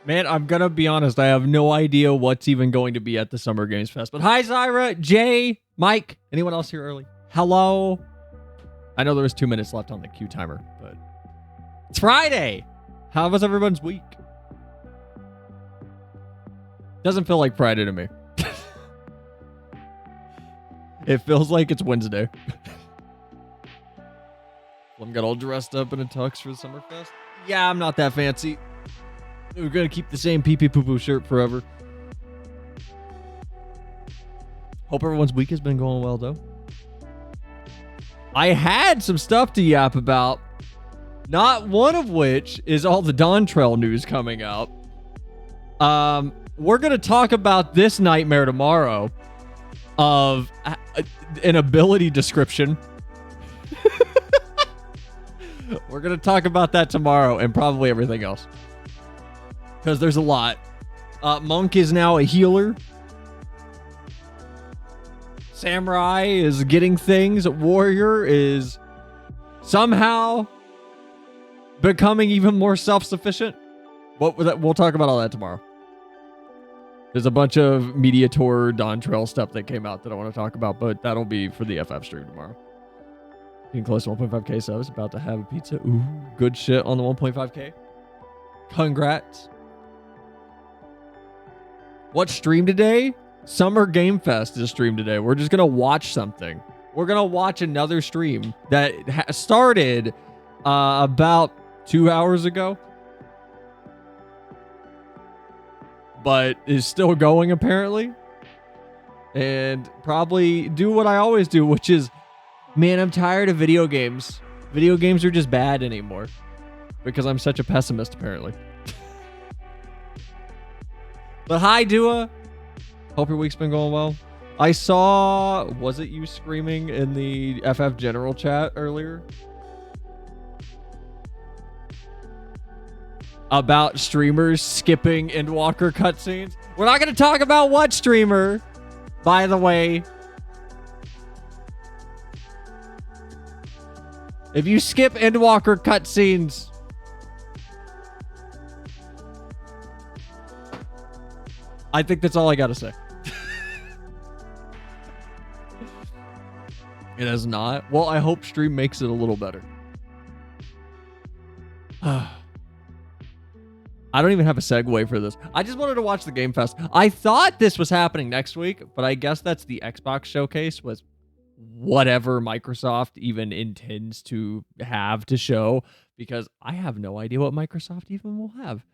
Man, I'm going to be honest. I have no idea what's even going to be at the Summer Games Fest. But hi, Zyra, Jay, Mike. Anyone else here early? Hello. I know there was 2 minutes left on the queue timer, but it's Friday. How was everyone's week? Doesn't feel like Friday to me. It feels like it's Wednesday. I'm got all dressed up in a tux for the Summerfest. Yeah, I'm not that fancy. We're going to keep the same pee-pee poo-poo shirt forever. Hope everyone's week has been going well, though. I had some stuff to yap about, not one of which is all the Dawntrail news coming out. We're going to talk about this nightmare tomorrow of an ability description. We're going to talk about that tomorrow and probably everything else. Because there's a lot. Monk is now a healer. Samurai is getting things. Warrior is somehow becoming even more self-sufficient. We'll talk about all that tomorrow. There's a bunch of Media Tour Dawntrail stuff that came out that I want to talk about, but that'll be for the FF stream tomorrow. Getting close to 1.5k subs. About to have a pizza. Ooh, good shit on the 1.5k. Congrats. What stream today? Summer Game Fest is stream today. We're just going to watch something. We're going to watch another stream that started about 2 hours ago. But is still going apparently. And probably do what I always do, which is, man, I'm tired of video games. Video games are just bad anymore. Because I'm such a pessimist, apparently. But hi, Dua. Hope your week's been going well. I saw, was it you screaming in the FF General chat earlier? About streamers skipping Endwalker cutscenes. We're not going to talk about what streamer, by the way. If you skip Endwalker cutscenes, I think that's all I got to say. It has not. Well, I hope stream makes it a little better. I don't even have a segue for this. I just wanted to watch the Game Fest. I thought this was happening next week, but I guess that's the Xbox showcase was whatever Microsoft even intends to have to show, because I have no idea what Microsoft even will have.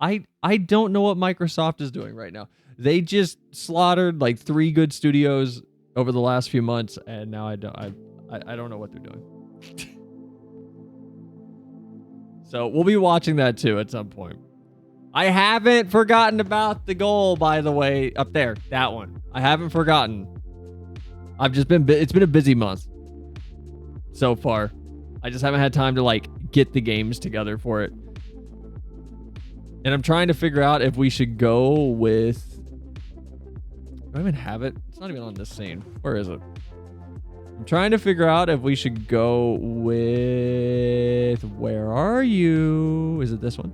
I don't know what Microsoft is doing right now. They just slaughtered like 3 good studios over the last few months, and now I don't know what they're doing. So we'll be watching that too at some point. I haven't forgotten about the goal, by the way, up there, that one. I haven't forgotten. I've just been, it's been a busy month so far. I just haven't had time to like get the games together for it. And I'm trying to figure out if we should go with, do I even have it? It's not even on this scene. Where is it? I'm trying to figure out if we should go with, where are you? Is it this one?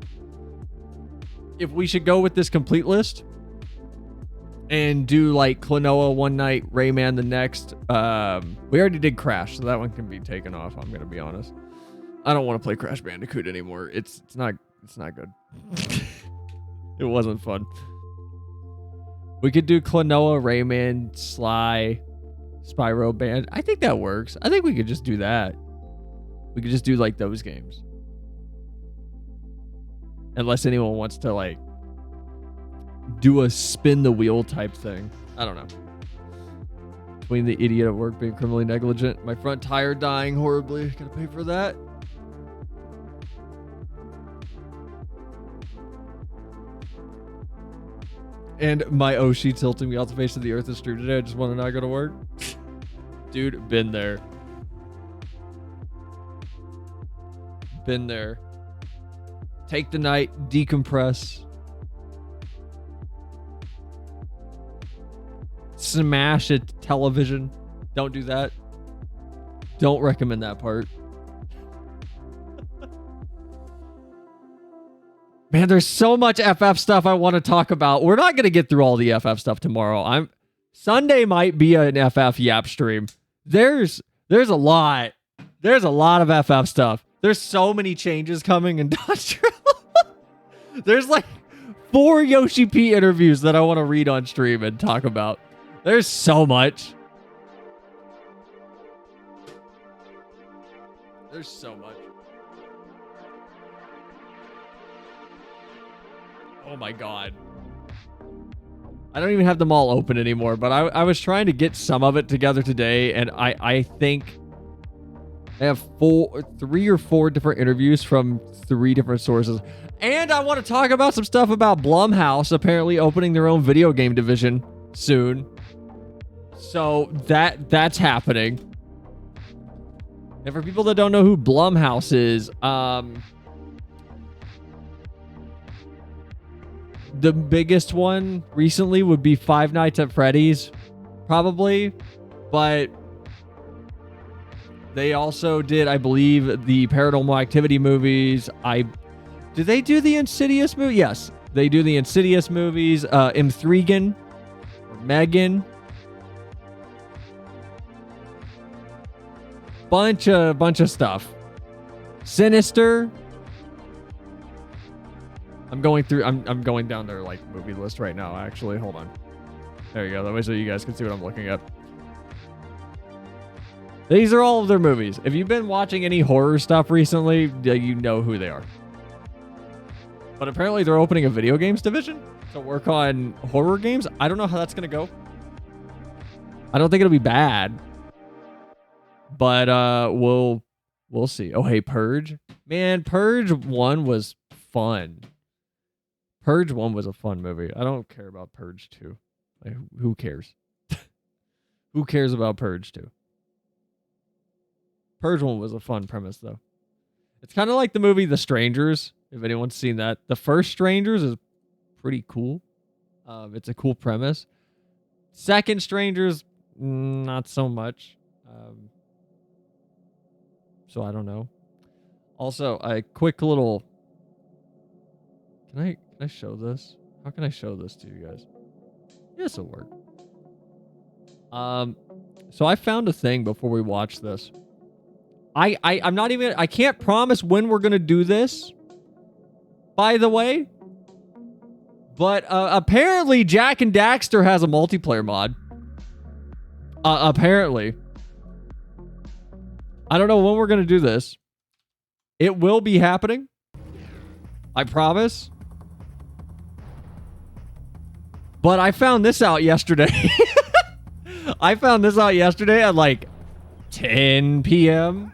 If we should go with this complete list and do like Klonoa one night, Rayman the next. We already did Crash, so that one can be taken off. I'm gonna be honest. I don't want to play Crash Bandicoot anymore. It's not good. It wasn't fun. We could do Klonoa, Rayman, Sly, Spyro Band. I think that works. I think we could just do that. We could just do like those games. Unless anyone wants to like do a spin the wheel type thing. I don't know. Between the idiot at work being criminally negligent, my front tire dying horribly. Gotta pay for that. And my Oshi tilting me off the face of the earth is true today. I just want to not go to work. Dude, been there. Been there. Take the night, decompress. Smash a television. Don't do that. Don't recommend that part. Man, there's so much FF stuff I want to talk about. We're not going to get through all the FF stuff tomorrow. Sunday might be an FF Yap stream. There's a lot. There's a lot of FF stuff. There's so many changes coming in Industrial. There's like 4 Yoshi P interviews that I want to read on stream and talk about. There's so much. There's so much. Oh my god. I don't even have them all open anymore, but I was trying to get some of it together today, and I think I have 3 or 4 different interviews from 3 different sources. And I want to talk about some stuff about Blumhouse apparently opening their own video game division soon. So that's happening. And for people that don't know who Blumhouse is, the biggest one recently would be Five Nights at Freddy's, probably. But they also did, I believe, the Paranormal Activity movies. Did they do the Insidious movie? Yes, they do the Insidious movies. M3gan, or Megan. Bunch of stuff. Sinister. I'm going down their like movie list right now, actually. Hold on. There you go. That way so you guys can see what I'm looking at. These are all of their movies. If you've been watching any horror stuff recently, you know who they are. But apparently they're opening a video games division to work on horror games. I don't know how that's going to go. I don't think it'll be bad. But we'll see. Oh, hey, Purge. Man, Purge 1 was fun. Purge 1 was a fun movie. I don't care about Purge 2. Like, who cares? Who cares about Purge 2? Purge 1 was a fun premise, though. It's kind of like the movie The Strangers, if anyone's seen that. The first Strangers is pretty cool. It's a cool premise. Second Strangers, not so much. So I don't know. Also, a quick little... Can I show this? How can I show this to you guys? This will work. So I found a thing before we watch this. I'm not even... I can't promise when we're going to do this, by the way. But apparently Jack and Daxter has a multiplayer mod. Apparently. I don't know when we're going to do this. It will be happening. I promise. But I found this out yesterday. I found this out yesterday at like 10 p.m.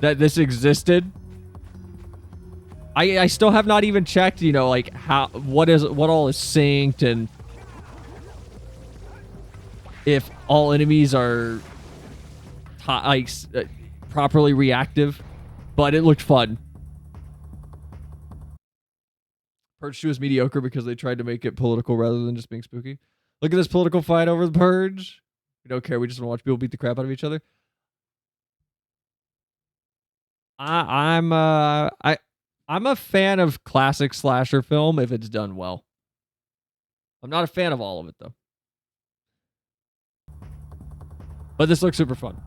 that this existed. I still have not even checked, you know, like what all is synced and if all enemies are like properly reactive, but it looked fun. Purge 2 is mediocre because they tried to make it political rather than just being spooky. Look at this political fight over the Purge. We don't care. We just want to watch people beat the crap out of each other. I'm a fan of classic slasher film if it's done well. I'm not a fan of all of it, though. But this looks super fun.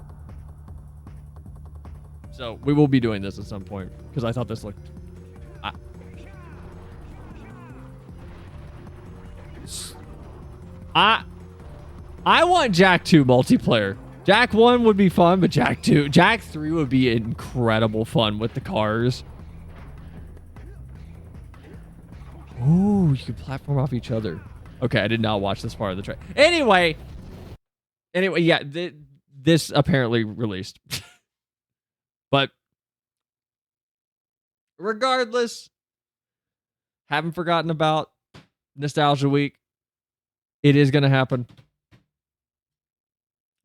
So we will be doing this at some point because I thought this looked... I want Jak 2 multiplayer. Jak 1 would be fun, but Jak 3 would be incredible fun with the cars. Ooh, you can platform off each other. Okay, I did not watch this part of the track. Anyway, yeah, this apparently released. But regardless, haven't forgotten about Nostalgia Week. It is going to happen.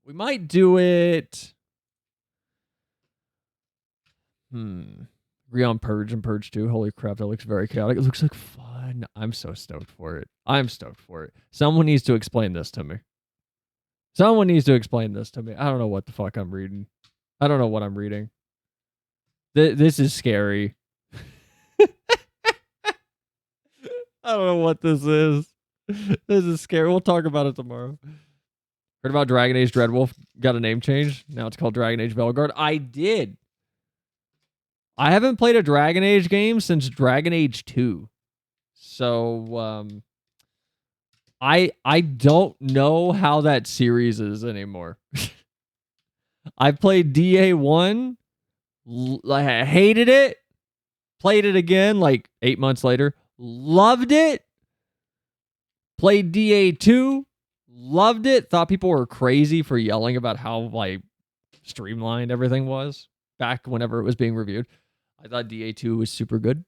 We might do it. Agree on Purge and Purge 2. Holy crap, that looks very chaotic. It looks like fun. I'm so stoked for it. I'm stoked for it. Someone needs to explain this to me. Someone needs to explain this to me. I don't know what the fuck I'm reading. I don't know what I'm reading. This is scary. I don't know what this is. This is scary. We'll talk about it tomorrow. Heard about Dragon Age Dreadwolf got a name change. Now it's called Dragon Age Veilguard. I did. I haven't played a Dragon Age game since Dragon Age 2. So I don't know how that series is anymore. I played DA1, I hated it. Played it again like 8 months later. Loved it. Played DA2. Loved it. Thought people were crazy for yelling about how like streamlined everything was back whenever it was being reviewed. I thought DA2 was super good.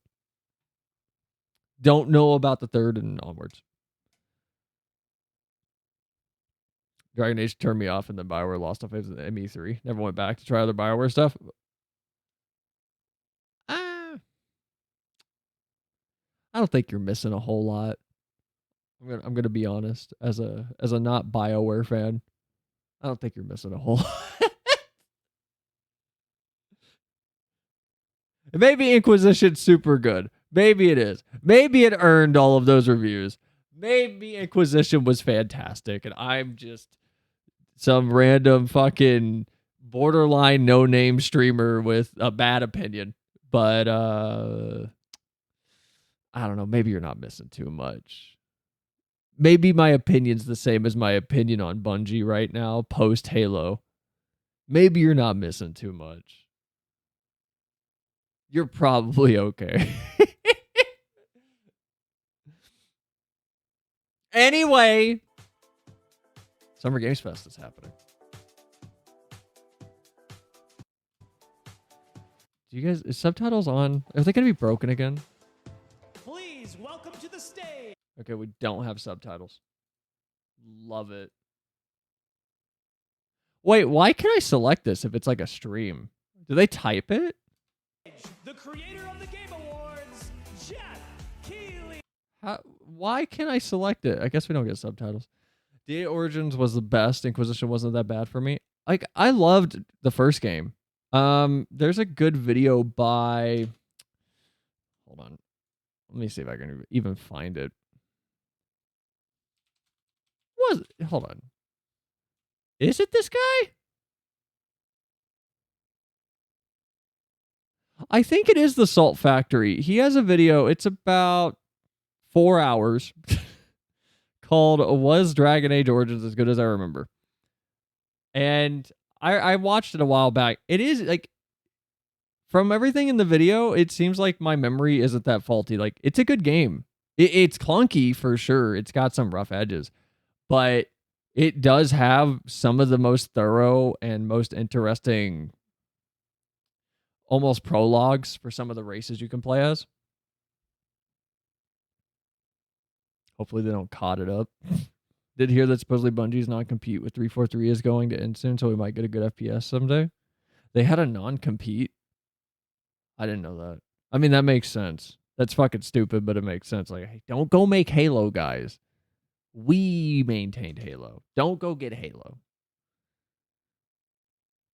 Don't know about the third and onwards. Dragon Age turned me off, and then BioWare lost off of ME3. Never went back to try other BioWare stuff. I don't think you're missing a whole lot. I'm gonna be honest. As a not BioWare fan, I don't think you're missing a whole lot. Maybe Inquisition's super good. Maybe it is. Maybe it earned all of those reviews. Maybe Inquisition was fantastic, and I'm just some random fucking borderline no-name streamer with a bad opinion. But I don't know. Maybe you're not missing too much. Maybe my opinion's the same as my opinion on Bungie right now, post Halo. Maybe you're not missing too much. You're probably okay. Anyway, Summer Games Fest is happening. Do you guys, is subtitles on? Are they going to be broken again? Please welcome to the stage. Okay, we don't have subtitles. Love it. Wait, why can I select this if it's like a stream? Do they type it? The creator of the Game Awards, Jeff Keighley. Why can't I select it? I guess we don't get subtitles. DA Origins was the best. Inquisition wasn't that bad for me. Like, I loved the first game. There's a good video by... Hold on. Let me see if I can even find it. Hold on. Is it this guy? I think it is the Salt Factory. He has a video. It's about 4 hours called Was Dragon Age Origins as Good as I Remember? And I watched it a while back. It is like, from everything in the video, it seems like my memory isn't that faulty. Like, it's a good game. It's clunky for sure. It's got some rough edges, but it does have some of the most thorough and most interesting almost prologues for some of the races you can play as. Hopefully they don't cod it up. Did hear that supposedly Bungie's non-compete with 343 is going to end soon, so we might get a good FPS someday. They had a non-compete. I didn't know that. I mean, that makes sense. That's fucking stupid, but it makes sense. Like, hey, don't go make Halo, guys. We maintained Halo. Don't go get Halo.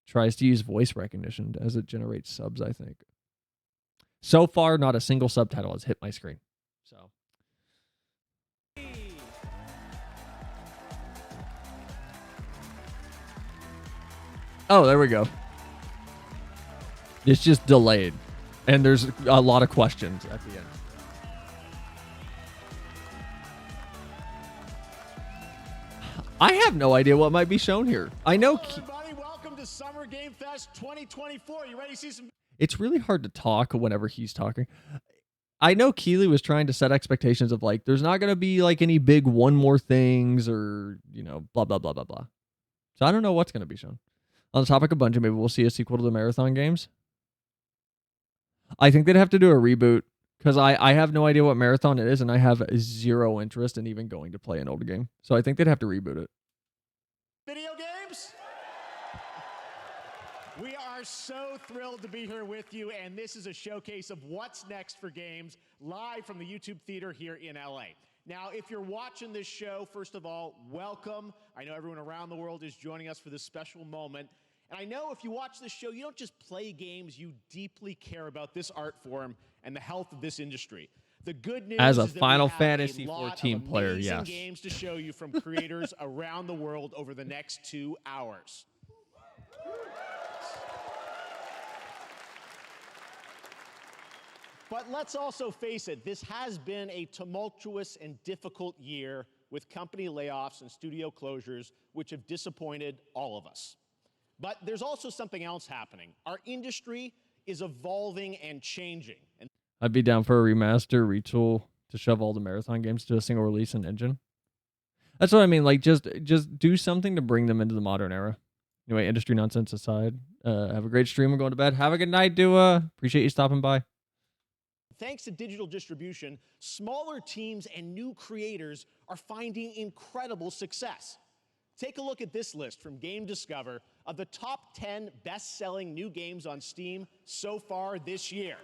Tries to use voice recognition as it generates subs, I think. So far, not a single subtitle has hit my screen. So. Oh, there we go. It's just delayed. And there's a lot of questions at the end. I have no idea what might be shown here. I know. Hello, everybody. Welcome to Summer Game Fest 2024. You ready to see some? It's really hard to talk whenever he's talking. I know Keighley was trying to set expectations of like, there's not going to be like any big one more things or, you know, blah, blah, blah, blah, blah. So I don't know what's going to be shown. On the topic of Bungie, maybe we'll see a sequel to the Marathon games. I think they'd have to do a reboot because I have no idea what Marathon it is, and I have zero interest in even going to play an old game. So I think they'd have to reboot it. Video games? We are so thrilled to be here with you, and this is a showcase of what's next for games live from the YouTube Theater here in LA. Now, if you're watching this show, first of all, welcome. I know everyone around the world is joining us for this special moment. And I know if you watch this show, you don't just play games, you deeply care about this art form and the health of this industry. The good news As a is that Final we have Fantasy a lot 14 of player, amazing yes. games to show you from creators around the world over the next 2 hours. But let's also face it, this has been a tumultuous and difficult year with company layoffs and studio closures, which have disappointed all of us. But there's also something else happening. Our industry is evolving and changing. And I'd be down for a remaster, retool to shove all the marathon games to a single release and engine. That's what I mean. Like, just do something to bring them into the modern era. Anyway, industry nonsense aside, have a great stream. I'm going to bed. Have a good night, Dua. Appreciate you stopping by. thanks to digital distribution, smaller teams and new creators are finding incredible success. Take a look at this list from Game Discover of the top 10 best-selling new games on Steam so far this year.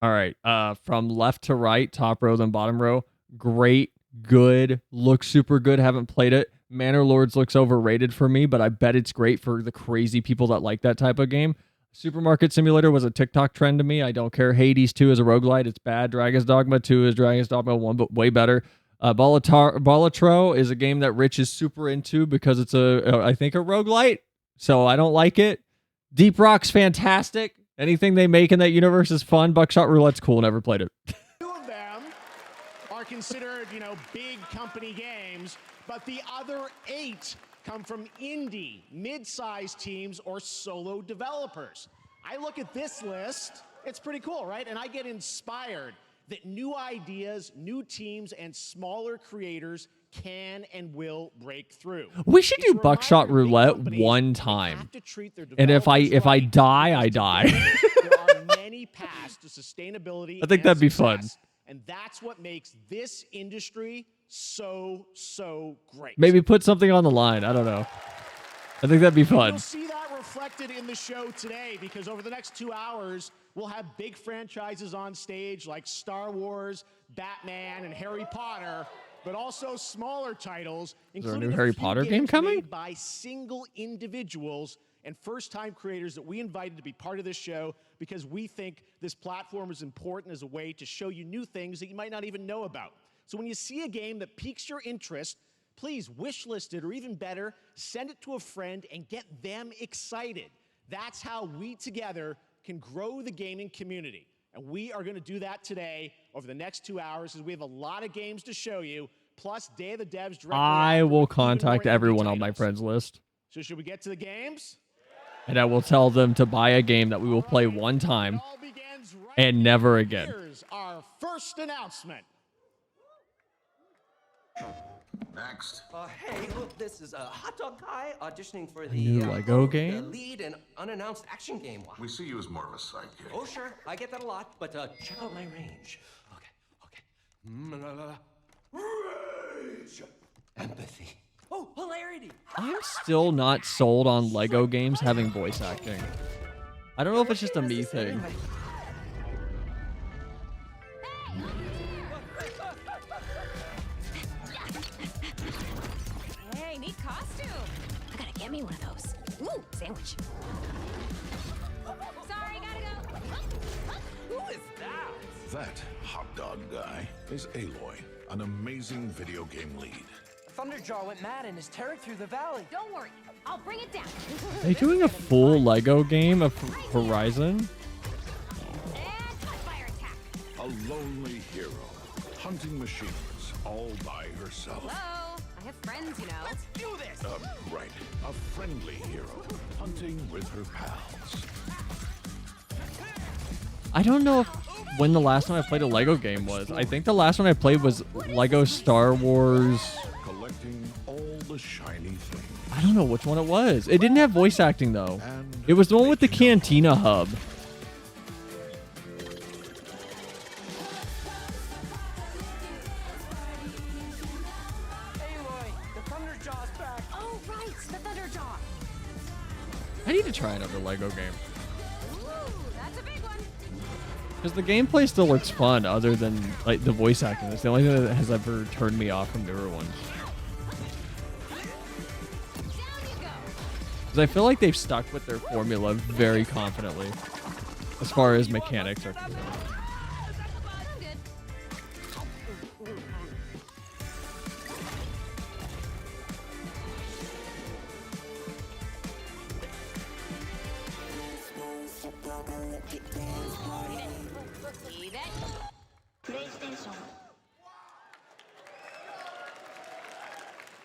All right, from left to right, top row, then bottom row. Great, good, looks super good. Haven't played it. Manor Lords looks overrated for me, but I bet it's great for the crazy people that like that type of game. Supermarket Simulator was a TikTok trend to me. I don't care. Hades 2 is a roguelite. It's bad. Dragon's Dogma 2 is Dragon's Dogma 1, but way better. Balatro is a game that Rich is super into because it's I think a roguelite, so I don't like it. Deep Rock's fantastic. Anything they make in that universe is fun. Buckshot Roulette's cool. Never played it. Two of them are considered, big company games, but the other 8 come from indie, mid-sized teams, or solo developers. I look at this list, it's pretty cool, right? And I get inspired that new ideas, new teams, and smaller creators can and will break through. We should It's do a Buckshot reminder big Roulette companies, one they time. have to treat their And if I developers right, die, I because die. there are many paths to sustainability. I think and that'd be fun. success, and that's what makes this industry so great. Maybe put something on the line. I don't know. I think that'd be fun. You'll see that reflected in the show today because over the next 2 hours, we'll have big franchises on stage like Star Wars, Batman, and Harry Potter, but also smaller titles, including new a Harry few Potter game games coming? made by single individuals and first-time creators that we invited to be part of this show because we think this platform is important as a way to show you new things that you might not even know about. So when you see a game that piques your interest, please wishlist it, or even better, send it to a friend and get them excited. That's how we together can grow the gaming community. And we are going to do that today over the next 2 hours because we have a lot of games to show you, plus Day of the Devs directly I after will with even more contact indie everyone on my titles. friends list, So should we get to the games? and I will tell them to buy a game that we will play one time It all begins right and now. never again. Here's our first announcement. Next. Hey, look, this is a hot dog guy auditioning for the new Lego the game? lead and unannounced action game. We see you as more of a sidekick. Oh, sure, I get that a lot, but check out my range. Okay. Rage. Empathy. Oh, hilarity. I'm still not sold on Lego games having voice acting. I don't know if it's just a me thing. Hey, neat costume. I gotta get me one of those. Ooh, sandwich. Sorry, gotta go. Who is that? That hot dog guy is Aloy, an amazing video game lead. Thunderjaw went mad and is tearing through the valley. Don't worry, I'll bring it down. Are they doing a full Lego game of Horizon? And fire attack. A lonely hero, hunting machines all by herself. Hello, I have friends, you know. Let's do this! Right, a friendly hero, hunting with her pals. I don't know when the last time I played a Lego game was. I think the last one I played was Lego Star Wars. Collecting all the shiny things. I don't know which one it was. It didn't have voice acting though. And It was the one with the making up. Cantina hub. Aloy, the Thunderjaw's back. Oh, right, the Thunderjaw. I need to try another Lego game. Ooh, that's a big one. Because the gameplay still looks fun other than like the voice acting. It's the only thing that has ever turned me off from newer ones. Down you go. Because I feel like they've stuck with their formula very confidently as far as mechanics are concerned.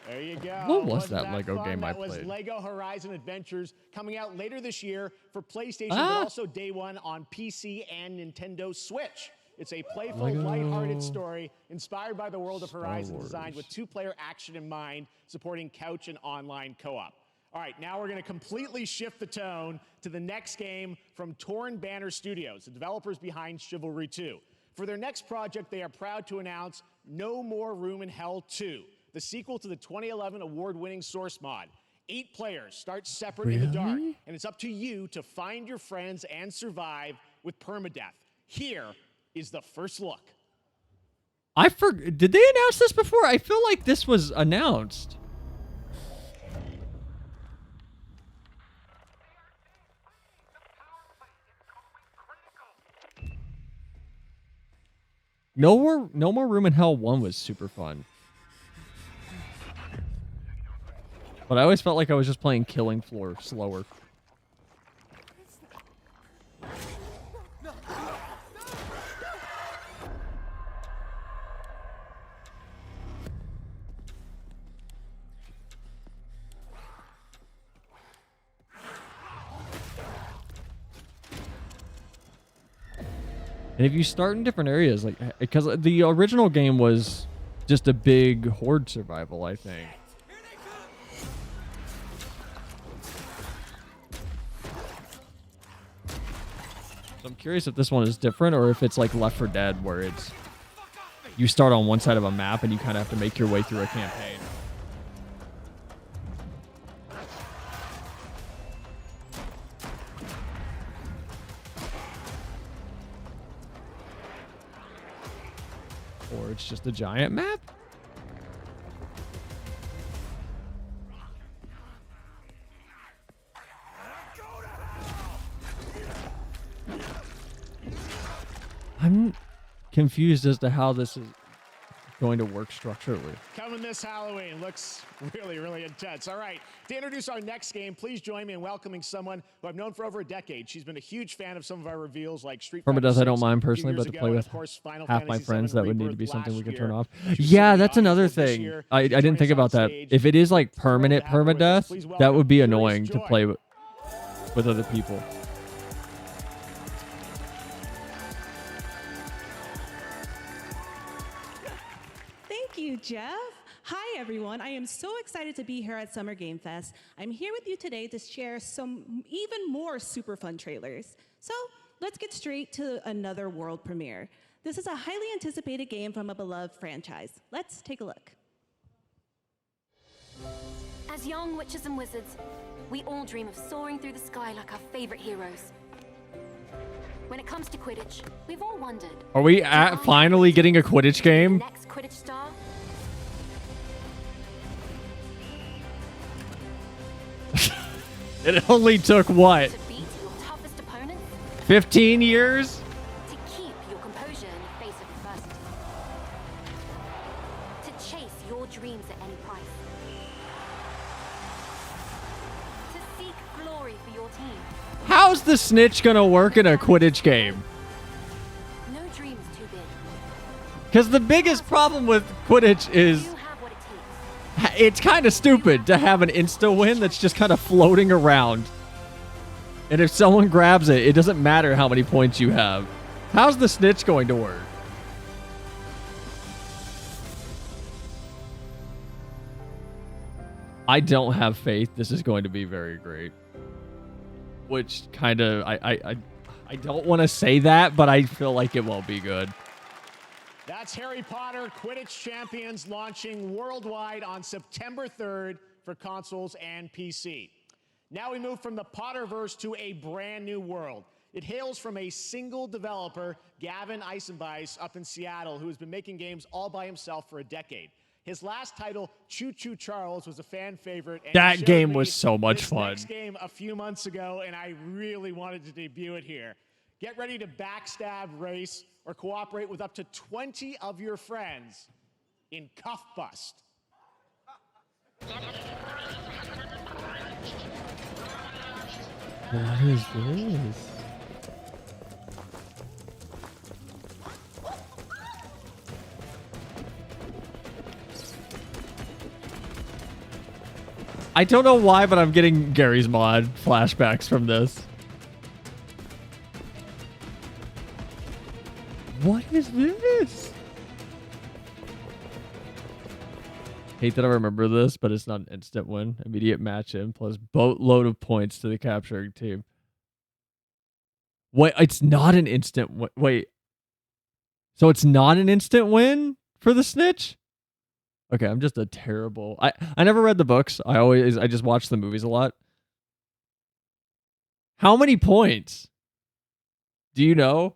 There you go. What was Wasn't that Lego fun? game I That was played? Lego Horizon Adventures, coming out later this year for PlayStation, but also day one on PC and Nintendo Switch. It's a playful, Lego lighthearted story inspired by the world of Horizon, Wars. designed with two-player action in mind, supporting couch and online co-op. All right, now we're going to completely shift the tone to the next game from Torn Banner Studios, the developers behind Chivalry 2. For their next project, they are proud to announce No More Room in Hell 2, the sequel to the 2011 award-winning Source mod. 8 players start separate in the dark, and it's up to you to find your friends and survive with permadeath. Here is the first look. Did they announce this before? I feel like this was announced. No More Room in Hell 1 was super fun. But I always felt like I was just playing Killing Floor slower. And if you start in different areas, like, because the original game was just a big horde survival, I think. So I'm curious if this one is different or if it's like Left 4 Dead, where it's you start on one side of a map and you kind of have to make your way through a campaign. Or it's just a giant map? I'm confused as to how this is going to work structurally. Coming this Halloween. Looks really, really intense. All right, to introduce our next game, please join me in welcoming someone who I've known for over a decade. She's been a huge fan of some of our reveals, like Street Fighter Permadeath I don't 6 mind a few personally, years but to ago, play and with of course, Final half my Fantasy friends, 7 that would need to Rebirth be something we last could year. turn off. She was Yeah, in the that's another audience this thing. year. I She's didn't joining think us on about that. stage. If it is like Thrilled permanent to have her with us. permadeath, Please that welcome would be Curious annoying to Joy. play with other people. Thank you, Jeff. Hi, everyone. I am so excited to be here at Summer Game Fest. I'm here with you today to share some even more super fun trailers. So let's get straight to another world premiere. This is a highly anticipated game from a beloved franchise. Let's take a look. As young witches and wizards, we all dream of soaring through the sky like our favorite heroes. When it comes to Quidditch, we've all wondered. Are we finally getting a Quidditch game? Next Quidditch star? It only took what? To beat your toughest opponents? 15 years? To keep your composure in the face of adversity? To chase your dreams at any price? To seek glory for your team? How's the snitch gonna work in a Quidditch game? No dream is too big. Because the biggest problem with Quidditch is You have what it takes. it's kind of stupid to have an insta-win that's just kind of floating around. And if someone grabs it, it doesn't matter how many points you have. How's the snitch going to work? I don't have faith this is going to be very great. Which kind of, I don't want to say that, but I feel like it won't be good. That's Harry Potter Quidditch Champions launching worldwide on September 3rd for consoles and PC. Now we move from the Potterverse to a brand new world. It hails from a single developer, Gavin Eisenbeis, up in Seattle, who has been making games all by himself for a decade. His last title, Choo Choo Charles, was a fan favorite. And That he showed game me was so much this fun. Next game a few months ago, and I really wanted to debut it here. Get ready to backstab, race, or cooperate with up to 20 of your friends in Cuff Bust. What is this? I don't know why, but I'm getting Gary's Mod flashbacks from this. What is this? Hate that I remember this, but it's not an instant win. Immediate match in plus boatload of points to the capturing team. Wait, it's not an instant win. Wait. So it's not an instant win for the snitch? Okay, I'm just a terrible... I never read the books. I just watched the movies a lot. How many points? Do you know?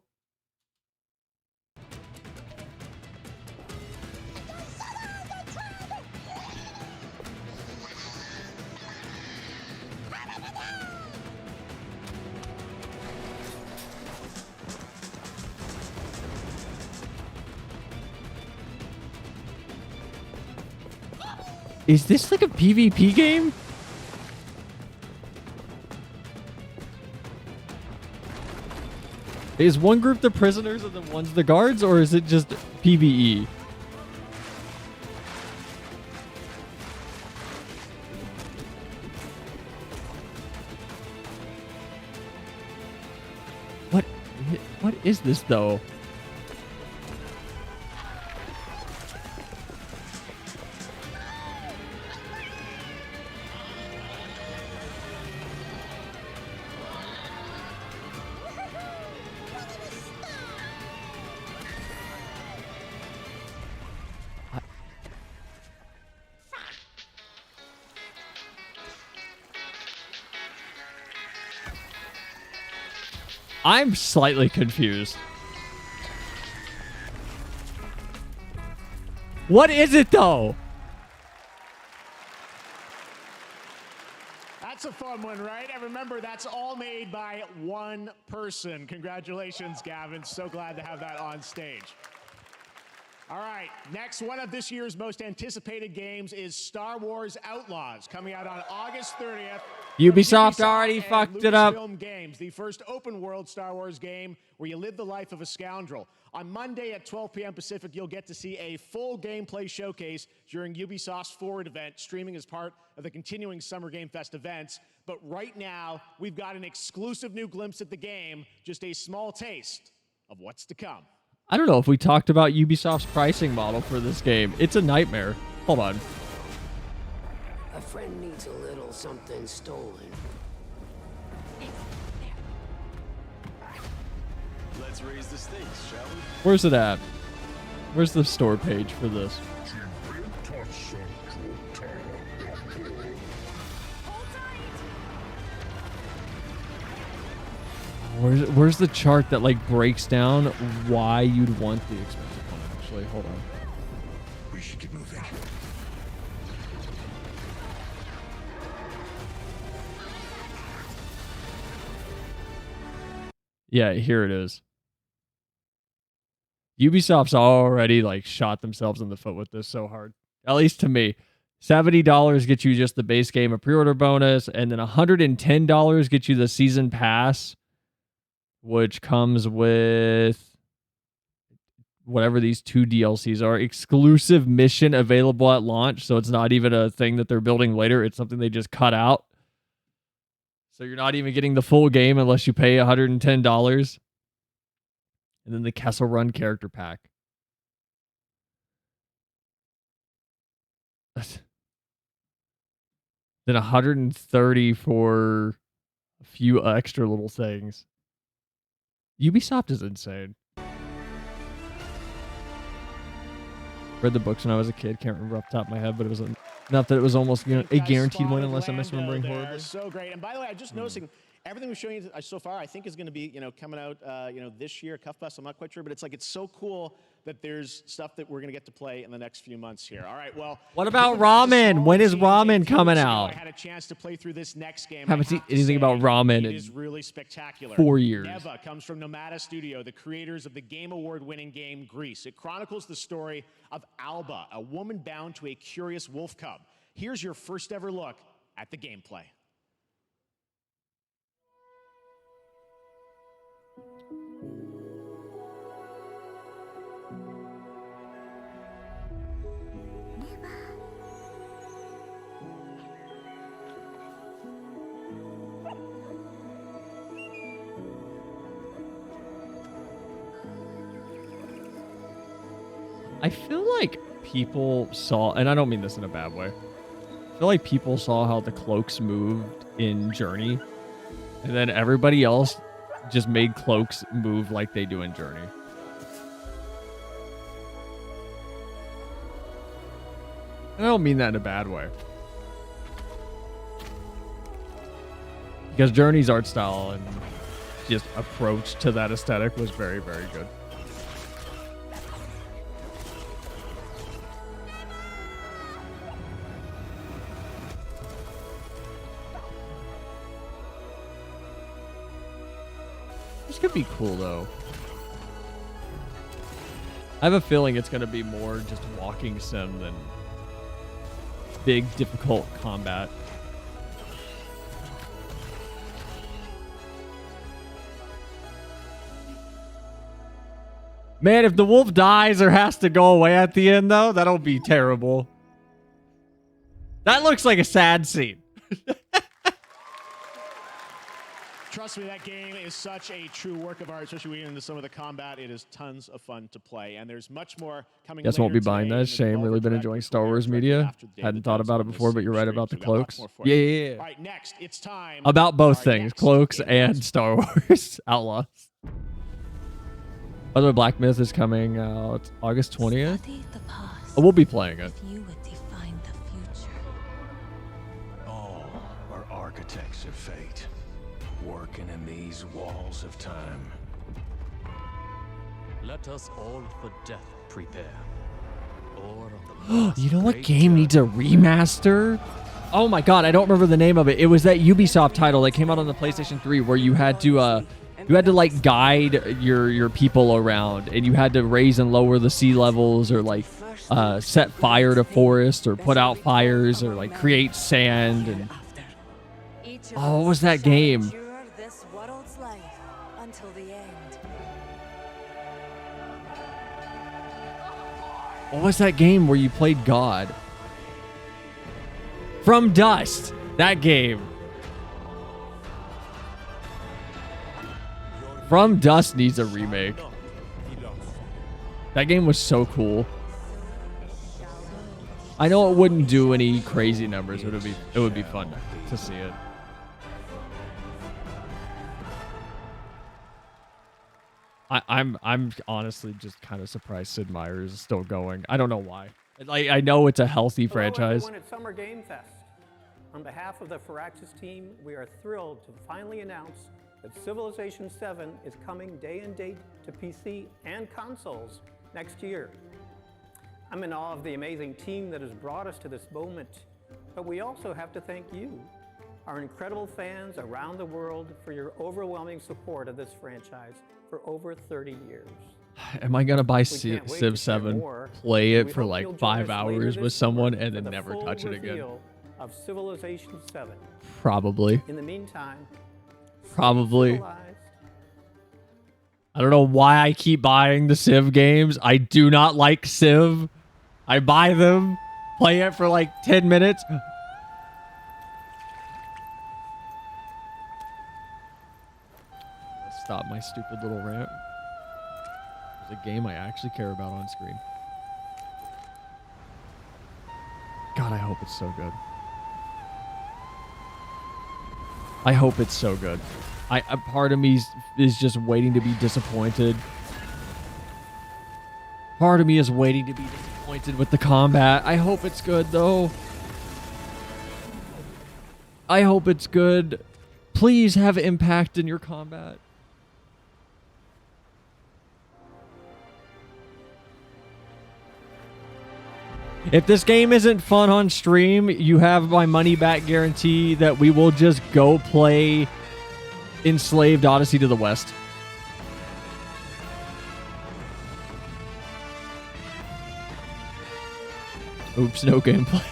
Is this like a PvP game? Is one group the prisoners and then one's the guards, or is it just PvE? What is this though? I'm slightly confused. What is it though? That's a fun one, right? And remember, that's all made by one person. Congratulations, Gavin. So glad to have that on stage. All right, next, one of this year's most anticipated games is Star Wars Outlaws, coming out on August 30th. Ubisoft already fucked it up. Lucasfilm Games, the first open-world Star Wars game where you live the life of a scoundrel. On Monday at 12 p.m. Pacific, you'll get to see a full gameplay showcase during Ubisoft's Forward event, streaming as part of the continuing Summer Game Fest events. But right now, we've got an exclusive new glimpse at the game, just a small taste of what's to come. I don't know if we talked about Ubisoft's pricing model for this game. It's a nightmare. Hold on. A friend needs a little something stolen. Let's raise the stakes, shall we? Where's it at? Where's the store page for this? Where's the chart that like breaks down why you'd want the expensive one? Actually, hold on. We should get moving. Yeah, here it is. Ubisoft's already like shot themselves in the foot with this so hard. At least to me. $70 gets you just the base game, a pre-order bonus, and then $110 gets you the season pass, which comes with whatever these two DLCs are. Exclusive mission available at launch, so it's not even a thing that they're building later. It's something they just cut out. So you're not even getting the full game unless you pay $110. And then the Kessel Run character pack. Then $130 for a few extra little things. Ubisoft is insane. Read the books when I was a kid. Can't remember off the top of my head, but it was enough that it was almost a guaranteed win unless I'm misremembering horribly. So great. And by the way, I'm just noticing everything we've shown you so far, I think is going to be, coming out, this year, Cuff Bus. I'm not quite sure, but it's so cool that there's stuff that we're going to get to play in the next few months here. All right, well. What about Ramen? When is Ramen coming out? I had a chance to play through this next game. Haven't seen anything about Ramen in really spectacular. 4 years. Neva comes from Nomada Studio, the creators of the Game Award-winning game Grease. It chronicles the story of Alba, a woman bound to a curious wolf cub. Here's your first ever look at the gameplay. I feel like people saw, and I don't mean this in a bad way. I feel like people saw how the cloaks moved in Journey, and then everybody else just made cloaks move like they do in Journey. I don't mean that in a bad way. Because Journey's art style and just approach to that aesthetic was very, very good. This could be cool, though. I have a feeling it's going to be more just walking sim than big, difficult combat. Man, if the wolf dies or has to go away at the end, though, that'll be terrible. That looks like a sad scene. Trust me, that game is such a true work of art, especially when we get into some of the combat. It is tons of fun to play, and there's much more coming. Guess won't be buying that. Shame. Really been enjoying Star Wars media. Hadn't thought about it before, but you're right about the cloaks. Yeah. All right, next, it's time. About both things, cloaks and Star Wars Outlaws. By the way, Black Myth is coming out August 20th. Oh, we'll be playing it. All are architects of fate, working in these walls of time. Let us all for death prepare. Or You know what game needs a remaster? Oh my god, I don't remember the name of it. It was that Ubisoft title that came out on the PlayStation 3 where you had to like guide your people around, and you had to raise and lower the sea levels, or like set fire to forest, or put out fires, or like create sand. And oh, what was that game? What was that game where you played God? From Dust. That game. From Dust needs a remake. That game was so cool. I know it wouldn't do any crazy numbers, but it would be fun to see it. I'm honestly just kind of surprised Sid Meier's is still going. I don't know why. I know it's a healthy franchise. Hello, everyone at Summer Game Fest. On behalf of the Firaxis team, we are thrilled to finally announce that Civilization 7 is coming day and date to PC and consoles next year. I'm in awe of the amazing team that has brought us to this moment, but we also have to thank you, our incredible fans around the world, for your overwhelming support of this franchise for over 30 years. Am I gonna buy Civ 7, play it for like 5 hours with someone, and then never touch it again? Of Civilization 7. Probably. In the meantime, probably. I don't know why I keep buying the Civ games. I do not like Civ. I buy them, play it for like 10 minutes. Stop my stupid little rant. There's a game I actually care about on screen. God, I hope it's so good. I hope it's so good. A part of me is just waiting to be disappointed. Part of me is waiting to be disappointed with the combat. I hope it's good, though. I hope it's good. Please have impact in your combat. If this game isn't fun on stream, you have my money back guarantee that we will just go play Enslaved Odyssey to the West. Oops, no gameplay.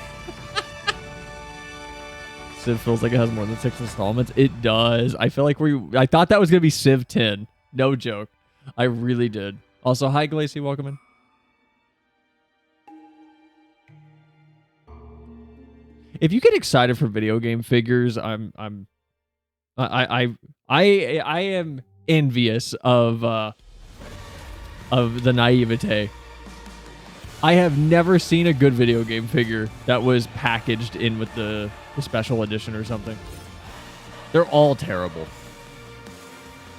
Civ feels like it has more than 6 installments. It does. I feel like I thought that was going to be Civ 10. No joke. I really did. Also, hi Glacy, welcome in. If you get excited for video game figures, I am envious of the naivete. I have never seen a good video game figure that was packaged in with the special edition or something. They're all terrible.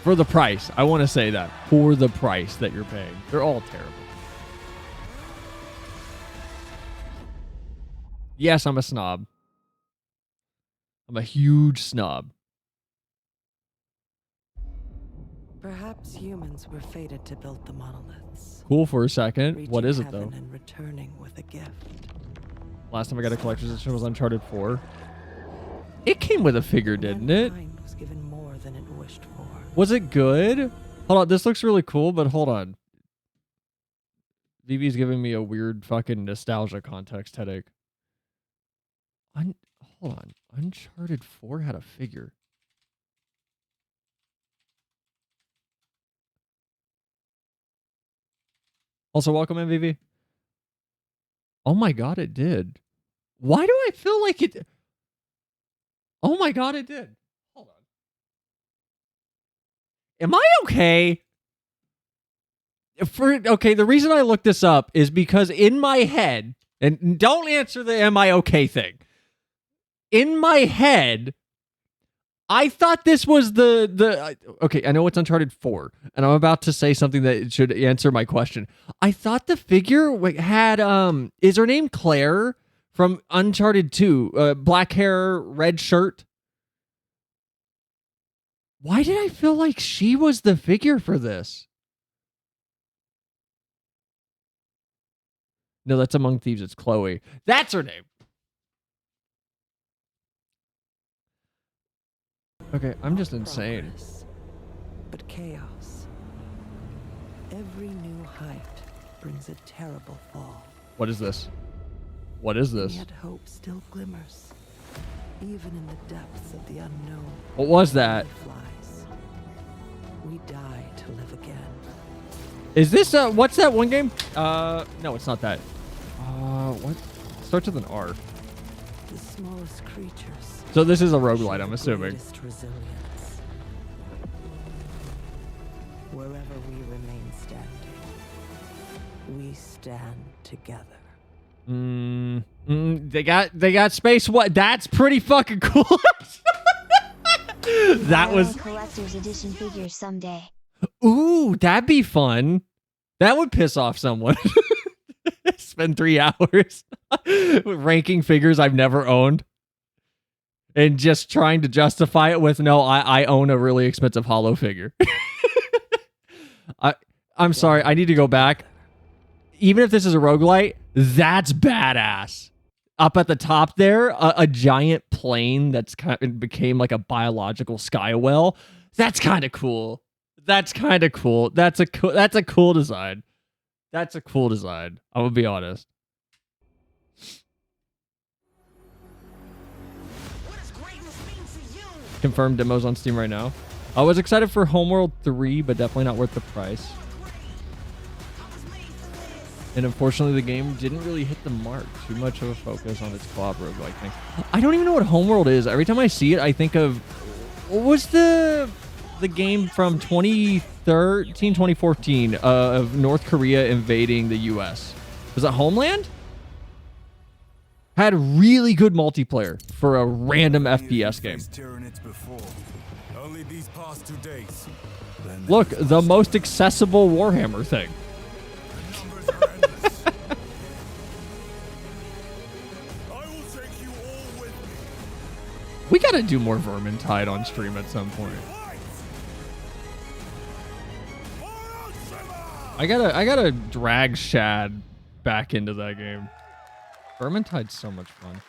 For the price. I want to say that. For the price that you're paying. They're all terrible. Yes, I'm a snob. I'm a huge snob. Perhaps humans were fated to build the monoliths. Cool for a second. What is it, though? And returning with a gift. Last time I got a collector's edition was Uncharted 4. It came with a figure, didn't it? Was given more than it wished for. Was it good? Hold on, this looks really cool, but hold on. VV's giving me a weird fucking nostalgia context headache. Hold on. Uncharted 4 had a figure. Also, welcome, MVV. Oh my god, it did. Why do I feel like it... Oh my god, it did. Hold on. Am I okay? Okay, the reason I looked this up is because in my head, and don't answer the am I okay thing. In my head, I thought this was okay, I know it's Uncharted 4, and I'm about to say something that should answer my question. I thought the figure had, is her name Claire from Uncharted 2? Black hair, red shirt. Why did I feel like she was the figure for this? No, that's Among Thieves. It's Chloe. That's her name. Okay, I'm just insane. Progress, but chaos. Every new height brings a terrible fall. What is this? What is this? And yet hope still glimmers, even in the depths of the unknown. What was that? Flies. We die to live again. Is this what's that one game? No, it's not that. What? Starts with an R. The smallest creatures. So this is a roguelite, I'm assuming. Resilience. Wherever we remain standing, we stand together. They got space. What? That's pretty fucking cool. That was collector's edition figures someday. Ooh, that'd be fun. That would piss off someone. Spend 3 hours ranking figures I've never owned and just trying to justify it with, no, I own a really expensive holo figure. I'm sorry. I need to go back. Even if this is a roguelite, that's badass. Up at the top there, a giant plane that's kind of became like a biological skywell. That's kind of cool. That's kind of cool. That's a cool design. That's a cool design. I'm gonna be honest. Confirmed demos on Steam right now. I was excited for Homeworld 3, but definitely not worth the price. And unfortunately, the game didn't really hit the mark. Too much of a focus on its co-op roguelike thing. I don't even know what Homeworld is. Every time I see it, I think of... What was the game from 2013, 2014 of North Korea invading the US? Was it Homeland? Had really good multiplayer for a random FPS game. Only these past 2 days. Look, the most accessible Warhammer thing. We gotta do more Vermintide on stream at some point. I gotta drag Shad back into that game. Vermintide's so much fun.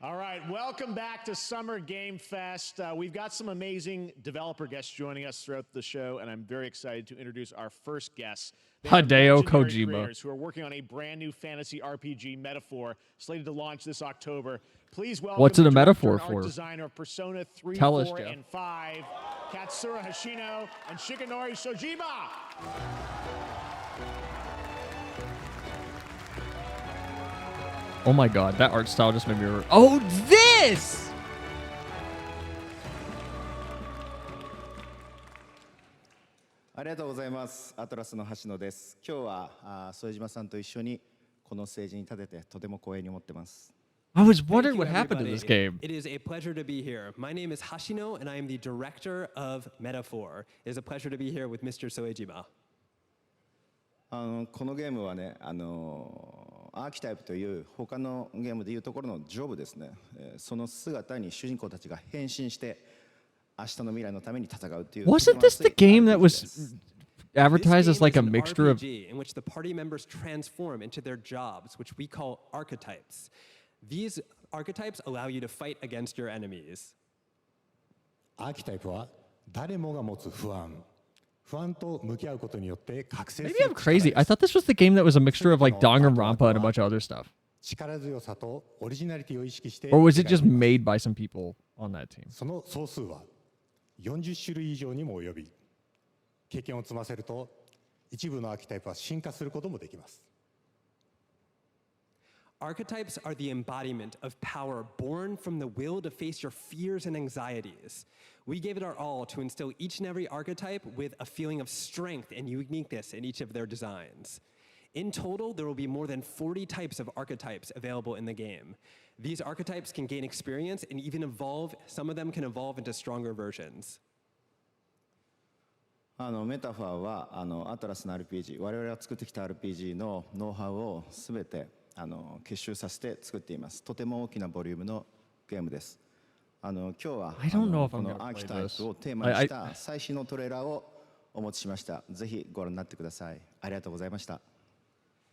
All right, welcome back to Summer Game Fest. We've got some amazing developer guests joining us throughout the show, and I'm very excited to introduce our first guests. Hideo Kojima, who are working on a brand new fantasy RPG Metaphor slated to launch this October. Please welcome what's it a metaphor art for? Designer of Persona 3, Tell us, 4, Jeff. and 5, Katsura Hashino and Shikanori Shojima. Oh my god, that art style just made me... Oh, this! ありがとうございます。アトラスの橋野です。今日は副島さんと一緒にこのステージに立ててとても光栄に思ってます。I was wondering what happened to this game. It is a pleasure to be here. My name is Hashino, and I am the director of Metaphor. It is a pleasure to be here with Mr. Soejima. このゲームはね、アーキタイプという他のゲームでいうところのジョブですね。その姿に主人公たちが変身して明日の未来のために戦うという。Wasn't this the game that was advertised as like a mixture of in which the party members transform into their jobs, which we call archetypes. These archetypes allow you to fight against your enemies. アーキタイプは誰もが持つ不安。不安と向き合うことによって覚醒する。Maybe I'm crazy. I thought this was the game that was a mixture of like Danganronpa and a bunch of other stuff. 力強さとオリジナリティを意識して。Or was it just made by some people on that team? その総数は40種類以上にも及び、経験を積ませると一部のアーキタイプは進化することもできます。Archetypes are the embodiment of power born from the will to face your fears and anxieties. We gave it our all to instill each and every archetype with a feeling of strength and uniqueness in each of their designs. In total, there will be more than 40 types of archetypes available in the game. These archetypes can gain experience and even evolve. Some of them can evolve into stronger versions. メタファーはアトラスの RPG、我々が作ってきた RPG のノウハウをすべて結集させて作っています。とても大きなボリュームのゲームです。今日はこのアーキタイプをテーマにした最新のトレーラーをお持ちしました。ぜひご覧になってください。ありがとうございました。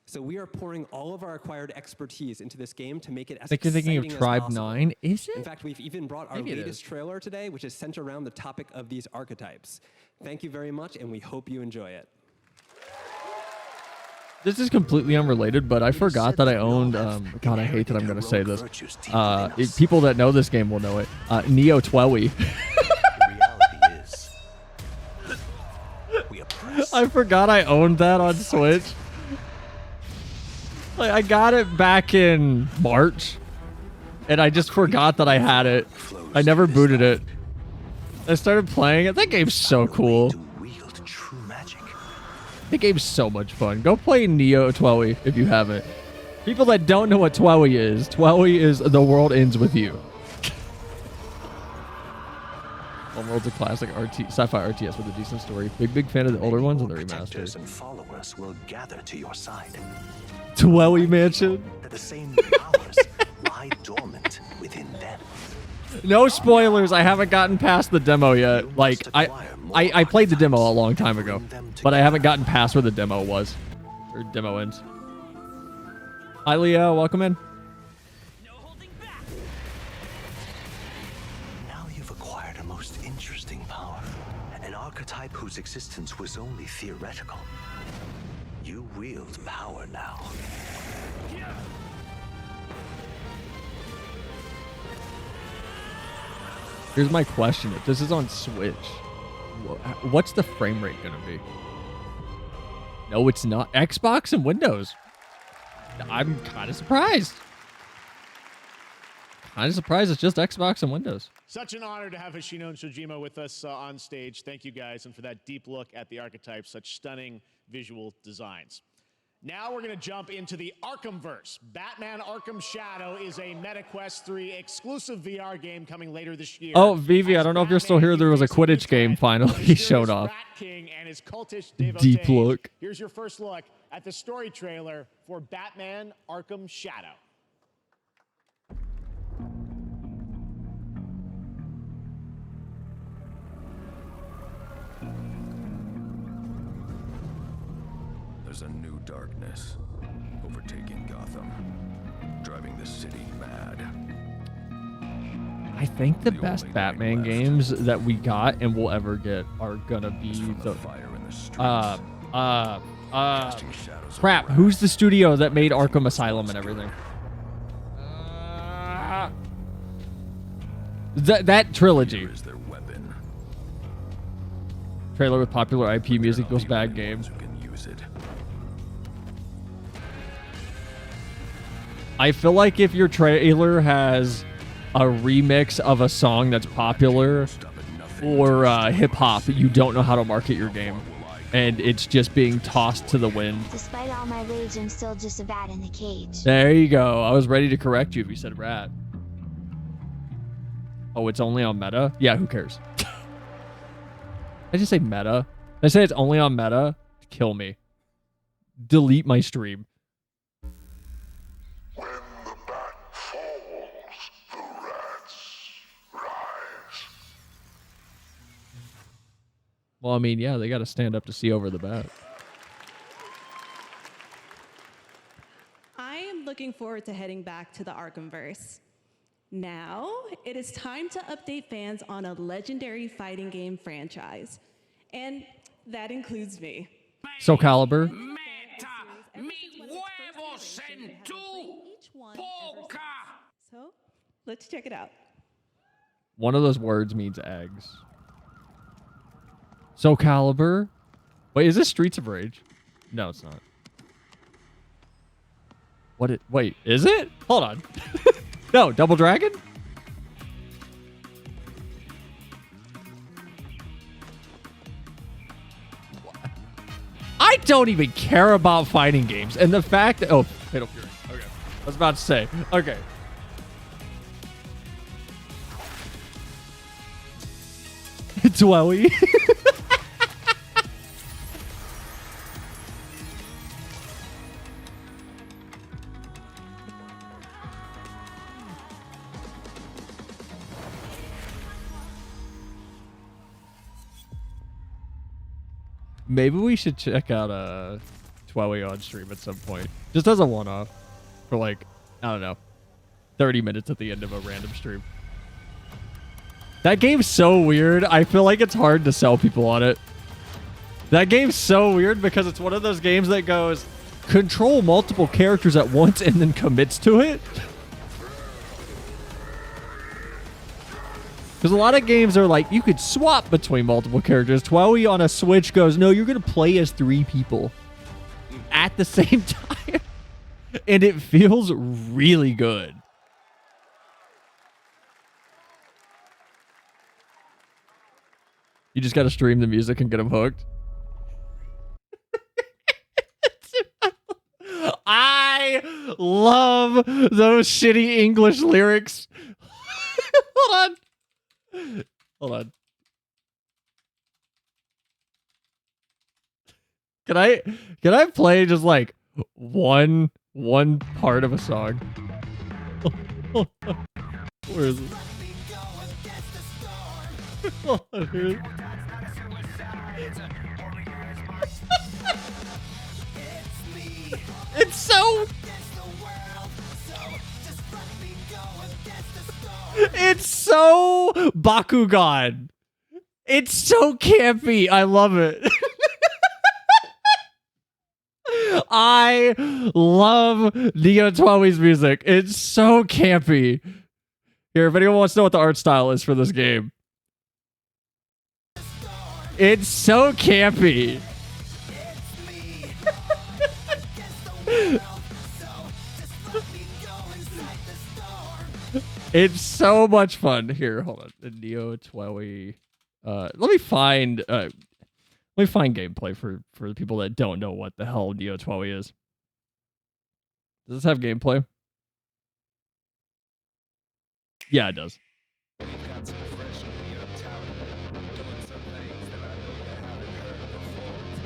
So we are pouring all of our acquired expertise into this game to make it as I think you're thinking of exciting as Tribe possible. 9, is it? In fact, we've even brought our Maybe it latest is. trailer today, which is centered around the topic of these archetypes. Thank you very much, and we hope you enjoy it. This is completely unrelated, but I forgot that I owned, God, I hate that I'm going to say this. People that know this game will know it. Neo Twelly. I forgot I owned that on Switch. Like, I got it back in March, and I just forgot that I had it. I never booted it. I started playing it. That game's so cool. The game's so much fun. Go play Neo Twelly if you haven't. People that don't know what Twelly is The World Ends With You. Homeworld's a classic sci-fi RTS with a decent story. Big fan of the older ones and the remasters. And followers will gather to your side. Twelly Mansion. That the same powers lie dormant within them. No spoilers. I haven't gotten past the demo yet. Like I played the demo a long time ago, but I haven't gotten past where the demo was, or demo ends. Hi, Leo. Welcome in. Now you've acquired a most interesting power, an archetype whose existence was only theoretical. You wield power now. Here's my question. If this is on Switch, what's the frame rate going to be? No, it's not. Xbox and Windows. I'm kind of surprised. It's just Xbox and Windows. Such an honor to have Hoshino and Shojima with us on stage. Thank you guys, and for that deep look at the archetypes, such stunning visual designs. Now we're going to jump into the Arkhamverse. Batman Arkham Shadow is a MetaQuest 3 exclusive VR game coming later this year. Oh, Vivi, I don't know if you're still here. There was a Quidditch game finally showed off. King and his cultish Deep look. Here's your first look at the story trailer for Batman Arkham Shadow. There's a new darkness overtaking Gotham, driving the city mad. I think the best Batman games that we got and will ever get are gonna be the crap. Who's the studio that made Arkham Asylum and everything? That trilogy. Trailer with popular IP music equals bad game. I feel like if your trailer has a remix of a song that's popular or hip hop, you don't know how to market your game. and it's just being tossed to the wind. Despite all my rage, I'm still just a rat in a cage. There you go. I was ready to correct you if you said rat. Oh, it's only on meta? Yeah, who cares? I just say meta. I say it's only on meta. Kill me. Delete my stream. When the bat falls, the rats rise. Well, I mean, yeah, they got to stand up to see over the bat. I am looking forward to heading back to the Arkhamverse. Now, it is time to update fans on a legendary fighting game franchise. And that includes me. Soul Calibur. So, let's check it out. One of those words means eggs. Soul Calibur. Wait, is this Streets of Rage? No, it's not. Wait, is it? Hold on. No, Double Dragon? I don't even care about fighting games. And the fact that... Oh, Fatal Fury. Okay. I was about to say. Okay. Dwowie. Maybe we should check out Dwowie on stream at some point. Just as a one-off. For like, I don't know, 30 minutes at the end of a random stream. That game's so weird. I feel like it's hard to sell people on it. That game's so weird because it's one of those games that goes, control multiple characters at once and then commits to it. Because a lot of games are like, you could swap between multiple characters. Dwowie on a Switch goes, no, you're going to play as 3 people at the same time. And it feels really good. You just got to stream the music and get them hooked. I love those shitty English lyrics. Hold on. Hold on. Can I play just like one part of a song? Where is it? Hold on, here it is. It's so... It's so Bakugan. It's so campy. I love it. I love Neo Twowie's music. It's so campy. Here, if anyone wants to know what the art style is for this game. It's so campy. It's so much fun. Here, hold on. The Neo Twowie. Let me find gameplay for the people that don't know what the hell Neo Twowie is. Does this have gameplay? Yeah, it does.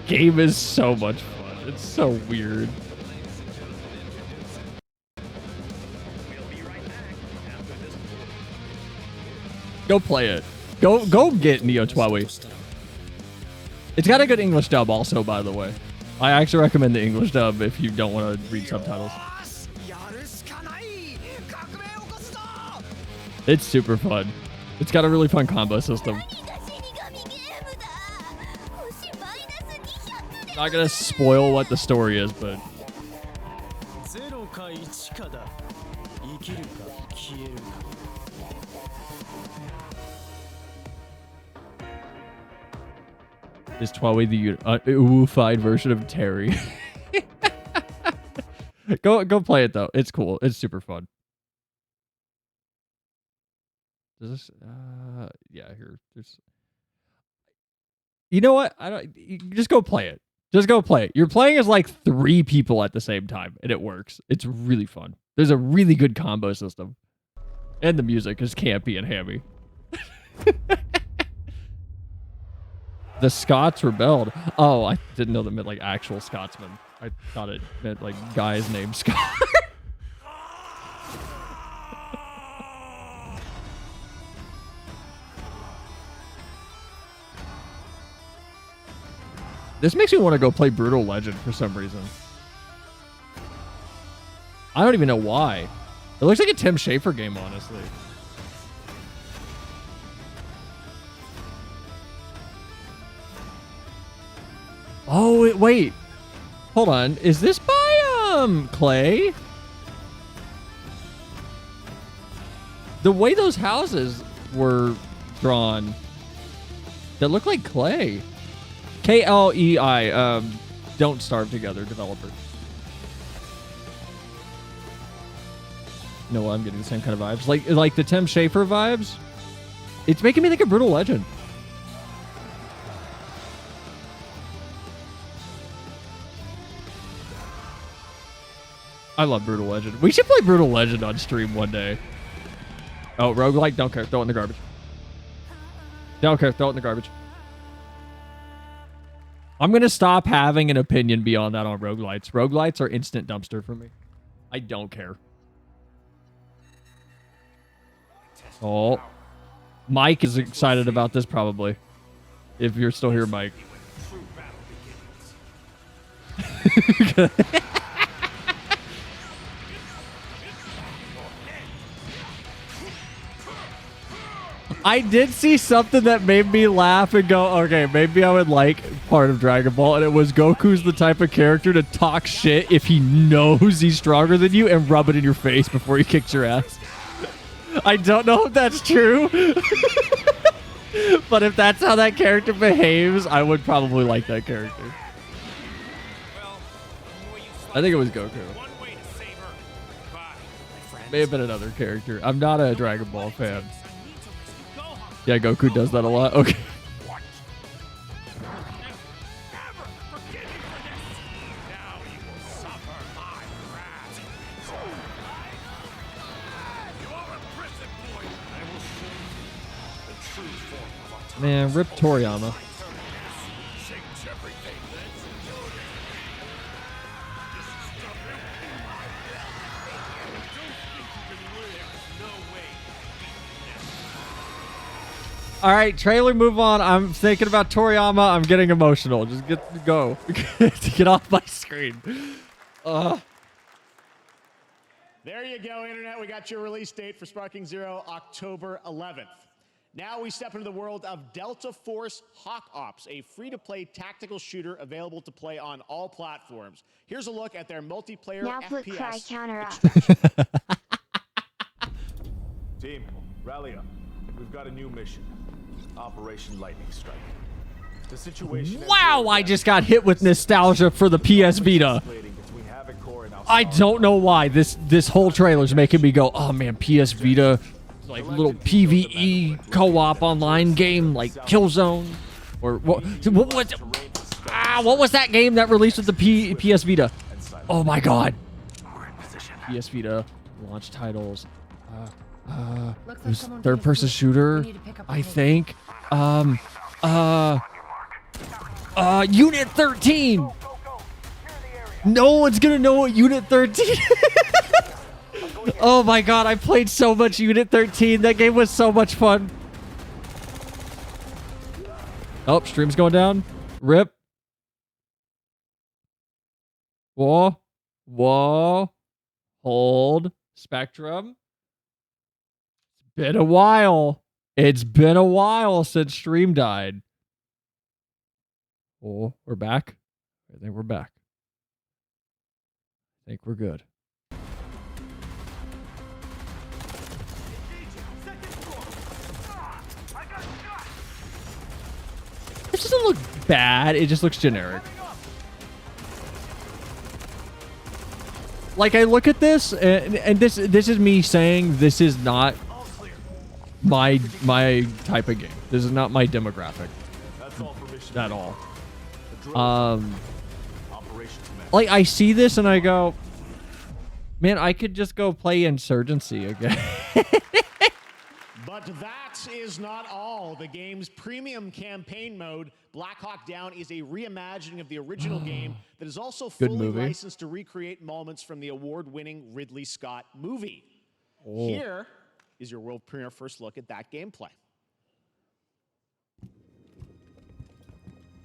Game is so much fun. It's so weird. Go play it. Go get Neo Twowie. It's got a good English dub also, by the way. I actually recommend the English dub if you don't want to read subtitles. It's super fun. It's got a really fun combo system. Not gonna spoil what the story is, but is Twowie the oofied version of Terry? Go play it though. It's cool. It's super fun. Does this? Yeah. Here. There's. You know what? Just go play it. Just go play it. You're playing as like 3 people at the same time, and it works. It's really fun. There's a really good combo system. And the music is campy and hammy. The Scots rebelled. Oh, I didn't know that meant like actual Scotsmen. I thought it meant like guys named Scott. This makes me want to go play Brutal Legend for some reason. I don't even know why. It looks like a Tim Schafer game, honestly. Oh, wait. Hold on. Is this by, Clay? The way those houses were drawn, that look like Clay. KLEI, Don't Starve Together developer. No, I'm getting the same kind of vibes. Like the Tim Schafer vibes. It's making me think of Brutal Legend. I love Brutal Legend. We should play Brutal Legend on stream one day. Oh, roguelike? Don't care. Throw it in the garbage. Don't care. Throw it in the garbage. I'm going to stop having an opinion beyond that on roguelites. Roguelites are instant dumpster for me. I don't care. Oh. Mike is excited about this probably. If you're still here, Mike. I did see something that made me laugh and go, okay, maybe I would like part of Dragon Ball. And it was Goku's the type of character to talk shit if he knows he's stronger than you and rub it in your face before he kicks your ass. I don't know if that's true. But if that's how that character behaves, I would probably like that character. I think it was Goku. May have been another character. I'm not a Dragon Ball fan. Yeah, Goku does that a lot. Okay. Man, rip Toriyama. All right, trailer, move on. I'm thinking about Toriyama. I'm getting emotional. Just go. Get off my screen. There you go, Internet. We got your release date for Sparking Zero, October 11th. Now we step into the world of Delta Force Hawk Ops, a free-to-play tactical shooter available to play on all platforms. Here's a look at their multiplayer now put FPS. Cry Counter up. Team, rally up. We've got a new mission. Operation Lightning Strike. The situation. Wow, I just got hit with nostalgia for the PS Vita. I don't know why this whole trailer's making me go, oh man, PS Vita, like little PvE co-op online game like Killzone, or what was that game that released with the PS Vita? Oh my god. PS Vita launch titles. It was third-person shooter, I think. Unit 13. No one's gonna know what Unit 13. Oh my god, I played so much Unit 13. That game was so much fun. Oh, stream's going down. Rip. Whoa. Hold. Spectrum. Been a while. It's been a while since stream died. Oh, we're back. I think we're back. I think we're good. This doesn't look bad. It just looks generic. Like, I look at this, and this is me saying this is not my type of game. This is not my demographic. at all. Operation Command. Like I see this and I go, man, I could just go play Insurgency again. But that is not all. The game's premium campaign mode, Black Hawk Down, is a reimagining of the original game that is also fully licensed to recreate moments from the award-winning Ridley Scott movie. Oh. Here is your world premiere first look at that gameplay.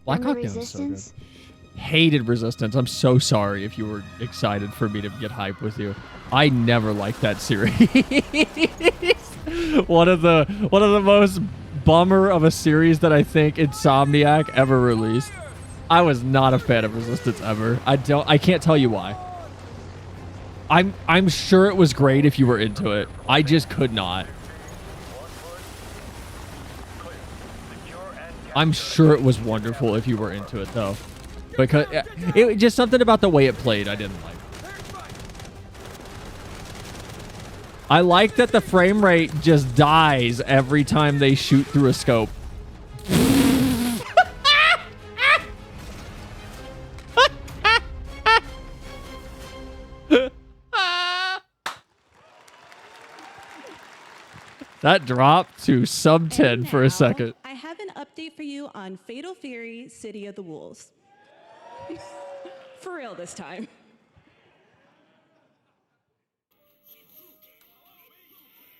Black Hawk Down is so good. Hated Resistance. I'm so sorry if you were excited for me to get hype with you. I never liked that series. one of the most bummer of a series that I think Insomniac ever released. I was not a fan of Resistance ever. I can't tell you why. I'm sure it was great if you were into it. I just could not. I'm sure it was wonderful if you were into it though. Because it just something about the way it played I didn't like. I like that the frame rate just dies every time they shoot through a scope. That dropped to sub 10 for a second. I have an update for you on Fatal Fury: City of the Wolves. For real this time.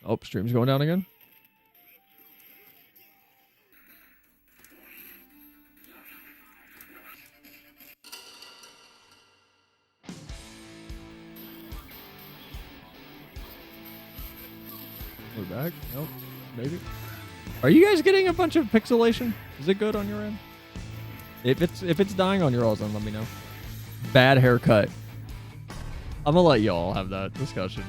Oh, stream's going down again. We're back? Nope. Maybe. Are you guys getting a bunch of pixelation? Is it good on your end? If it's dying on your alls, then let me know. Bad haircut. I'm gonna let y'all have that discussion.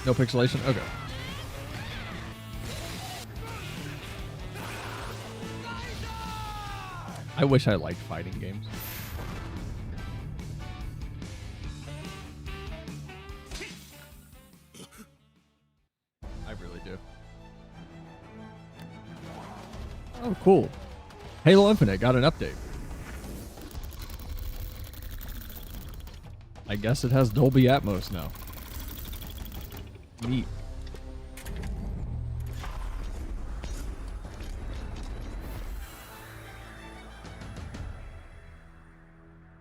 No pixelation? Okay. I wish I liked fighting games. I really do. Oh, cool. Halo Infinite got an update. I guess it has Dolby Atmos now. Neat.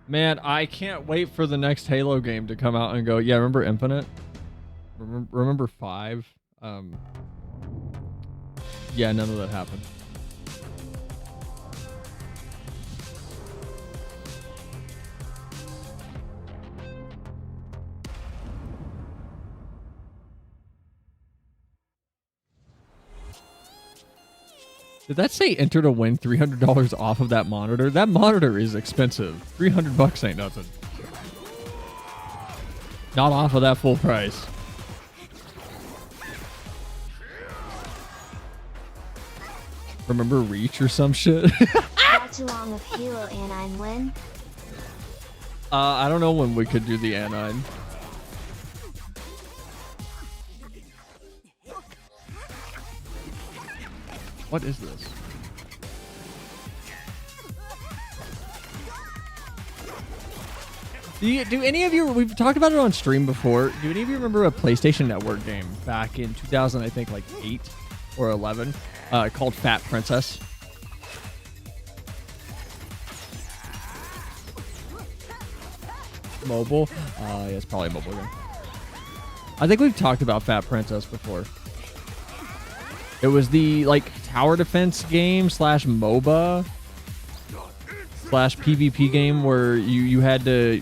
Man, I can't wait for the next Halo game to come out and go, yeah, remember Infinite? Remember 5? Yeah, none of that happened. Did that say enter to win $300 off of that monitor? That monitor is expensive. $300 ain't nothing. Not off of that full price. Remember Reach or some shit? How too long of Halo Anine win? I don't know when we could do the Anine. What is this? Do any of you, we've talked about it on stream before, do any of you remember a PlayStation Network game back in 2000, I think like 8 or 11, called Fat Princess? Mobile? Yeah, it's probably a mobile game. I think we've talked about Fat Princess before. It was the like tower defense game slash MOBA slash PvP game where you had to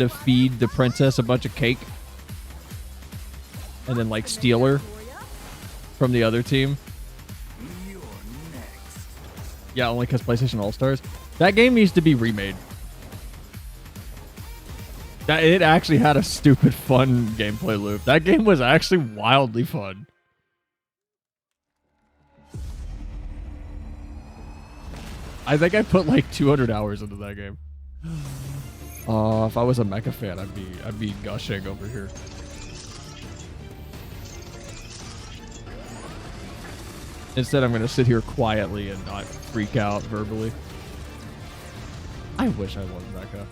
feed the princess a bunch of cake and then like steal her from the other team. Yeah, only because PlayStation All-Stars. That game needs to be remade. It actually had a stupid fun gameplay loop. That game was actually wildly fun. I think I put like 200 hours into that game. If I was a Mecha fan, I'd be gushing over here. Instead, I'm gonna sit here quietly and not freak out verbally. I wish I was Mecha.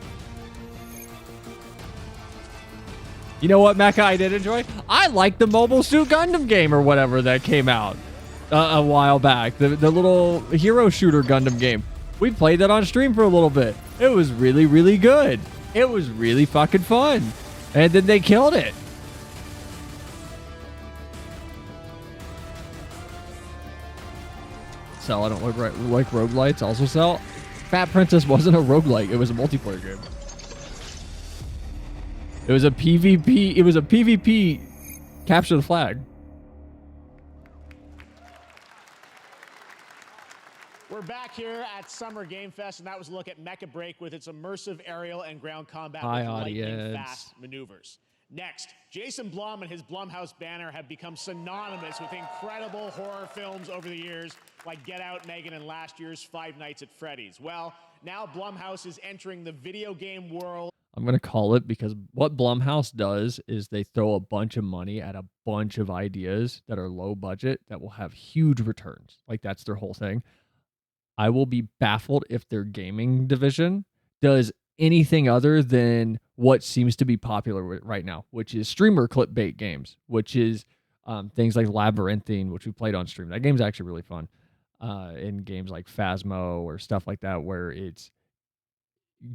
You know what Mecha I did enjoy? I liked the Mobile Suit Gundam game or whatever that came out a while back. The little hero shooter Gundam game. We played that on stream for a little bit. It was really, really good. It was really fucking fun. And then they killed it. Sell, I don't like roguelites. Also sell. Fat Princess wasn't a roguelite. It was a multiplayer game. It was a PvP. It was a PvP capture the flag. We're back here at Summer Game Fest, and that was a look at Mecha Break with its immersive aerial and ground combat Hi, with lightning audience. fast maneuvers. Next, Jason Blum and his Blumhouse banner have become synonymous with incredible horror films over the years, like Get Out, Megan, and last year's Five Nights at Freddy's. Well, now Blumhouse is entering the video game world. I'm going to call it because what Blumhouse does is they throw a bunch of money at a bunch of ideas that are low budget that will have huge returns. Like that's their whole thing. I will be baffled if their gaming division does anything other than what seems to be popular right now, which is streamer clickbait games, which is things like Labyrinthine, which we played on stream. That game's actually really fun. In games like Phasmo or stuff like that, where it's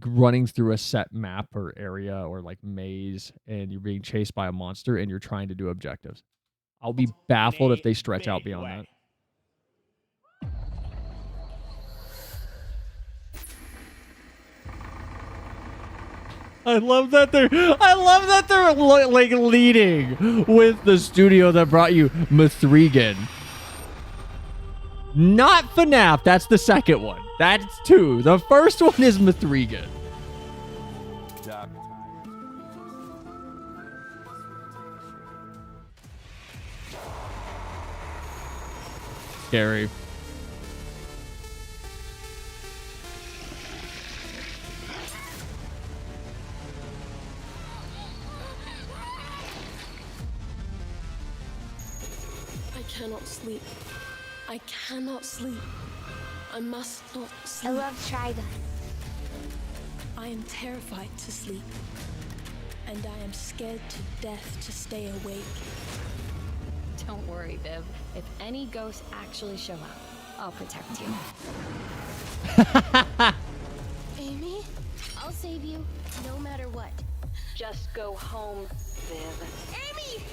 running through a set map or area or like maze and you're being chased by a monster and you're trying to do objectives. I'll be baffled if they stretch out beyond that. I love that they're like leading with the studio that brought you Mithrigan. Not FNAF, that's the second one. That's 2. The first one is Mithrigan. Scary. I cannot sleep. I cannot sleep. I must not sleep. I love Trigon. I am terrified to sleep. And I am scared to death to stay awake. Don't worry, Viv. If any ghosts actually show up, I'll protect you. Amy, I'll save you, no matter what. Just go home, Viv. Amy!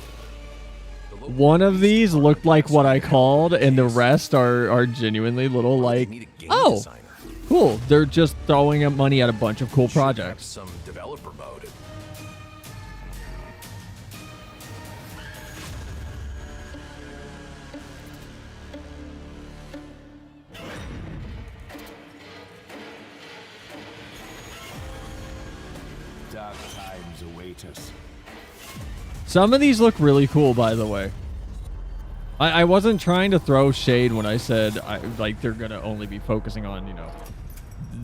One of these looked like what I called, and the rest are genuinely little like, oh, cool. They're just throwing money at a bunch of cool projects. Some developer mode. Dark times await us. Some of these look really cool, by the way. I wasn't trying to throw shade when I said like they're gonna only be focusing on, you know,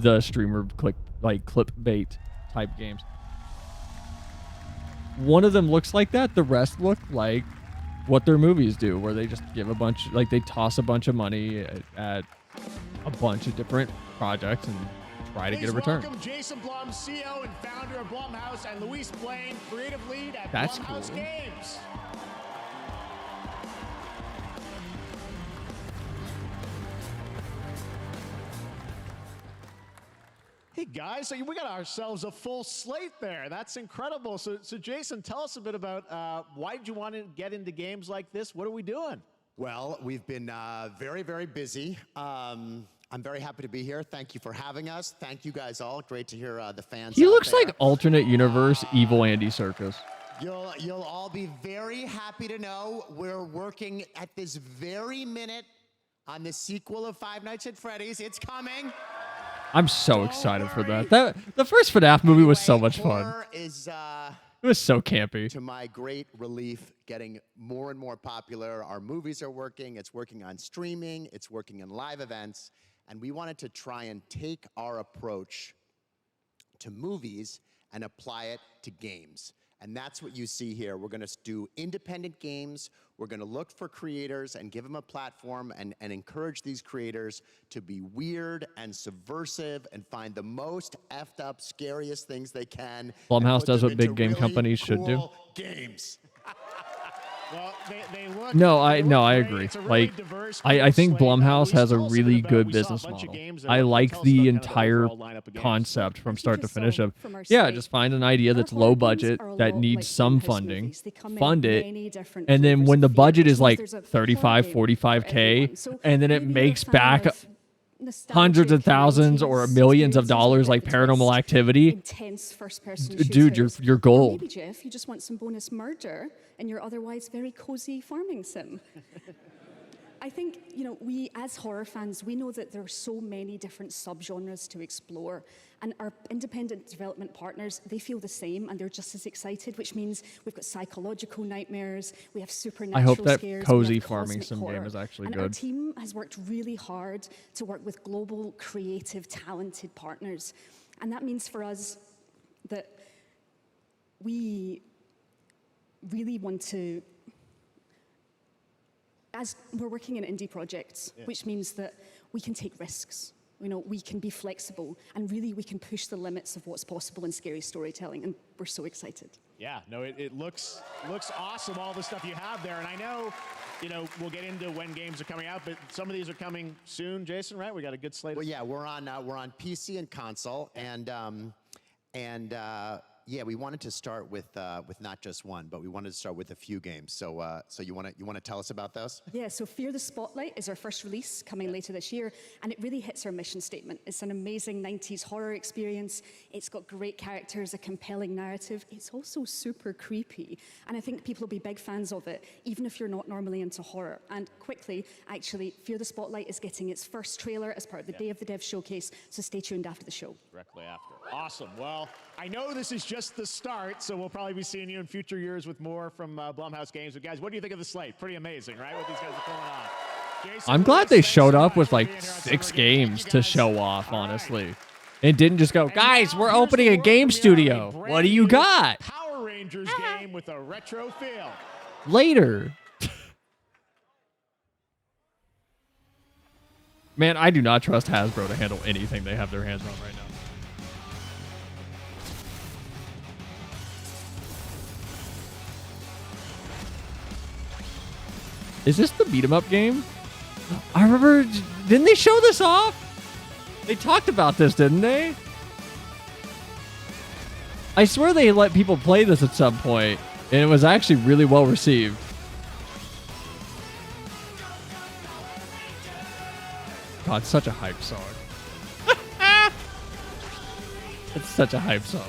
the streamer clickbait type games. One of them looks like that. The rest look like what their movies do, where they just give a bunch, like they toss a bunch of money at a bunch of different projects and try to get a return. Welcome Jason Blum, CEO and founder of Blumhouse, and Luis Blaine, creative lead at That's Blumhouse cool. Games. Hey guys, so we got ourselves a full slate there. That's incredible. So Jason, tell us a bit about why did you want to get into games like this? What are we doing? Well, we've been very, very busy. I'm very happy to be here. Thank you for having us. Thank you guys all. Great to hear the fans. He out looks there. like alternate universe evil Andy Serkis. You'll all be very happy to know we're working at this very minute on the sequel of Five Nights at Freddy's. It's coming. I'm so excited for that. The first FNAF movie was so much fun. Horror is It was so campy. to my great relief, getting more and more popular. Our movies are working. It's working on streaming. It's working in live events. And we wanted to try and take our approach to movies and apply it to games. And that's what you see here. We're going to do independent games. We're going to look for creators and give them a platform and encourage these creators to be weird and subversive and find the most effed up, scariest things they can. Blumhouse does what big game companies should do. Games. Well, they look. No, I agree. Like, I think Blumhouse has a really good business model. I like the entire concept from start to finish of, yeah, just find an idea that's low budget, that needs some funding, fund it, and then when the budget is like 35, 45K, and then it makes back hundreds of thousands or millions of dollars like Paranormal Activity, intense first-person dude, you're gold. Or maybe, Jeff, you just want some bonus murder in your otherwise very cozy farming sim. I think, you know, we as horror fans, we know that there are so many different subgenres to explore, and our independent development partners, they feel the same, and they're just as excited, which means we've got psychological nightmares, we have supernatural I hope that scares, cozy we have farming cosmic sim horror. game is actually and good. Our team has worked really hard to work with global, creative, talented partners, and that means for us that we really want to, as we're working in indie projects, which means that we can take risks. You know, we can be flexible, and really we can push the limits of what's possible in scary storytelling, and we're so excited. Yeah, no, it looks awesome, all the stuff you have there. And I know, you know, we'll get into when games are coming out, but some of these are coming soon, Jason, right? We got a good slate. Well, yeah, we're on PC and console, and yeah, we wanted to start with not just one, but we wanted to start with a few games. So you want to tell us about those? Yeah, so Fear the Spotlight is our first release coming later this year, and it really hits our mission statement. It's an amazing 90s horror experience. It's got great characters, a compelling narrative. It's also super creepy, and I think people will be big fans of it, even if you're not normally into horror. And quickly, actually, Fear the Spotlight is getting its first trailer as part of the Day of the Dev showcase, so stay tuned after the show. Directly after. Awesome. Well, I know this is just the start, so we'll probably be seeing you in future years with more from Blumhouse Games. But guys, what do you think of the slate? Pretty amazing, right? What these guys are pulling on. Jason, I'm glad they showed up with like 6 games to show off, honestly. And didn't just go, guys, we're opening a game studio. What do you got? Power Rangers game with a retro feel. Later. Man, I do not trust Hasbro to handle anything they have their hands on right now. Is this the beat 'em up game? I remember, didn't they show this off? They talked about this, didn't they? I swear they let people play this at some point, and it was actually really well received. God, such a hype song. It's such a hype song.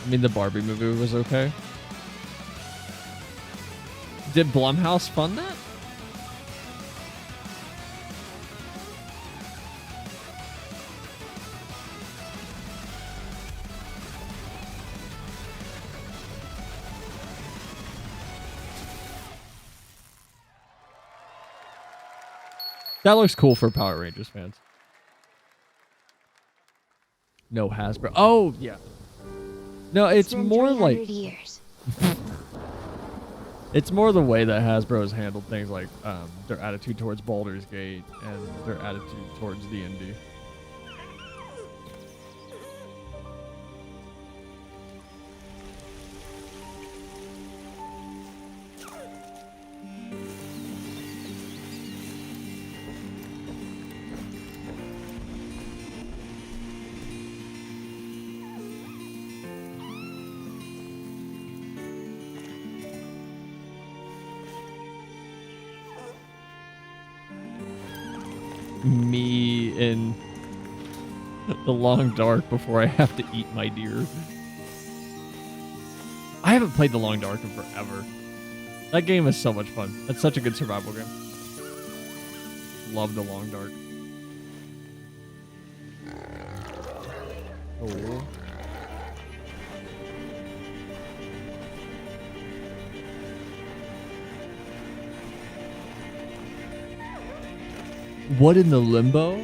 I mean, the Barbie movie was okay. Did Blumhouse fund that? That looks cool for Power Rangers fans. No Hasbro. Oh, yeah. No, it's more like... years. It's more the way that Hasbro has handled things like their attitude towards Baldur's Gate and their attitude towards the indie. Me in the long dark before I have to eat my deer. I haven't played the long dark in forever. That game is so much fun. It's such a good survival game. Love the long dark. Oh. What in the limbo?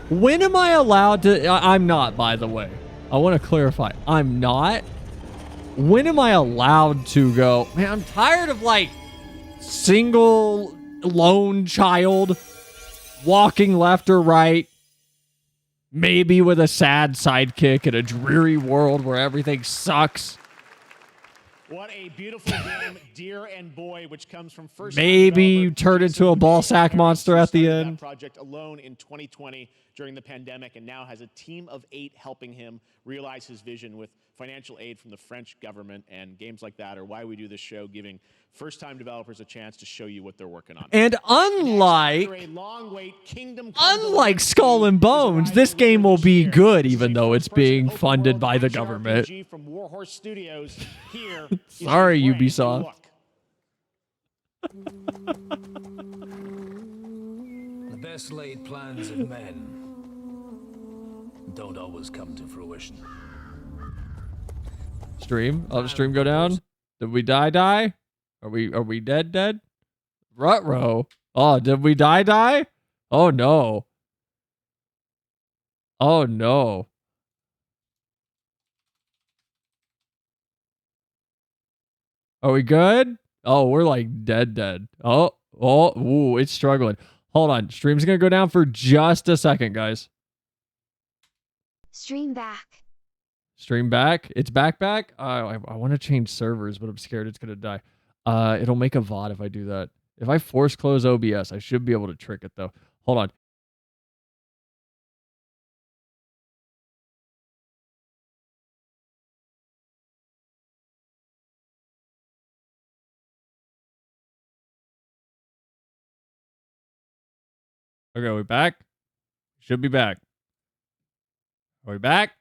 When am I allowed to? I'm not, by the way. I want to clarify. I'm not. When am I allowed to go? Man, I'm tired of like single lone child walking left or right, maybe with a sad sidekick in a dreary world where everything sucks. What a beautiful game, Dear and Boy, which comes from first. Maybe you turn into a ball sack monster at the end. Project alone in 2020 during the pandemic, and now has a team of 8 helping him realize his vision with financial aid from the French government. And games like that are why we do this show, giving first-time developers a chance to show you what they're working on. And unlike Skull and Bones, this game will be good, even though it's being funded by the government. From Warhorse Studios, here Sorry, Ubisoft. The best laid plans of men don't always come to fruition. Stream? Oh, the stream go down? Did we die? Are we dead? Ruh-roh. Oh, did we die? Oh no. Oh no. Are we good? Oh, we're like dead. Oh, ooh, it's struggling. Hold on. Stream's gonna go down for just a second, guys. Stream back. Stream back? It's back? I want to change servers, but I'm scared it's going to die. It'll make a VOD if I do that. If I force close OBS, I should be able to trick it, though. Hold on. Okay, we back? Should be back. Are we back?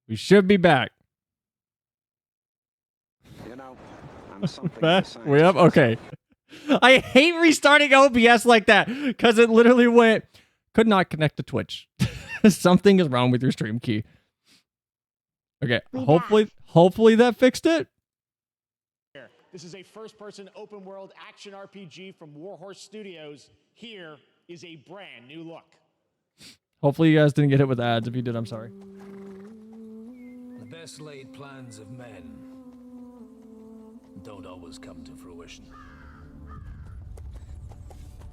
We should be back. You know, I'm something Back? We up? Okay. I hate restarting OBS like that because it literally went, could not connect to Twitch. Something is wrong with your stream key. Okay, hopefully that fixed it. This is a first-person open-world action RPG from Warhorse Studios. Here is a brand new look. Hopefully you guys didn't get hit with ads. If you did, I'm sorry. The best laid plans of men don't always come to fruition.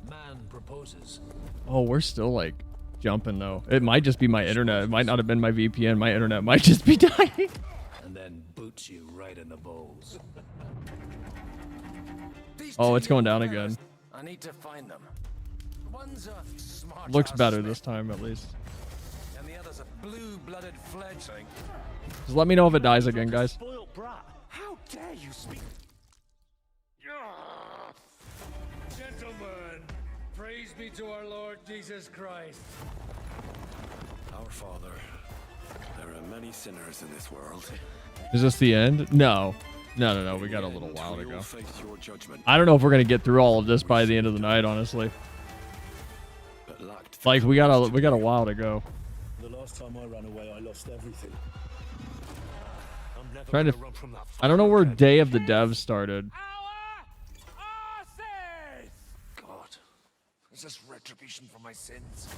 Man proposes. Oh, we're still like jumping though. It might just be my internet. It might not have been my VPN. My internet might just be dying. And then boots you right in the balls. Oh, it's going down again. I need to find them. One's a smart Looks better this time at least. And the other's a blue-blooded fledgling. Just let me know if it dies again, guys. Spoiled brat. How dare you speak? Gentlemen, praise be to our Lord Jesus Christ. Our Father, there are many sinners in this world. Is this the end? No. No. We got a little while to go. I don't know if we're gonna get through all of this by the end of the night, honestly. Like we got a while to go. The last time I ran away, I lost everything. Trying to. I don't know where Day of the Dev started. God, is this retribution for my sins?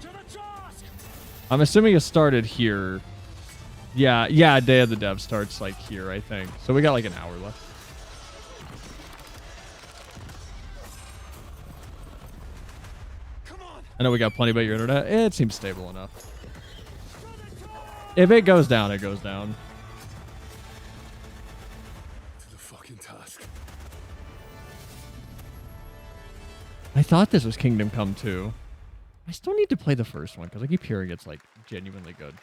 To the task! I'm assuming it started here. Yeah. Day of the Dev starts like here, I think. So we got like an hour left. I know we got plenty about your internet. It seems stable enough. If it goes down, it goes down. To the fucking task. I thought this was Kingdom Come 2. I still need to play the first one because I keep hearing it's like genuinely good,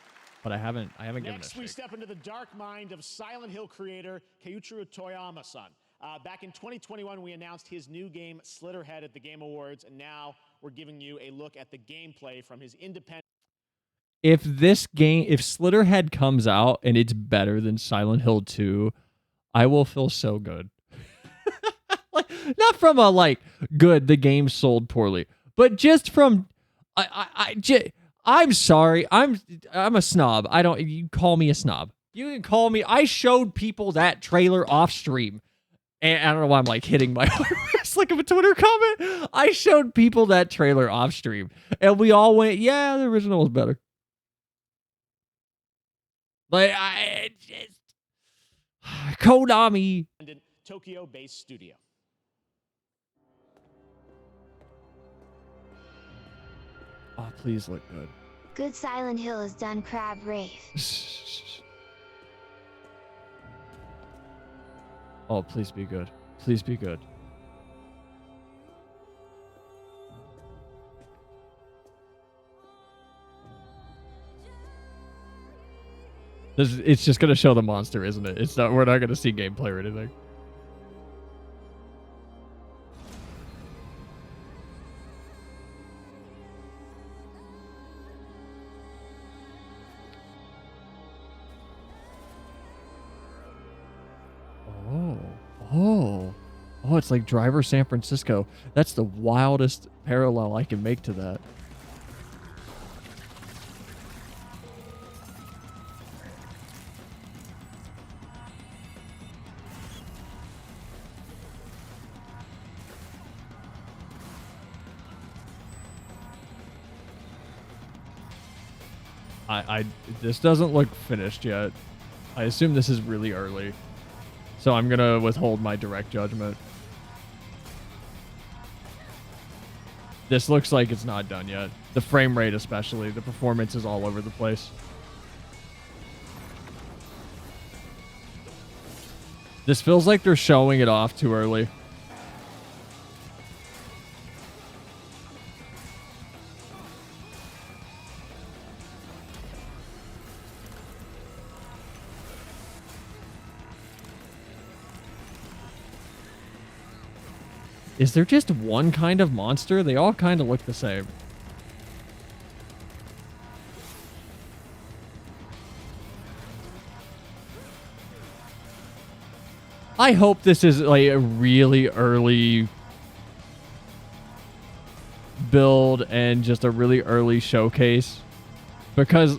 but I haven't given it a Next, we shake. step into the dark mind of Silent Hill creator Keiichiro Toyama-san. Back in 2021, we announced his new game, Slitterhead, at the Game Awards, and now we're giving you a look at the gameplay from his independent... If Slitterhead comes out and it's better than Silent Hill 2, I will feel so good. Not from a, like, good, the game sold poorly, but just from... I'm sorry. I'm a snob. You call me a snob. You can call me. I showed people that trailer off stream. And I don't know why I'm like hitting my wrist like of a Twitter comment. I showed people that trailer off stream. And we all went, yeah, the original was better. Like, I just... Konami. Tokyo-based studio. Oh, please look good. Good Silent Hill is done, Crab Wraith. Oh, please be good. Please be good. It's just gonna show the monster, isn't it? It's not. We're not gonna see gameplay or anything. Oh, it's like Driver San Francisco. That's the wildest parallel I can make to that. This doesn't look finished yet. I assume this is really early. So I'm gonna withhold my direct judgment. This looks like it's not done yet. The frame rate especially. The performance is all over the place. This feels like they're showing it off too early. Is there just one kind of monster? They all kind of look the same. I hope this is like a really early build and just a really early showcase, because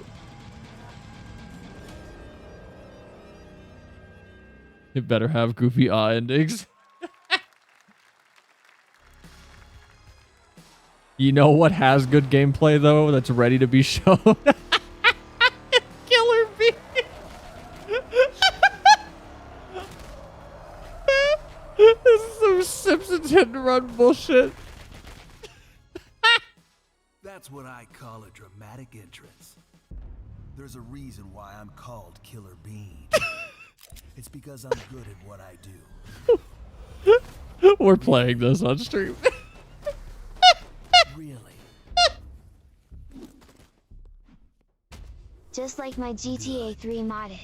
it better have goofy endings. You know what has good gameplay, though, that's ready to be shown? Killer Bee! This is some Simpsons hit and run bullshit. That's what I call a dramatic entrance. There's a reason why I'm called Killer Bean. It's because I'm good at what I do. We're playing this on stream. Really? Just like my GTA 3 modded.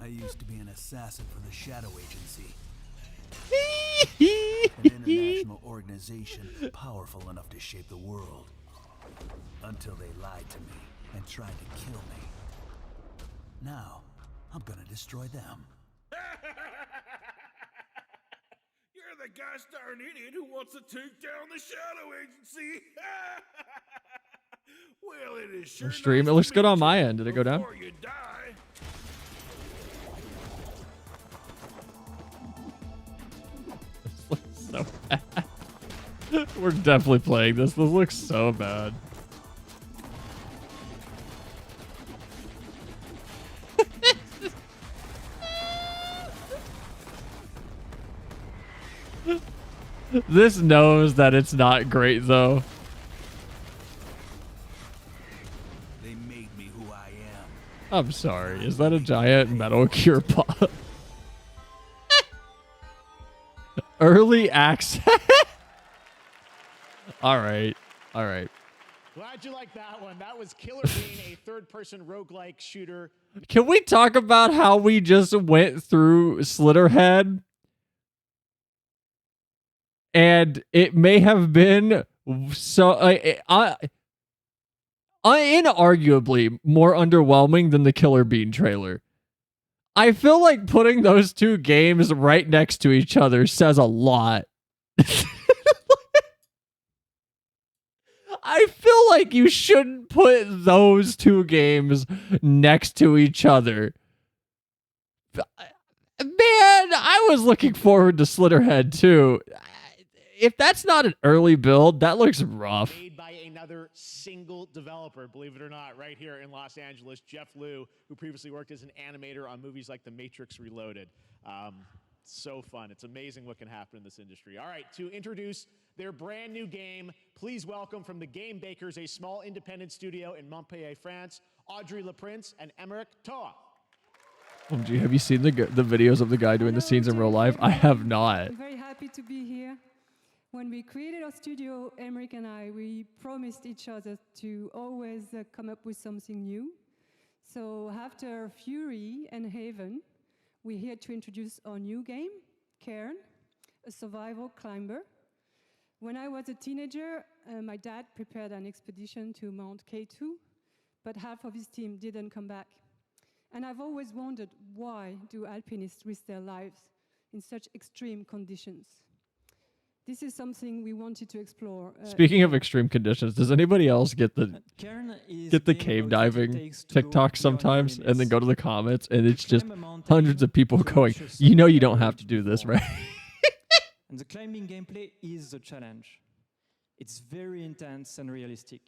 I used to be an assassin for the Shadow Agency. An international organization powerful enough to shape the world. Until they lied to me and tried to kill me. Now, I'm gonna destroy them. You're the gosh darn idiot who wants to take down the Shadow Agency. Well, it is sure Stream. It looks good on my end. Did it go down? You die. This looks so bad. We're definitely playing this. This looks so bad. This knows that it's not great, though. They made me who I am. I'm sorry. Is that a giant Metal Gear pop? Early access. All right. All right. Glad you like that one. That was Killer Bean, a third-person roguelike shooter. Can we talk about how we just went through Slitterhead? And it may have been so inarguably more underwhelming than the Killer Bean trailer. I feel like putting those two games right next to each other says a lot. I feel like you shouldn't put those two games next to each other. Man, I was looking forward to Slitterhead too. If that's not an early build, that looks rough. Made by another single developer, believe it or not, right here in Los Angeles, Jeff Liu, who previously worked as an animator on movies like The Matrix Reloaded. So fun. It's amazing what can happen in this industry. All right, to introduce their brand new game, please welcome from the Game Bakers, a small independent studio in Montpellier, France, Audrey Laprince and Emmerich Toa. OMG, have you seen the videos of the guy doing the scenes in real life? I have not. I'm very happy to be here. When we created our studio, Emmerich and I, we promised each other to always come up with something new. So after Fury and Haven, we're here to introduce our new game, Cairn, a survival climber. When I was a teenager, my dad prepared an expedition to Mount K2, but half of his team didn't come back. And I've always wondered, why do alpinists risk their lives in such extreme conditions? This is something we wanted to explore. Speaking of extreme conditions, does anybody else get the cave diving TikTok sometimes and then go to the comments and it's just hundreds of people going, you know you don't have to do this, right? And the climbing gameplay is the challenge. It's very intense and realistic.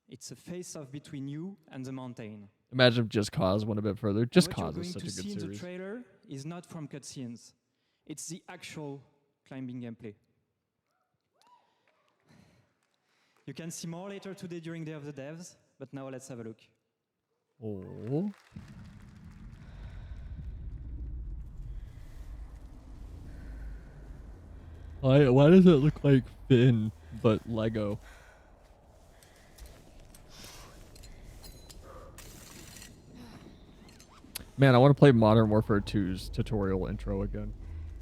It's a face-off between you and the mountain. Imagine if Just Cause went a bit further. Just Cause is such a good series. What you're going to see in the trailer is not from cutscenes. It's the actual climbing gameplay. You can see more later today during Day of the Devs, but now let's have a look. Oh. Why does it look like Finn, but Lego? Man, I want to play Modern Warfare 2's tutorial intro again.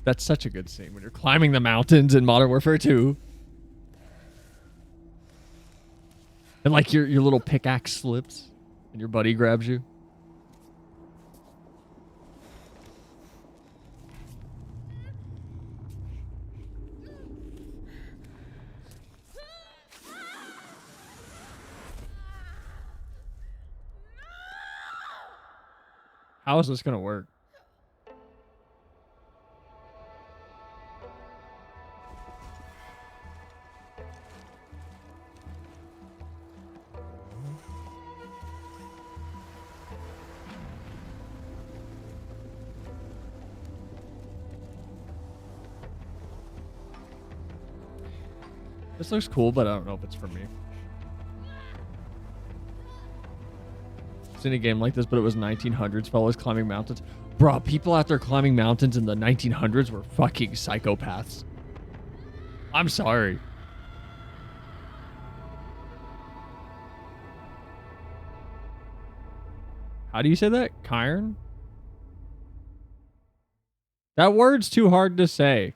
That's such a good scene when you're climbing the mountains in Modern Warfare 2. And like your little pickaxe slips and your buddy grabs you. How is this going to work? This looks cool, but I don't know if it's for me. I've seen a game like this, but it was 1900s, fellas climbing mountains. Bro, people out there climbing mountains in the 1900s were fucking psychopaths. I'm sorry. How do you say that? Cairn? That word's too hard to say.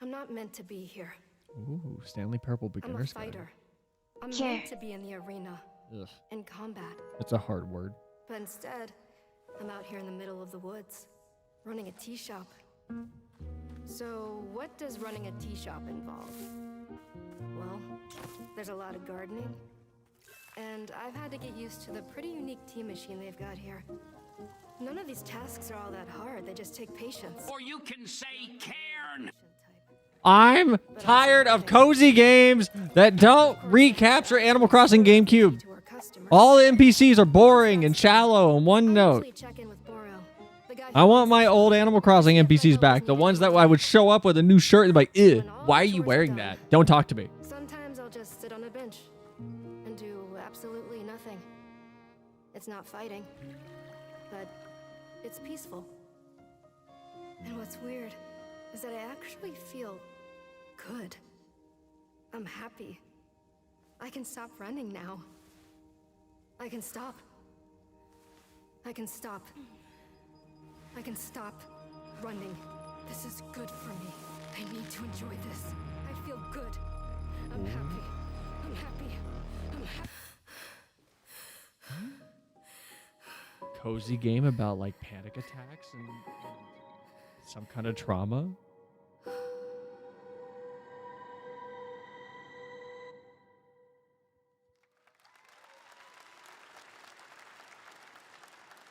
I'm not meant to be here. Ooh, Stanley Purple I'm a beginner's guide. fighter. I'm meant to be in the arena, Ugh. in combat. That's a hard word. But instead, I'm out here in the middle of the woods, running a tea shop. So, what does running a tea shop involve? Well, there's a lot of gardening, and I've had to get used to the pretty unique tea machine they've got here. None of these tasks are all that hard, they just take patience. Or you can say Cairn! I'm tired of cozy games that don't recapture Animal Crossing GameCube. All the NPCs are boring and shallow and one note. I want my old Animal Crossing NPCs back. The ones that I would show up with a new shirt and be like, ew, why are you wearing that? Don't talk to me. Sometimes I'll just sit on a bench and do absolutely nothing. It's not fighting, but it's peaceful. And what's weird is that I actually feel good. I'm happy. I can stop running now. I can stop. I can stop. I can stop running. This is good for me. I need to enjoy this. I feel good. I'm happy. I'm happy. I'm happy. cozy game about like panic attacks and some kind of trauma.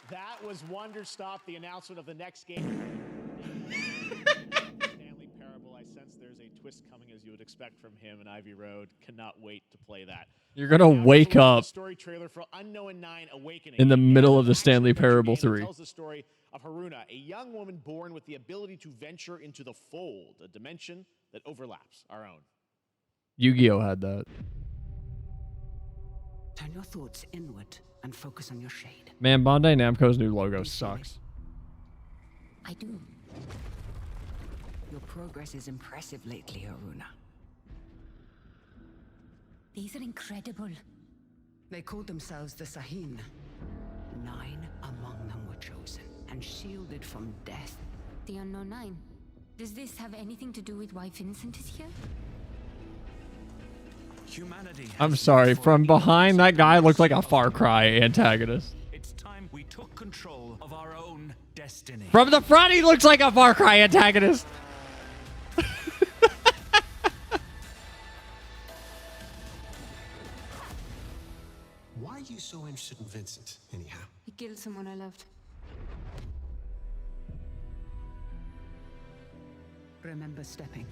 That was Wonderstop, the announcement of the next game. Stanley Parable. I sense there's a twist coming, as you would expect from him and Ivy Road. Cannot wait to play that. You're gonna wake up Story trailer for Unknown 9 Awakening. in the middle of the Stanley Parable 3. Tells the story of Haruna, a young woman born with the ability to venture into the fold, a dimension that overlaps our own. Yu-Gi-Oh had that. Turn your thoughts inward and focus on your shade. Man, Bandai Namco's new logo sucks. I do. Your progress is impressive lately, Haruna. These are incredible. They called themselves the Sahin. 9 among them were chosen and shielded from death. The Unknown 9. Does this have anything to do with why Vincent is here? Humanity. I'm sorry, from behind that guy looked like a Far Cry antagonist. It's time we took control of our own destiny. From the front, he looks like a Far Cry antagonist. Why are you so interested in Vincent, anyhow? He killed someone I loved. Remember stepping.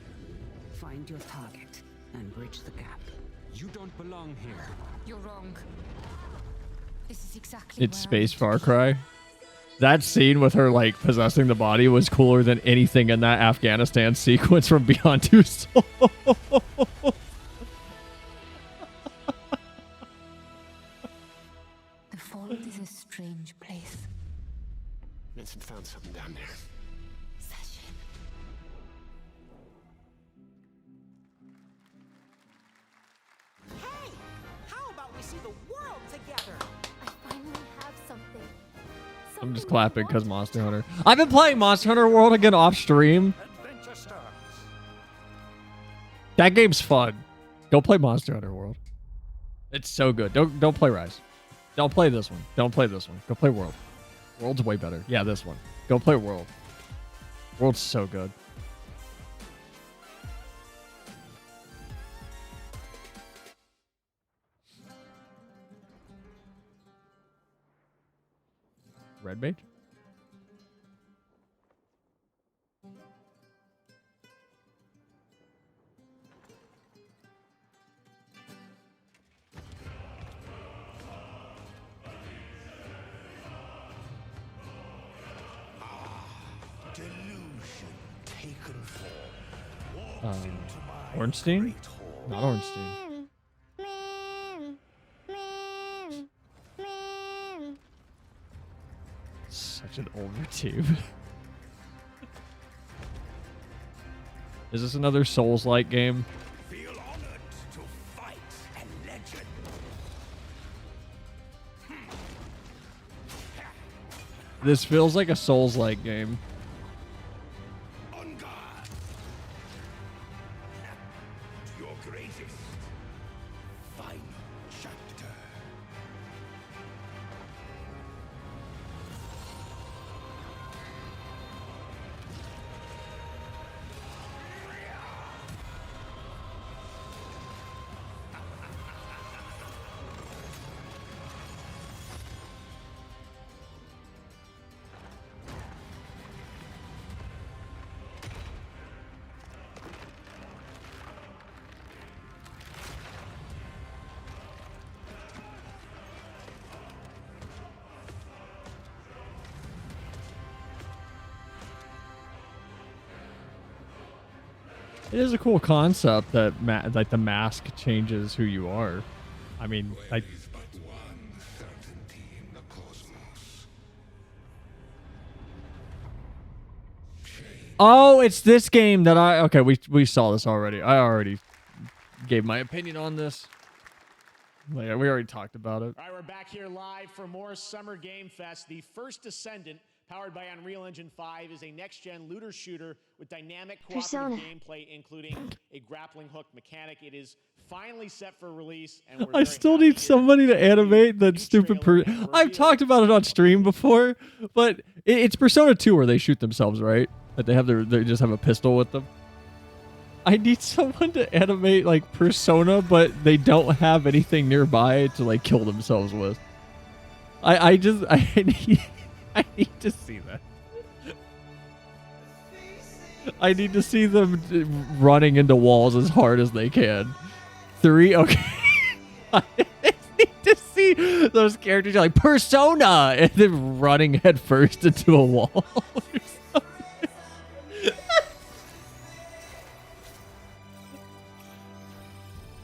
Find your target and bridge the gap. You don't belong here. You're wrong. This is exactly It's where Space Far Cry. That scene with her like possessing the body was cooler than anything in that Afghanistan sequence from Beyond Two Souls. The fold is a strange place. Vincent found something down there. Hey! How about we see the world together? I finally have something. I'm just clapping because Monster Hunter. I've been playing Monster Hunter World again off stream. Adventure starts. That game's fun. Go play Monster Hunter World. It's so good. Don't play Rise. Don't play this one. Don't play this one. Go play World. World's way better. Yeah, this one. Go play World. World's so good. Red Mage? Delusion taken form. Ornstein? Not Ornstein. Such an older tube. Is this another Souls-like game? Feel honored to fight a legend. This feels like a Souls-like game. On guard. To your greatest final chapter. It is a cool concept that like the mask changes who you are. I mean, like. Oh, it's this game that okay, we saw this already. I already gave my opinion on this. Like, we already talked about it. All right, we're back here live for more Summer Game Fest. The first descendant powered by Unreal Engine 5, is a next-gen looter shooter with dynamic Persona. cooperative gameplay, including a grappling hook mechanic. It is finally set for release, and we're I very still happy need here somebody to show you animate the that new stupid trailer and I've talked about it on stream before, but it's Persona 2 where they shoot themselves, right? That they have they just have a pistol with them. I need someone to animate like Persona, but they don't have anything nearby to like kill themselves with. I need to see that. I need to see them running into walls as hard as they can. 3, okay. I need to see those characters like Persona and then running headfirst into a wall.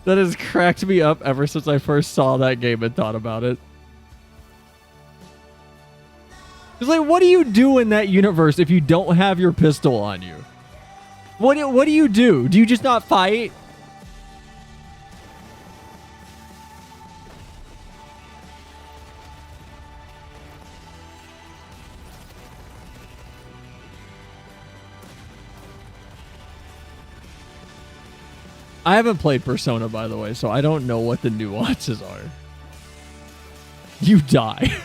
That has cracked me up ever since I first saw that game and thought about it. It's like, what do you do in that universe if you don't have your pistol on you? What do you do? Do you just not fight? I haven't played Persona, by the way, so I don't know what the nuances are. You die.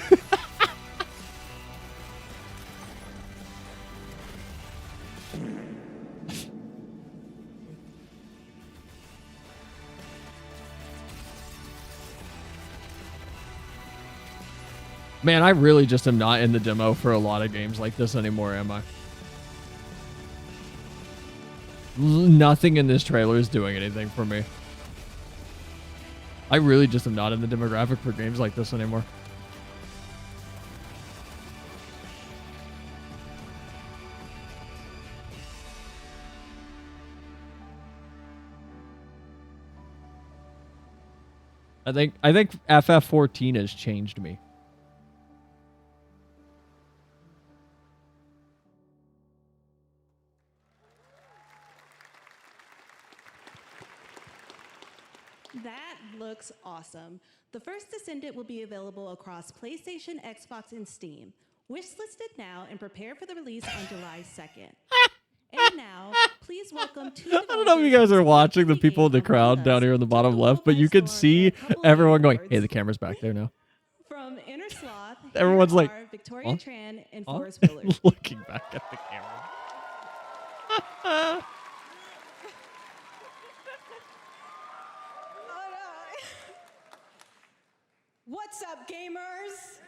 Man, I really just am not in the demo for a lot of games like this anymore, am I? Nothing in this trailer is doing anything for me. I really just am not in the demographic for games like this anymore. I think FF14 has changed me. That looks awesome. The first Descendant will be available across PlayStation, Xbox, and Steam. Wishlisted now and prepare for the release on July 2nd. And now, please welcome two I don't know if you guys are watching the people in the crowd down here in the bottom left, but you can see everyone going, hey, the camera's back there now. From Inner Sloth, Everyone's here like, are Victoria huh? Tran and Huh? Forrest Willard. Looking back at the camera. What's up, gamers?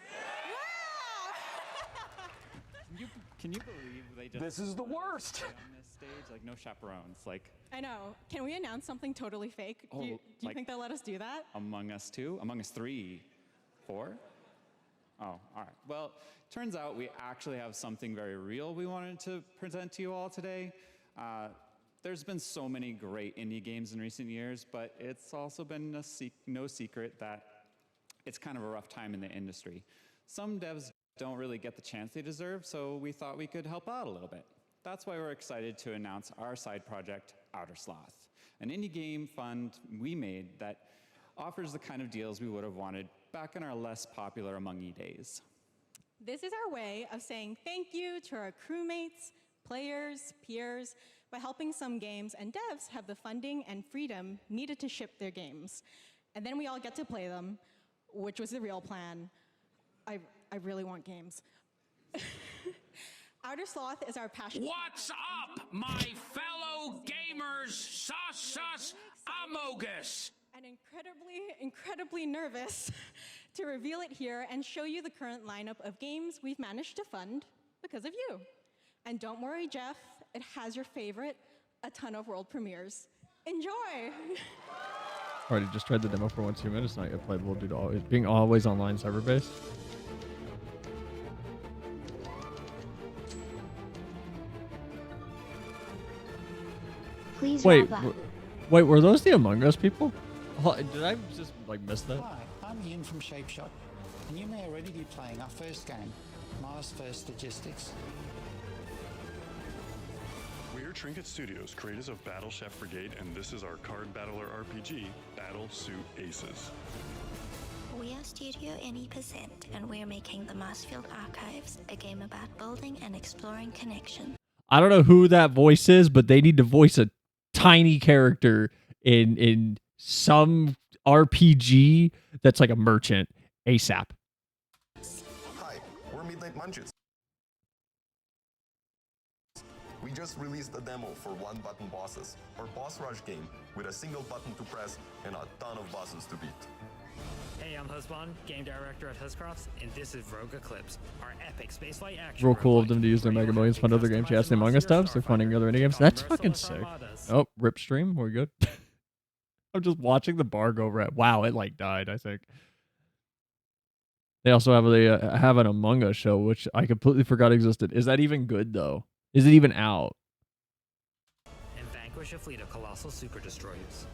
Can you believe they just... This is the worst. On this stage, like no chaperones, like... I know. Can we announce something totally fake? Oh, Do you like- think they'll let us do that? Among Us 2? Among Us 3? 4? Oh, all right. Well, turns out we actually have something very real we wanted to present to you all today. There's been so many great indie games in recent years, but it's also been no secret that it's kind of a rough time in the industry. Some devs don't really get the chance they deserve, so we thought we could help out a little bit. That's why we're excited to announce our side project, Outer Sloth, an indie game fund we made that offers the kind of deals we would have wanted back in our less popular Among E days. This is our way of saying thank you to our crewmates, players, peers, by helping some games and devs have the funding and freedom needed to ship their games. And then we all get to play them, which was the real plan. I really want games. Outer Sloth is our passion. What's up, my fellow gamers? Sus Amogus! And incredibly nervous to reveal it here and show you the current lineup of games we've managed to fund because of you. And don't worry, Jeff, it has your favorite, a ton of world premieres. Enjoy! Already just tried the demo for 1-2 minutes, not yet playable due to being always online server based. Please Wait, wrap up. wait, were those the Among Us people? Did I just like miss that? Hi, I'm Ian from Shapeshot, and you may already be playing our first game, Mars First Logistics. We're Trinket Studios, creators of Battle Chef Brigade, and this is our card battler RPG, Battle Suit Aces. We We are Studio NE%, and we're making the Marsfield Archives, a game about building and exploring connection. I don't know who that voice is, but they need to voice a tiny character in some RPG that's like a merchant ASAP. Hi, we're Midnight Munches. We just released a demo for one-button bosses, our boss rush game with a single button to press and a ton of bosses to beat. Hey, I'm Husband, game director at Huscrafts, and this is Rogue Eclipse, our epic spaceflight action. Real cool of them to use their Mega Millions fund other games. Yes, the Among Us stuff. They're funding other indie games. That's fucking sick. Oh, rip stream. We're good. I'm just watching the bar go red. Wow, it like died, I think. They also have an Among Us show, which I completely forgot existed. Is that even good though? Is it even out? And vanquish a fleet of colossal super destroyers.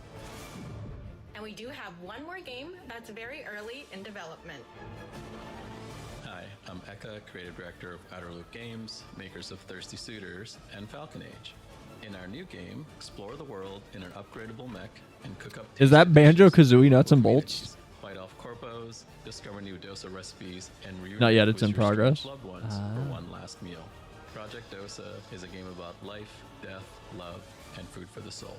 And we do have one more game that's very early in development. Hi, I'm Eka, creative director of Outer Loop Games, makers of Thirsty Suitors and Falcon Age. In our new game, explore the world in an upgradable mech and cook up. Is that Banjo-Kazooie Nuts and Bolts? Fight off corpos, discover new dosa recipes, and reunite Not yet, it's with in your progress. loved ones for one last meal. Project Dosa is a game about life, death, love, and food for the soul.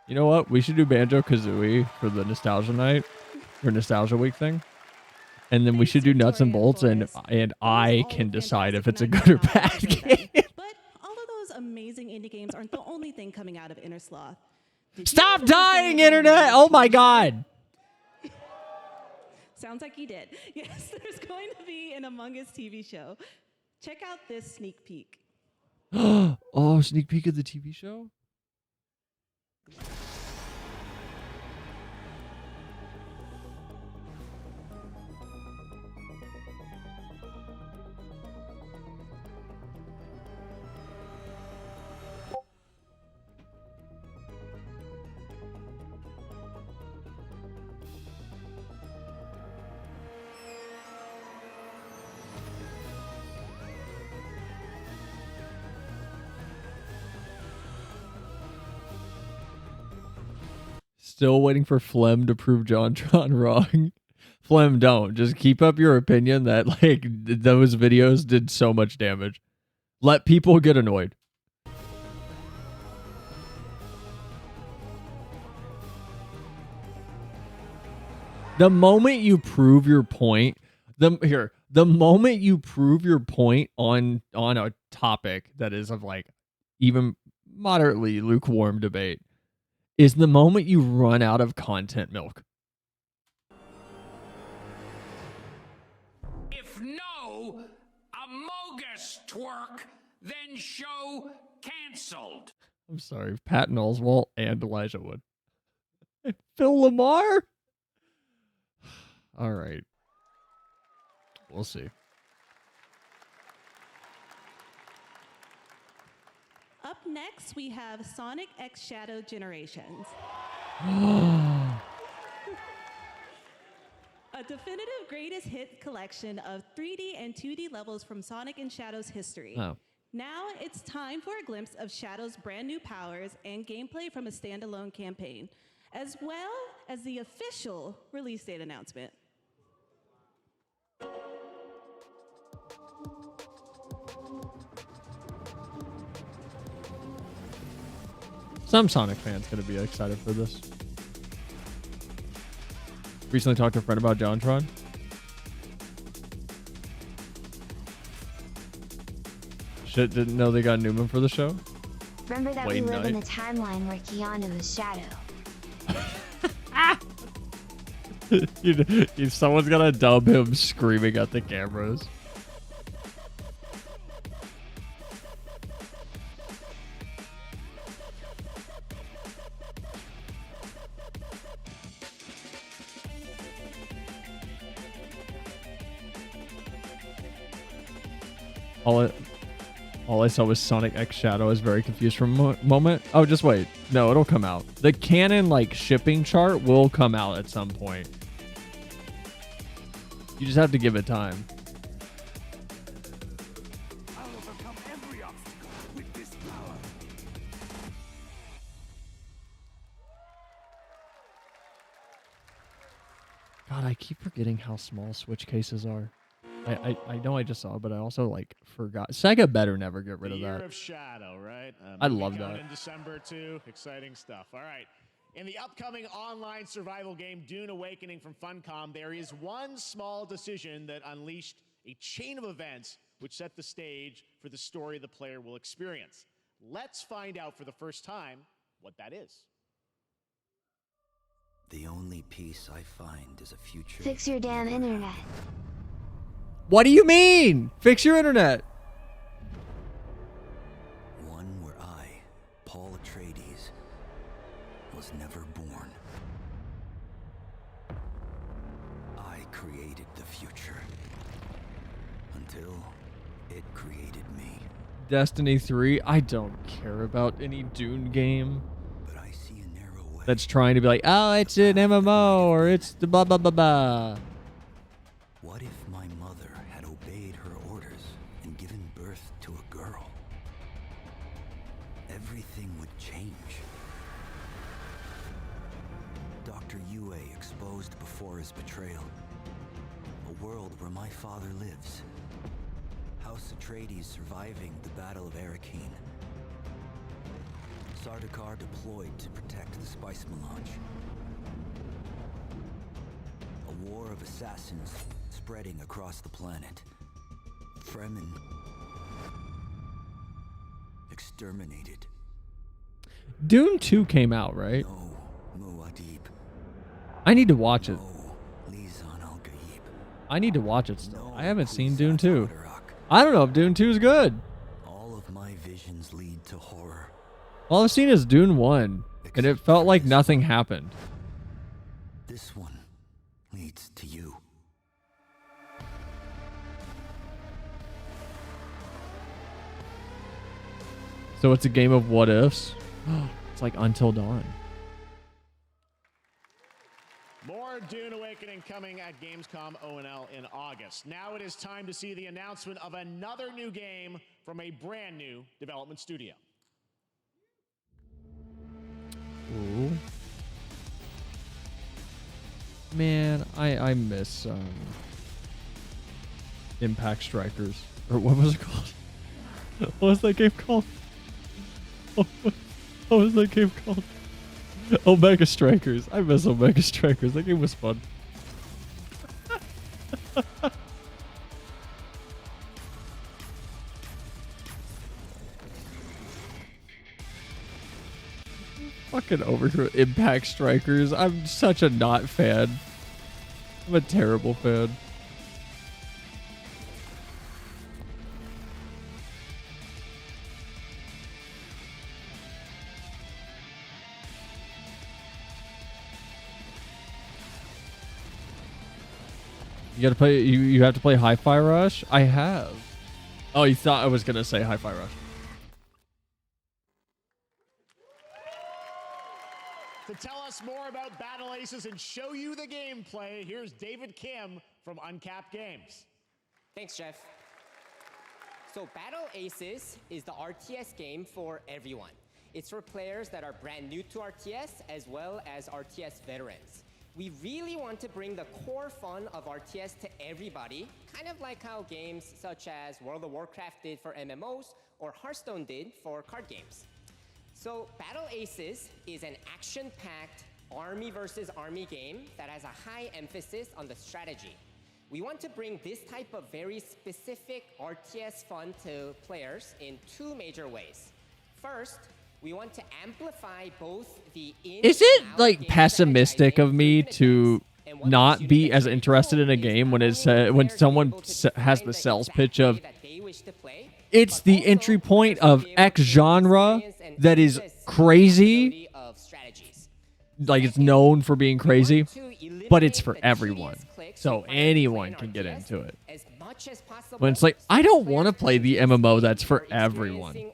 You know what? We should do Banjo-Kazooie for the Nostalgia Night or Nostalgia Week thing. And then we should do Nuts and Bolts, and I can decide if it's a good or bad game. But all of those amazing indie games aren't the only thing coming out of Inner Sloth. Stop dying, internet! Oh my god! Sounds like you did. Yes, there's going to be an Among Us TV show. Check out this sneak peek. Oh, sneak peek of the TV show? Still waiting for Flem to prove JonTron wrong. Flem, don't. Just keep up your opinion that like those videos did so much damage. Let people get annoyed. The moment you prove your point, the moment you prove your point on a topic that is of like even moderately lukewarm debate, is the moment you run out of content milk. If no Amogus twerk, then show canceled. I'm sorry, Patton Oswalt and Elijah Wood. Phil Lamar? All right. We'll see. Up next, we have Sonic X Shadow Generations. A definitive greatest hit collection of 3D and 2D levels from Sonic and Shadow's history. Oh. Now it's time for a glimpse of Shadow's brand new powers and gameplay from a standalone campaign, as well as the official release date announcement. Some Sonic fans gonna be excited for this. Recently talked to a friend about JonTron. Shit, didn't know they got Newman for the show. Remember that Wayne we live Knight. in a timeline where Keanu is Shadow. Someone's gonna dub him screaming at the cameras. All I saw was Sonic X Shadow. I was very confused for a moment. Oh, just wait. No, it'll come out. The canon like shipping chart will come out at some point. You just have to give it time. I'll overcome every obstacle with this power. God, I keep forgetting how small Switch cases are. I know I just saw it, but I also like forgot. Sega better never get rid of Year that. of Shadow, right? I Movie love coming that. in December too. Exciting stuff. All right. In the upcoming online survival game Dune Awakening from Funcom, there is one small decision that unleashed a chain of events which set the stage for the story the player will experience. Let's find out for the first time what that is. The only peace I find is a future. Fix your damn internet. What do you mean? Fix your internet. One where I, Paul Atreides, was never born. I created the future until it created me. Destiny 3. I don't care about any Dune game that's trying to be like, oh, it's an MMO or it's the blah blah blah blah. What if my mother had obeyed her orders and given birth to a girl? Everything would change. Dr. Yue exposed before his betrayal. A world where my father lives. House Atreides surviving the Battle of Arrakeen. Sardaukar deployed to protect the spice melange. A war of assassins spreading across the planet. Fremen exterminated. Dune 2 came out, right? Muad'Dib. I need to watch it. Lisan al-Gaib. I need to watch it still. I haven't seen Dune 2. I don't know if Dune 2 is good. All of my visions lead to horror. All I've seen is Dune 1, and it felt like nothing happened. This one leads to you. So it's a game of what ifs. It's like Until Dawn. More Dune Awakening coming at Gamescom O&L in August. Now it is time to see the announcement of another new game from a brand new development studio. Ooh. Man, I miss Impact Strikers. Or what was it called? What was that game called? What was that game called? Omega Strikers. I miss Omega Strikers. That game was fun. Fucking over Impact Strikers. I'm such a not fan. I'm a terrible fan. You gotta play. You have to play Hi-Fi Rush. I have. Oh, you thought I was gonna say Hi-Fi Rush. To tell us more about Battle Aces and show you the gameplay, here's David Kim from Uncapped Games. Thanks, Jeff. So Battle Aces is the RTS game for everyone. It's for players that are brand new to RTS as well as RTS veterans. We really want to bring the core fun of RTS to everybody, kind of like how games such as World of Warcraft did for MMOs or Hearthstone did for card games. So Battle Aces is an action-packed army versus army game that has a high emphasis on the strategy. We want to bring this type of very specific RTS fun to players in two major ways. First, we want to amplify both the Is it like pessimistic of me to not be as interested in a game when it's when someone has the sales pitch of it's the entry point of X genre that is crazy, like it's known for being crazy, but it's for everyone, so anyone can get into it. When it's like, I don't want to play the MMO that's for everyone.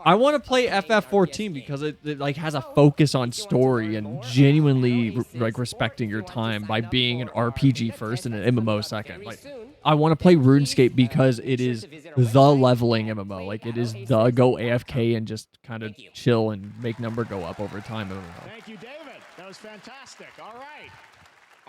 I want to play FF14 because it like has a focus on story and genuinely like respecting your time by being an RPG first and an MMO second. Like, I want to play RuneScape because it is the leveling MMO. Like, it is the go AFK and just kind of chill and make number go up over time MMO. Thank you, David. That was fantastic. All right.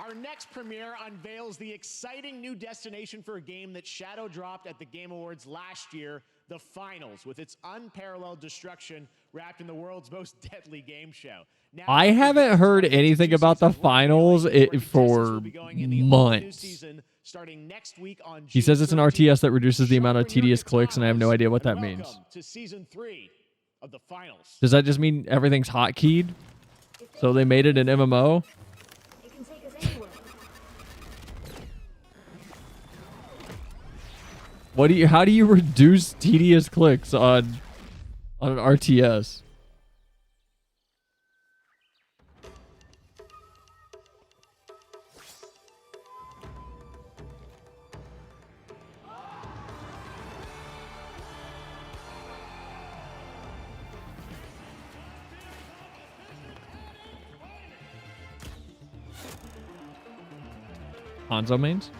Our next premiere unveils the exciting new destination for a game that Shadow dropped at the Game Awards last year, the Finals, with its unparalleled destruction wrapped in the world's most deadly game show. Now, I haven't heard anything about the Finals for months. Starting next week on He says it's an RTS that reduces the amount of tedious clicks, and I have no idea what that means. To season 3 of the Finals. Does that just mean everything's hotkeyed? So they made it an MMO? How do you reduce tedious clicks on an RTS? Hanzo mains?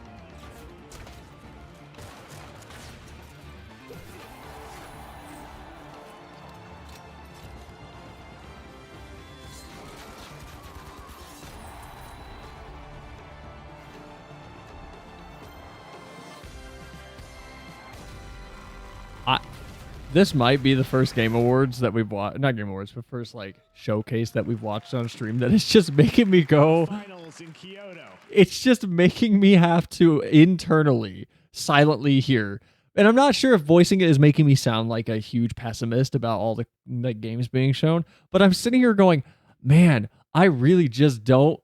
This might be the first Game Awards that we've watched. Not Game Awards, but first like showcase that we've watched on stream that is just making me go. Finals in Kyoto. It's just making me have to internally silently hear. And I'm not sure if voicing it is making me sound like a huge pessimist about all the games being shown, but I'm sitting here going, man, I really just don't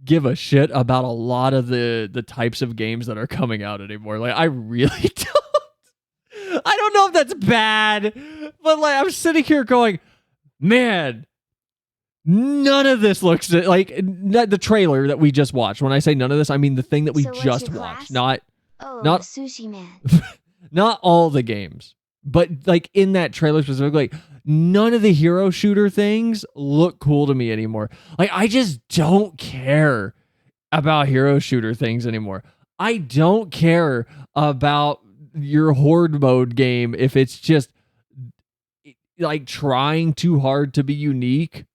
give a shit about a lot of the types of games that are coming out anymore. Like, I really don't. I don't know if that's bad, but like I'm sitting here going, man, none of this looks like the trailer that we just watched. When I say none of this, I mean the thing that we just watched, not Sushi Man. not all the games, but like in that trailer specifically, none of the hero shooter things look cool to me anymore. Like I just don't care about hero shooter things anymore. I don't care about your horde mode game if it's just like trying too hard to be unique,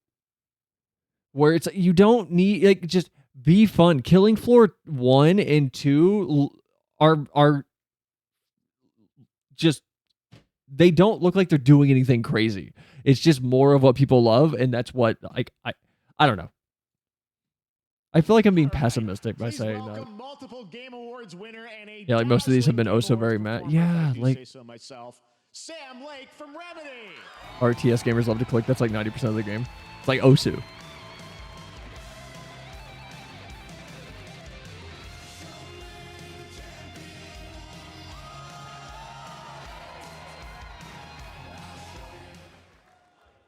where it's you don't need, like, just be fun. Killing Floor 1 and 2 are just, they don't look like they're doing anything crazy. It's just more of what people love, and that's what like I don't know. I feel like I'm being pessimistic by saying that. Yeah, like most of these have been oh so very mad. Yeah, like Sam Lake from Remedy. RTS gamers love to click. That's like 90% of the game. It's like Osu.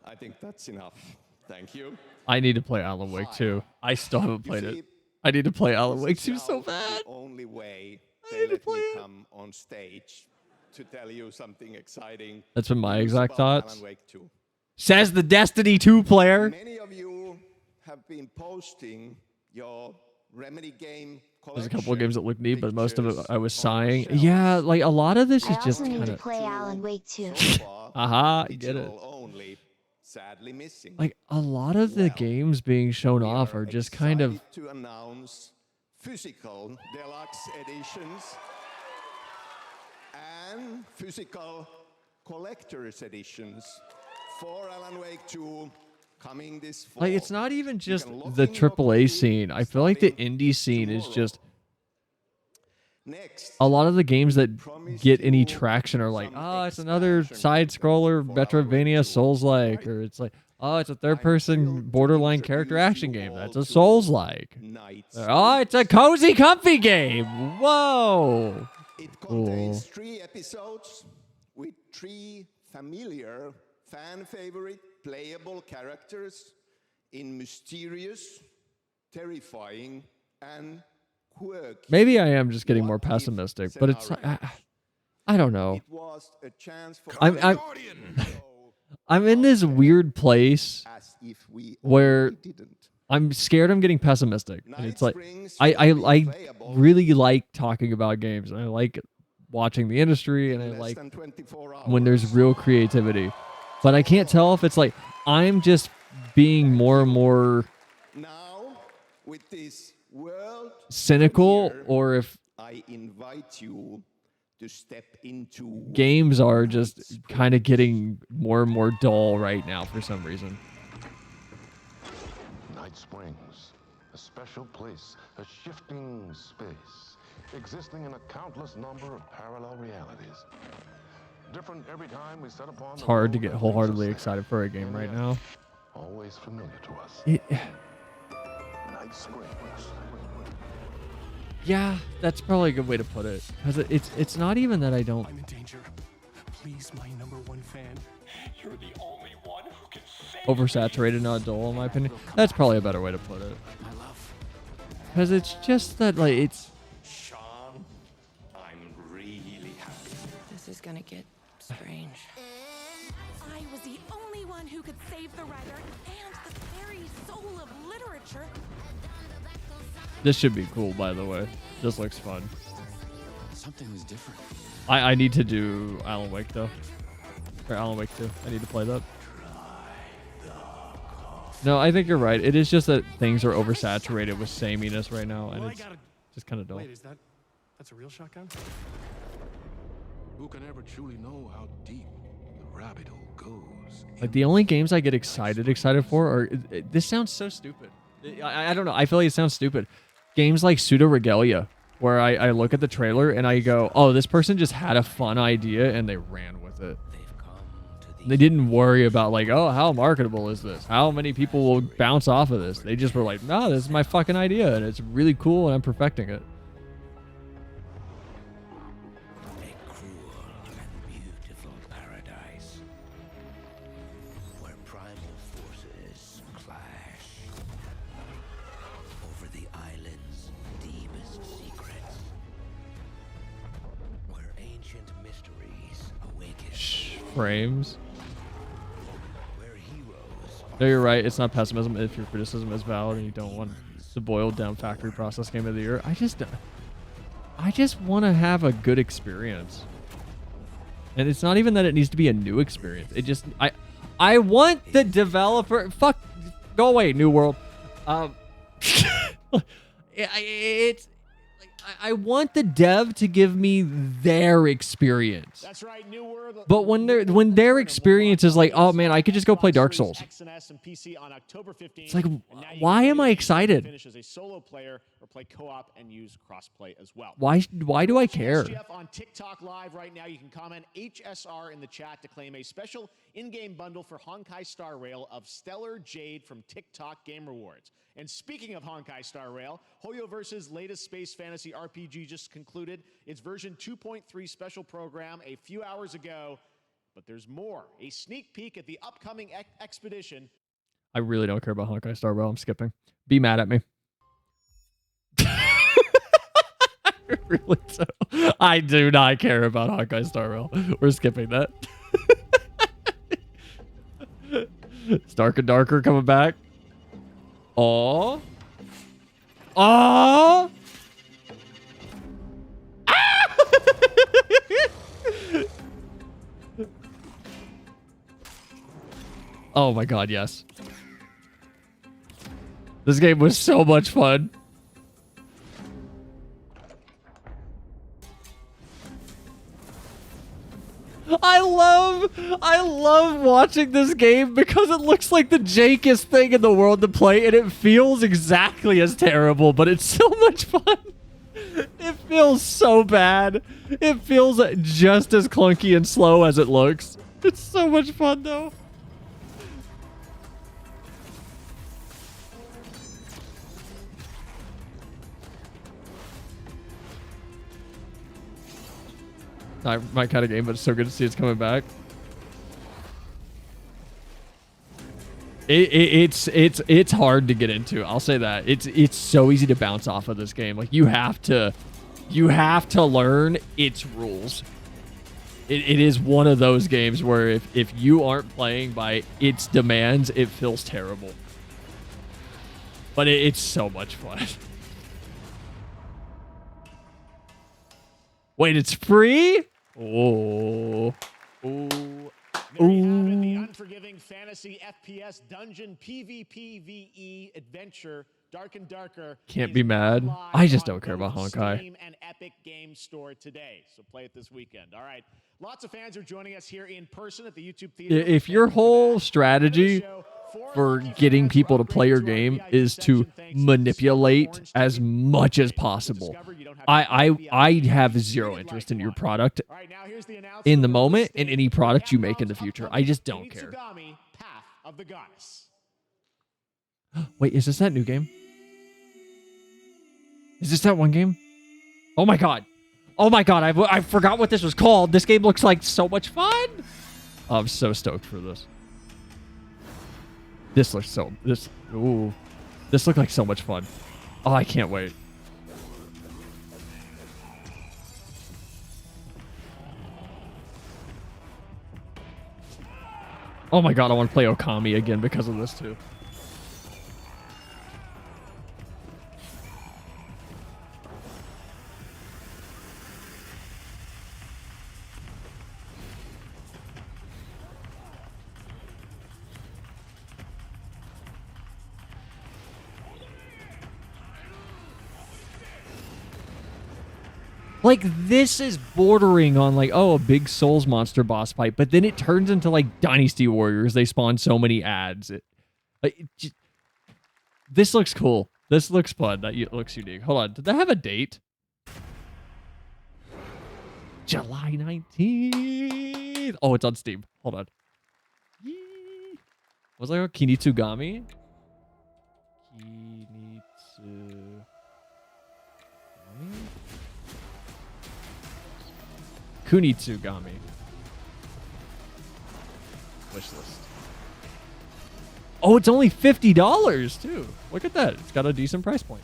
I think that's enough. Thank you. I need to play Alan Wake 2. I still haven't played it. I need to play Alan Wake 2 so bad. The only way they let me come on stage to tell you something exciting. That's been my exact thoughts. Alan Wake 2. Says the Destiny 2 player. Many of you have been posting your Remedy game. There's a couple of games that look neat, but most of it I was sighing. Yeah, like a lot of this is just kind of. I also need to play Alan Wake 2. Aha, I get it. Sadly missing. Like a lot of the games being shown off are just kind of to announce physical deluxe editions and physical collector's editions for Alan Wake 2 coming this fall. like it's not even just the AAA scene. I feel like the indie scene is just a lot of the games that get any traction are like, oh, it's another side-scroller Metroidvania Souls-like, or it's like, oh, it's a third-person borderline character action game. That's a Souls-like. Oh, it's a cozy, comfy game. Whoa. It contains 3 episodes with 3 familiar, fan-favorite, playable characters in mysterious, terrifying, and quirky. Maybe I am just getting more pessimistic, but it's I don't know. It was a chance for I'm in this weird place where I'm scared I'm getting pessimistic. And it's like I really like talking about games, and I like watching the industry, and I like when there's real creativity. But I can't tell if it's like I'm just being more and more now with this cynical or if I invite you to step into games are just kind of getting more and more dull right now for some reason. Night Springs, a special place, a shifting space, existing in a countless number of parallel realities. Different every time we set upon It's the hard to road get that wholeheartedly leads us excited for a game right now. always familiar to us. Night Springs. Yeah, that's probably a good way to put it. Because it's not even that I don't. I'm in danger. Please, my #1 fan. You're the only one who can save Oversaturated, not dull, in my opinion. That's probably a better way to put it. my love. Because it's just that, like, it's. Sean, I'm really happy. This is gonna get strange. I was the only one who could save the writer and the very soul of literature. This should be cool, by the way. This looks fun. Something was different. I need to do Alan Wake, though. Or Alan Wake 2. I need to play that. No, I think you're right. It is just that things are oversaturated with sameness right now, and it's just kind of dull. Wait, that's a real shotgun? Who can ever truly know how deep the rabbit hole goes? Like, the only games I get excited for are... this sounds so stupid. I don't know. I feel like it sounds stupid. Games like Pseudo Regalia, where I look at the trailer and I go, oh, this person just had a fun idea and they ran with it. They didn't worry about, like, oh, how marketable is this? How many people will bounce off of this? They just were like, no, this is my fucking idea and it's really cool and I'm perfecting it. A cruel and beautiful paradise where primal forces clash over the island's deepest secrets, where ancient mysteries awaken. Frames. No, you're right. It's not pessimism if your criticism is valid and you don't want the boiled down factory process game of the year. I just want to have a good experience. And it's not even that it needs to be a new experience. It just I want the developer go away, New World. It's I want the dev to give me their experience. That's right, New World. But when their experience is like, oh man, I could just go play Dark Souls. It's like, why am I excited? Finish as a solo player or play co-op and use crossplay as well. Why do I care? SGF on TikTok Live right now. You can comment HSR in the chat to claim a special in-game bundle for Honkai Star Rail of Stellar Jade from TikTok Game Rewards. And speaking of Honkai Star Rail, Hoyoverse's latest space fantasy RPG just concluded its version 2.3 special program a few hours ago. But there's more. A sneak peek at the upcoming expedition. I really don't care about Honkai Star Rail. I'm skipping. Be mad at me. Really so. I do not care about Honkai Star Rail. We're skipping that. It's Dark and Darker coming back. Aww. Aww. Ah! Oh my god, yes. This game was so much fun. I love watching this game because it looks like the jankest thing in the world to play and it feels exactly as terrible, but it's so much fun. It feels so bad. It feels just as clunky and slow as it looks. It's so much fun though. Not my kind of game, but it's so good to see it's coming back. It's hard to get into. I'll say that. It's so easy to bounce off of this game. Like you have to learn its rules. It is one of those games where if you aren't playing by its demands, it feels terrible. But it's so much fun. Wait, it's free? Oh. Oh. There you have it, the unforgiving fantasy FPS dungeon PvPvE adventure Dark and Darker. Can't be mad. I just don't care about Honkai. Steam and Epic Game Store today. So play it this weekend. All right. Lots of fans are joining us here in person at the YouTube Theater. If your whole strategy for getting people to play your game is to manipulate as much as possible, I have zero interest in your product in the moment and any product you make in the future. I just don't care. Path of the Goddess. Wait, is this that new game? Is this that one game? Oh my god. Oh my god, I forgot what this was called. This game looks like so much fun. Oh, I'm so stoked for this. This looks so... This looks like so much fun. Oh, I can't wait. Oh my god, I want to play Okami again because of this too. Like, this is bordering on, like, oh, a big Souls monster boss fight, but then it turns into, like, Dynasty Warriors. They spawn so many ads. This looks cool. This looks fun. That looks unique. Hold on. Did that have a date? July 19th. Oh, it's on Steam. Hold on. Was that Kinitsugami? Kunitsugami. Wishlist. Oh, it's only $50 too. Look at that. It's got a decent price point.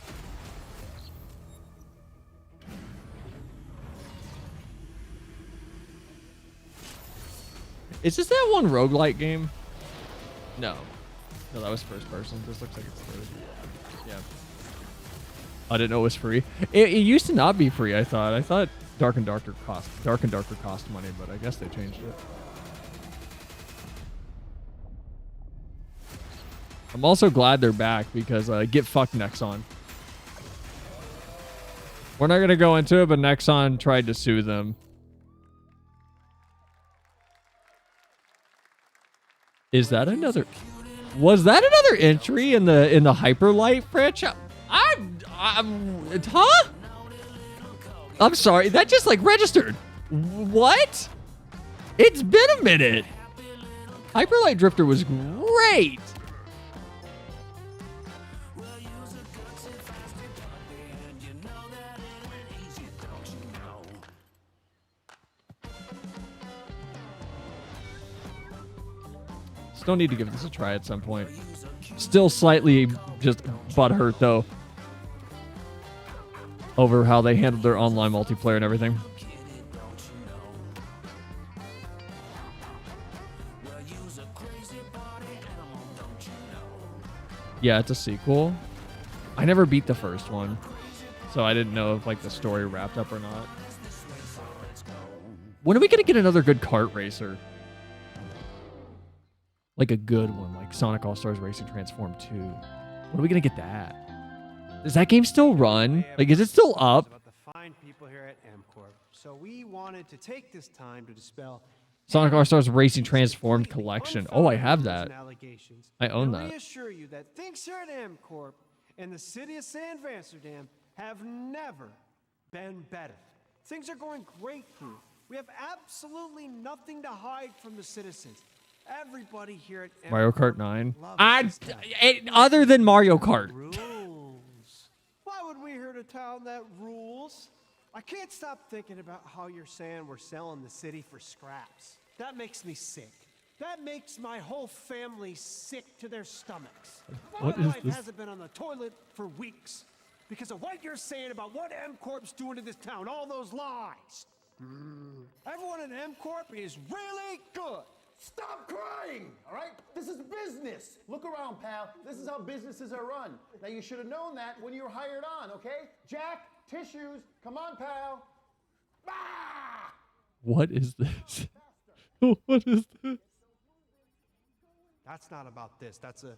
Is this that one roguelike game? No. No, that was first person. This looks like it's third. Yeah. I didn't know it was free. It used to not be free, I thought. I thought Dark and Darker cost money, but I guess they changed it. I'm also glad they're back because get fucked Nexon. We're not gonna go into it, but Nexon tried to sue them. Is that another? Was that another entry in the Hyperlight franchise? Huh? I'm sorry, that just like registered. What? It's been a minute. Hyperlight Drifter was great. Still need to give this a try at some point. Still slightly just butthurt though over how they handled their online multiplayer and everything. Yeah, it's a sequel. I never beat the first one, so I didn't know if like the story wrapped up or not. When are we gonna get another good kart racer? Like a good one, like Sonic All-Stars Racing Transform 2. When are we gonna get that? Does that game still run? Like, is it still up? About the fine people here at MCorp. So we wanted to take this time to dispel Sonic All-Stars Racing Transformed Collection. Oh, I have that. I own that. Reassure you that things here at MCorp and the city of San Amsterdam have never been better. Things are going great here. We have absolutely nothing to hide from the citizens. Everybody here at MCorp Mario Kart 9. Other than Mario Kart. Why would we here to town that rules? I can't stop thinking about how you're saying we're selling the city for scraps. That makes me sick. That makes my whole family sick to their stomachs. What My is wife this? hasn't been on the toilet for weeks because of what you're saying about what MCorp's doing to this town. All those lies. Everyone at MCorp is really good. Stop crying, all right? This is business. Look around, pal. This is how businesses are run. Now, you should have known that when you were hired on, okay? Jack, tissues. Come on, pal. Ah! What is this? What is this? That's not about this. That's a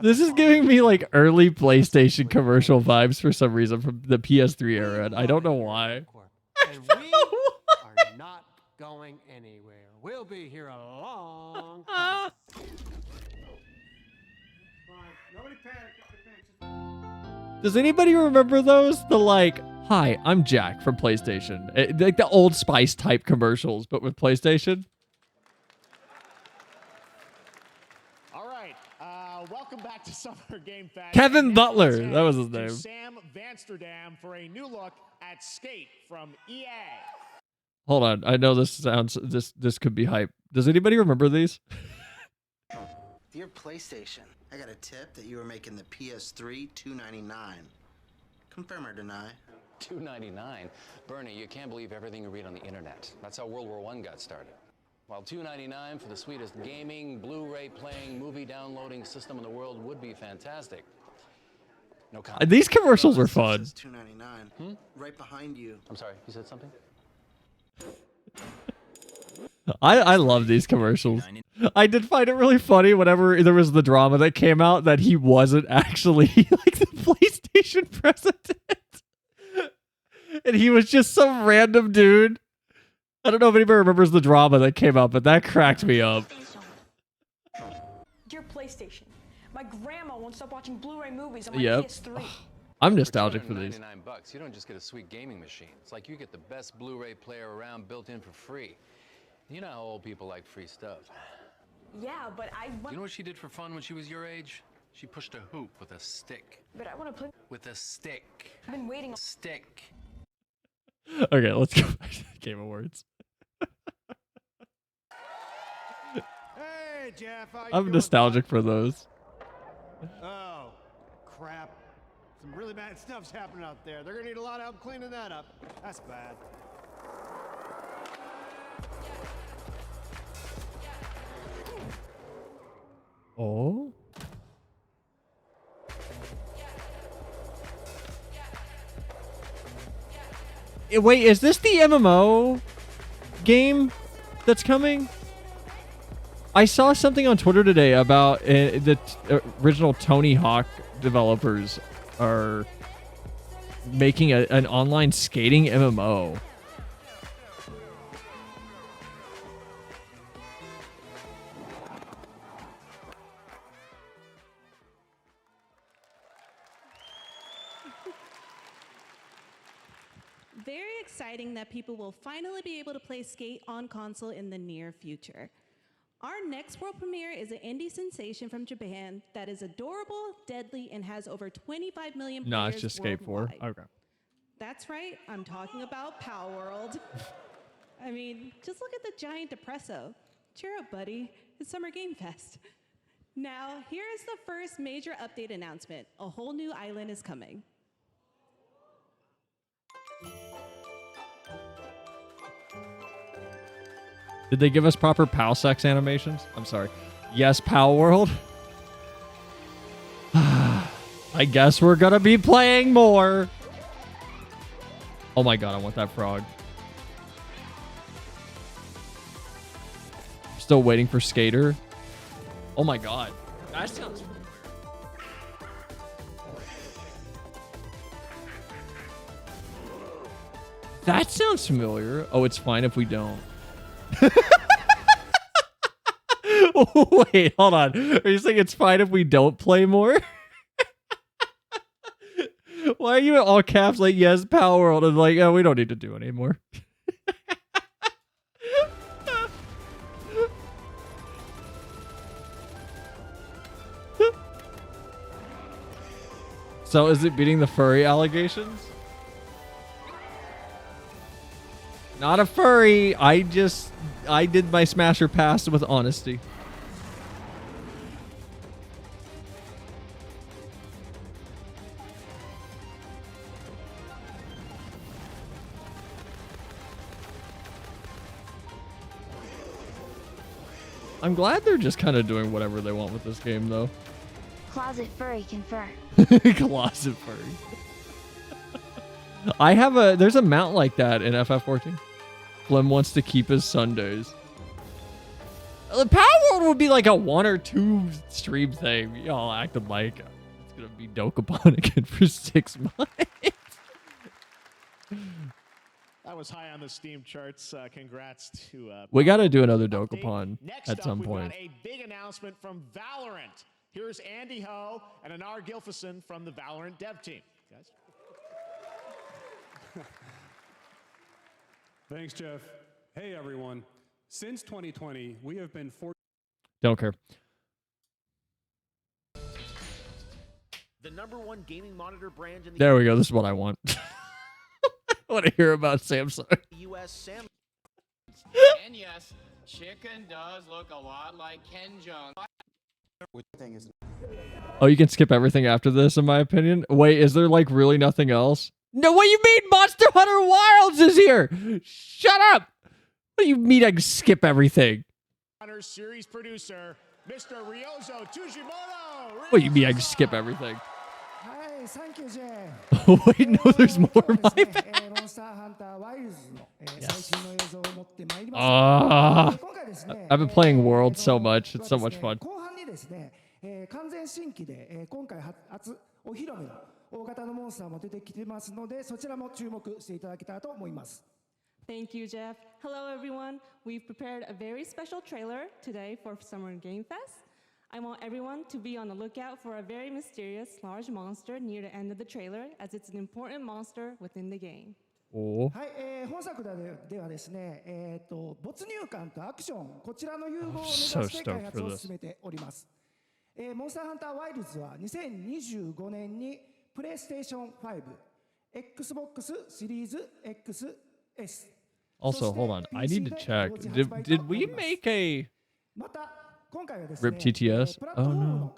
This is giving me like early PlayStation commercial vibes for some reason from the PS3 era, and I don't know why. And we are not going anywhere. We'll be here a long time. Nobody panic. Does anybody remember those? The like, hi, I'm Jack from PlayStation. Like the Old Spice type commercials, but with PlayStation. All right, welcome back to Summer Game Fest. Kevin And Butler, let's head that was his to name. Sam Vansterdam for a new look at Skate from EA. Hold on, I know this sounds this could be hype. Does anybody remember these? Dear PlayStation, I got a tip that you were making the PS3 $299. Confirm or deny? $2.99? Bernie, you can't believe everything you read on the internet. That's how World War I got started. While $2.99 for the sweetest gaming, Blu-ray playing, movie downloading system in the world would be fantastic. No comment. These commercials are fun. $2.99. Right behind you. I'm sorry, you said something? I love these commercials. I did find it really funny whenever there was the drama that came out that he wasn't actually like the PlayStation president. And he was just some random dude. I don't know if anybody remembers the drama that came out, but that cracked me up. Dear PlayStation, my grandma won't stop watching Blu-ray movies on my Yep. PS3. I'm nostalgic for these. $299, you don't just get a sweet gaming machine. It's like you get the best Blu-ray player around built in for free. You know how old people like free stuff. Yeah, but I want. You know what she did for fun when she was your age? She pushed a hoop with a stick. But I want to play. With a stick. I've been waiting. Stick. Okay, let's go back to the Game Awards. Hey, Jeff. How you I'm doing? nostalgic for those. Oh, crap. Some really bad stuff's happening out there. They're going to need a lot of help cleaning that up. That's bad. Oh. Wait, is this the MMO game that's coming? I saw something on Twitter today about the original Tony Hawk developers are making an online skating MMO. Very exciting that people will finally be able to play Skate on console in the near future. Our next world premiere is an indie sensation from Japan that is adorable, deadly, and has over 25 million players No, it's just Skate 4. worldwide. Okay. That's right, I'm talking about Power World. I mean, just look at the giant depresso. Cheer up, buddy. It's Summer Game Fest. Now, here is the first major update announcement. A whole new island is coming. Did they give us proper PAL sex animations? I'm sorry. Yes, PAL World. I guess we're gonna be playing more. Oh my god, I want that frog. Still waiting for Skater. Oh my god. That sounds familiar. That sounds familiar. Oh, it's fine if we don't. Wait, hold on. Are you saying it's fine if we don't play more? Why are you in all caps like, yes, Power World, and like, oh, we don't need to do it anymore? So is it beating the furry allegations? Not a furry. I did my smasher pass with honesty. I'm glad they're just kind of doing whatever they want with this game, though. Closet furry confer. Closet furry. There's a mount like that in FF14. Flem wants to keep his Sundays. The Power World would be like a 1 or 2 stream thing. Y'all acting like it's gonna be Dokapon again for 6 months. That was high on the Steam charts. Congrats to. We gotta do another Dokapon Next at up, some we've point. got a big announcement from Valorant. Here's Andy Ho and Anar Gilfison from the Valorant dev team. Guys. Thanks, Jeff. Hey, everyone. Since 2020, we have been Don't care. The #1 gaming monitor brand in the There we go. This is what I want. I want to hear about Samsung. U.S. Sam. And yes, chicken does look a lot like Ken Jong. Oh, you can skip everything after this, in my opinion. Wait, is there like really nothing else? No, what do you mean Monster Hunter Wilds is here? Shut up. What do you mean I can skip everything? Hunter series producer, Mr. Ryozo Tujimoto. What do you mean I can skip everything? Hi, thank you, Jay. Wait, no, there's more. My bad. I've been playing World so much. It's so much fun. 完全新規で、今回初お披露目の大型のモンスターも出てきてますので、そちらも注目していただけたらと思います。Thank you, Jeff. Hello, everyone. We've prepared a very special trailer today for Summer Game Fest. I want everyone to be on the lookout for a very mysterious large monster near the end of the trailer, as it's an important monster within the game. はい、本作ではですね、没入感とアクション、こちらの融合を目指して開発を進めております。モンスターハンターワイルズは2025年にプレイステーション5、Xbox シリーズ XS。Also, hold on. I need to check. Did we make a RIP TTS? Oh no.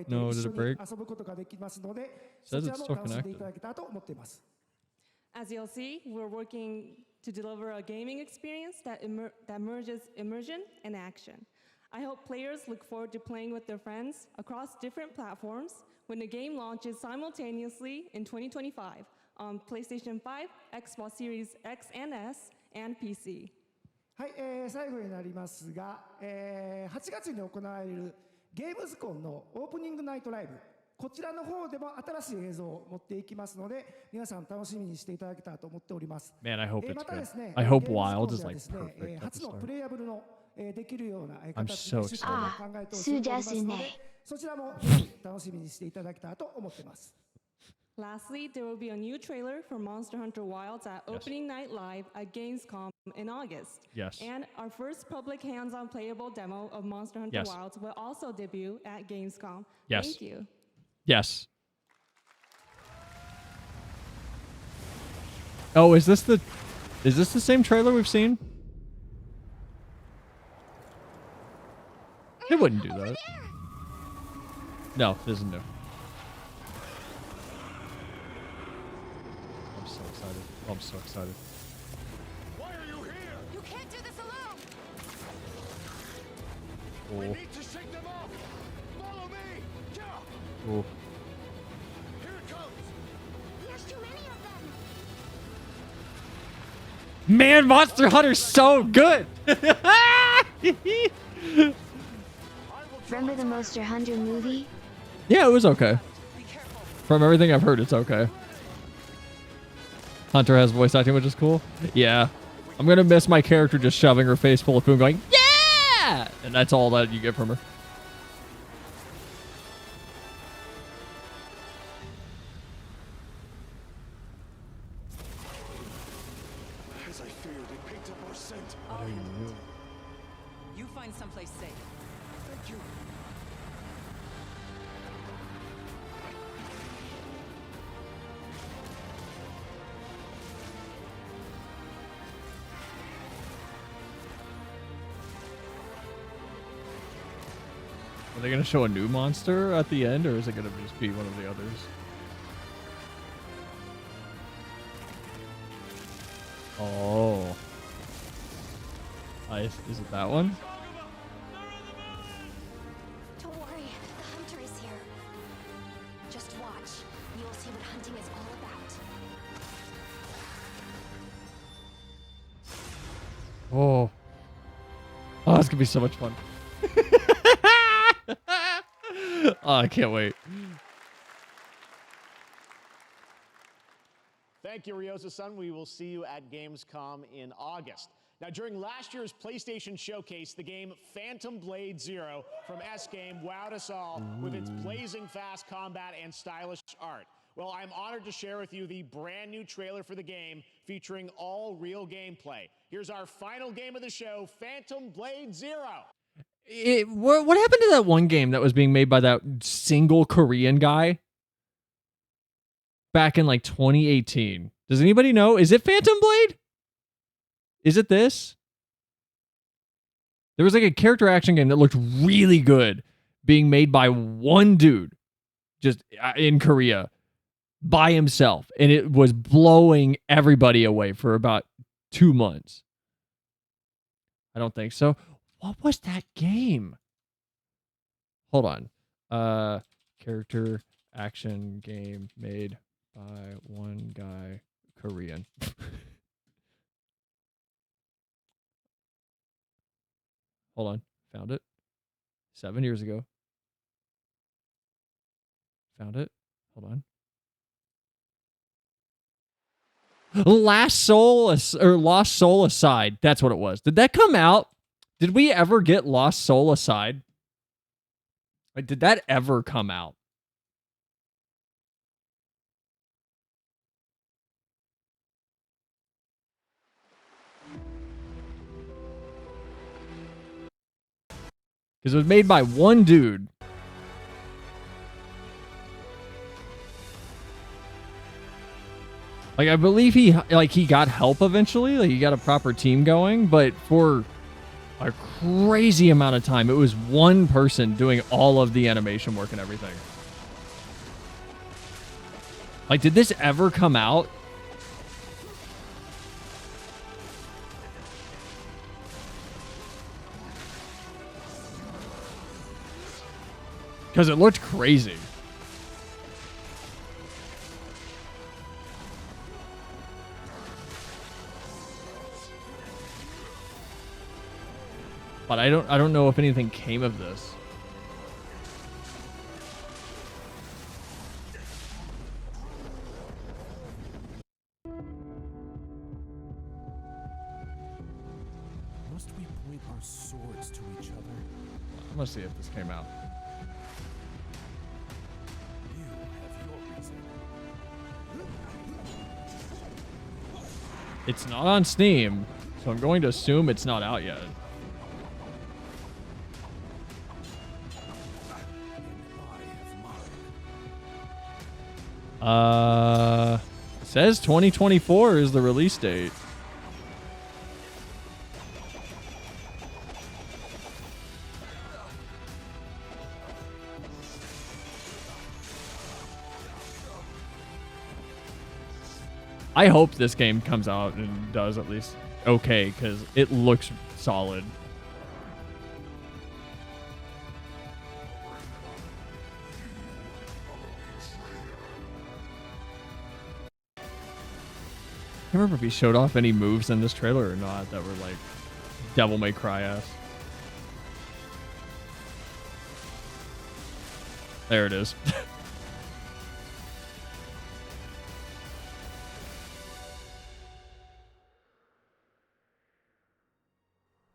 No, did it break? Says it's still connected. As you'll see, we're working to deliver a gaming experience that merges immersion and action. I hope players look forward to playing with their friends across different platforms when the game launches simultaneously in 2025 on PlayStation 5, Xbox Series X and S, and PC. はい、最後になりますが、8月に行われるゲームズコンのオープニングナイトライブ、こちらの方でも新しい映像を持っていきますので、皆さん楽しみにしていただけたらと思っております。Man, I hope it's またですね、 good. I hope ゲームズコン Wild で is は like ですね、 perfect at the 初の start. プレイヤブルのできるような I'm 形 so のシステムを excited. 考えておりますので、そちらもぜひ楽しみにしていただけたらと思ってます。Lastly, there will be a new trailer for Monster Hunter Wilds at Opening Night Live at Gamescom in August. Yes. And our first public hands-on playable demo of Monster Hunter Yes. Wilds will also debut at Gamescom. Yes. Thank you. Yes. Oh, is this the same trailer we've seen? It wouldn't do that. No, this isn't new. I'm so excited. Oh, I'm so excited. Why are you here? You can't do this alone. Oh. We need to shake them off. Follow me. Yeah. Oh. Here it comes. There's too many of them. Man, Monster Hunter's so good. Remember the Monster Hunter movie? Yeah, it was okay. From everything I've heard, it's okay. Hunter has voice acting, which is cool. Yeah. I'm gonna miss my character just shoving her face full of food going, yeah! And that's all that you get from her. As I feared, it picked up our scent. You find someplace safe. Thank you. Are they gonna show a new monster at the end, or is it gonna just be one of the others? Oh. Is it that one? Don't worry, the hunter is here. Just watch. You'll see what hunting is all about. Oh. Oh, it's gonna be so much fun. Oh, I can't wait. Thank you, Ryosa-san. We will see you at Gamescom in August. Now, during last year's PlayStation Showcase, the game Phantom Blade Zero from S-Game wowed us all with its blazing fast combat and stylish art. Well, I'm honored to share with you the brand new trailer for the game featuring all real gameplay. Here's our final game of the show, Phantom Blade Zero. What happened to that one game that was being made by that single Korean guy back in like 2018? Does anybody know? Is it Phantom Blade? Is it this? There was like a character action game that looked really good being made by one dude just in Korea by himself, and it was blowing everybody away for about 2 months. I don't think so. What was that game? Hold on. Character action game made by one guy, Korean. Hold on. Found it. 7 years ago. Found it. Hold on. Lost Soul Aside. That's what it was. Did that come out? Did we ever get Lost Soul Aside? Like, did that ever come out? Because it was made by one dude. Like, I believe he got help eventually. Like, he got a proper team going, but for a crazy amount of time, it was one person doing all of the animation work and everything. Like, did this ever come out? Because it looked crazy. But I don't know if anything came of this. Must we point our swords to each other? I'm gonna see if this came out. You have your reason. It's not on Steam, so I'm going to assume it's not out yet. It says 2024 is the release date. I hope this game comes out and does at least okay, because it looks solid. I can't remember if he showed off any moves in this trailer or not that were like Devil May Cry-esque. There it is.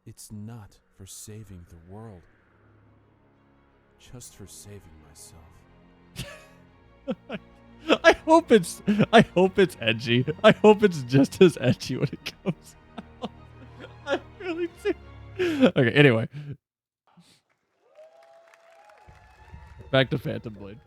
It's not for saving the world. Just for saving myself. I hope it's edgy. I hope it's just as edgy when it comes out. I really do. Okay, anyway. Back to Phantom Blade.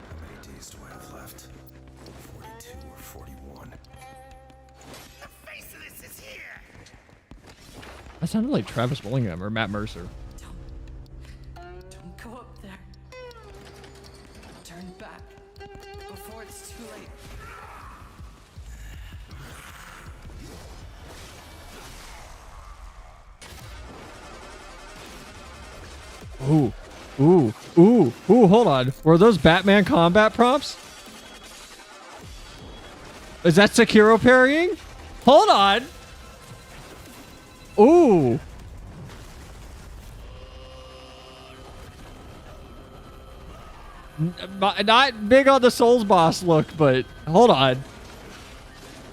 How many days do I have left? 42 or 41? The face of this is here! That sounded like Travis Willingham or Matt Mercer. Don't go up there. Turn back before it's too late. Ooh, ooh, ooh, ooh, hold on. Were those Batman combat prompts? Is that Sekiro parrying? Hold on. Ooh. Not big on the Souls boss look, but hold on.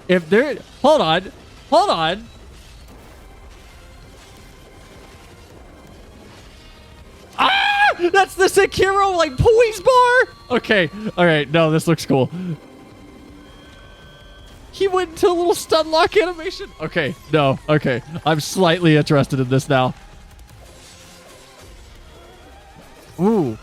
If there, hold on. Ah! That's the Sekiro, like, poise bar? Okay, alright, no, this looks cool. He went into a little stun lock animation. Okay, no, okay. I'm slightly interested in this now. Ooh.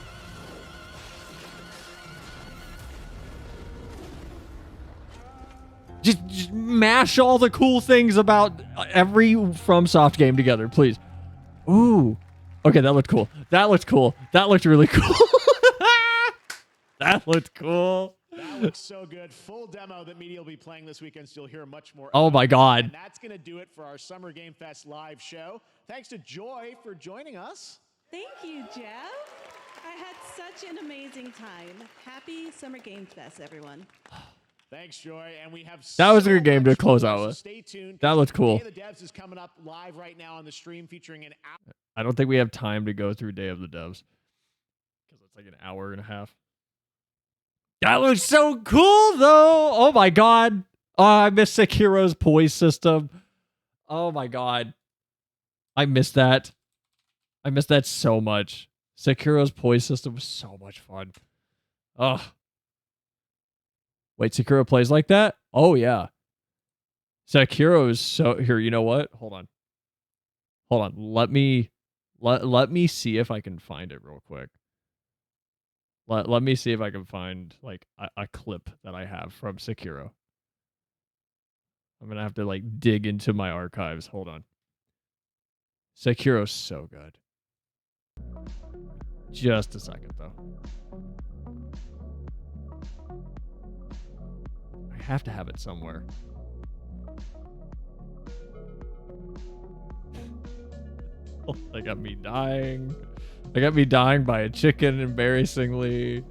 Just mash all the cool things about every FromSoft game together, please. Ooh. Okay, that looked cool. That looked cool. That looked really cool. That looked cool. That looks so good. Full demo that media will be playing this weekend, so you'll hear much more. Oh my God. And that's going to do it for our Summer Game Fest live show. Thanks to Joy for joining us. Thank you, Jeff. I had such an amazing time. Happy Summer Game Fest, everyone. Thanks, Joy. And we have That was a good game to close out so with. stay tuned. That looked cool. Day of the Devs is coming up live right now on the stream, featuring an hour. I don't think we have time to go through Day of the Devs because it's like an hour and a half. That looks so cool, though. Oh my God. Oh, I miss Sekiro's poise system. Oh my God. I miss that. I miss that so much. Sekiro's poise system was so much fun. Ugh. Wait, Sekiro plays like that? Oh, yeah. Sekiro is so... Here, you know what? Hold on. Let me see if I can find it real quick. Let me see if I can find, like, a clip that I have from Sekiro. I'm going to have to, like, dig into my archives. Hold on. Sekiro's so good. Just a second, though. I have to have it somewhere. Oh, they got me dying. They got me dying by a chicken, embarrassingly.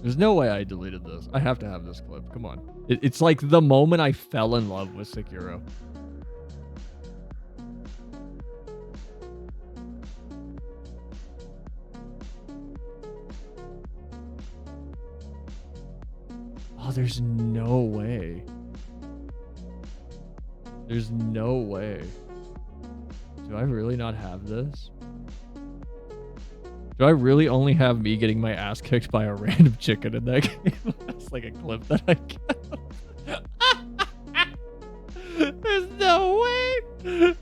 There's no way I deleted this. I have to have this clip. Come on. It's like the moment I fell in love with Sekiro. Oh, there's no way. There's no way. Do I really not have this? Do I really only have me getting my ass kicked by a random chicken in that game? That's like a clip that I get. There's no way.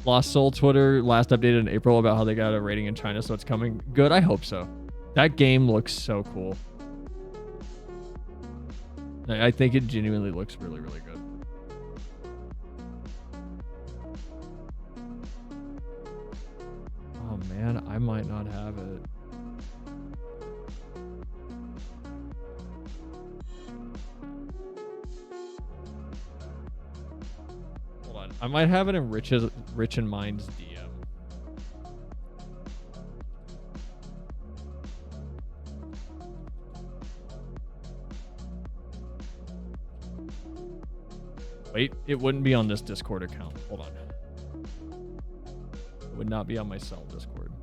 Lost Soul Twitter last updated in April about how they got a rating in China, so it's coming. Good, I hope so. That game looks so cool. I think it genuinely looks really, really good. Oh man, I might not have it. Hold on. I might have it in Rich and Mind's DM. Wait, it wouldn't be on this Discord account. Hold on. It would not be on my cell Discord.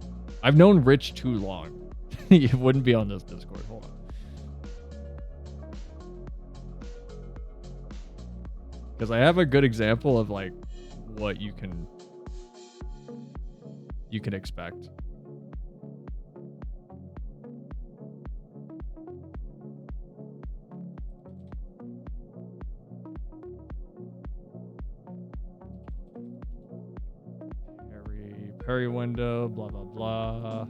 I've known Rich too long. It wouldn't be on this Discord. Hold on. Because I have a good example of like what you can expect. Parry window, blah blah blah.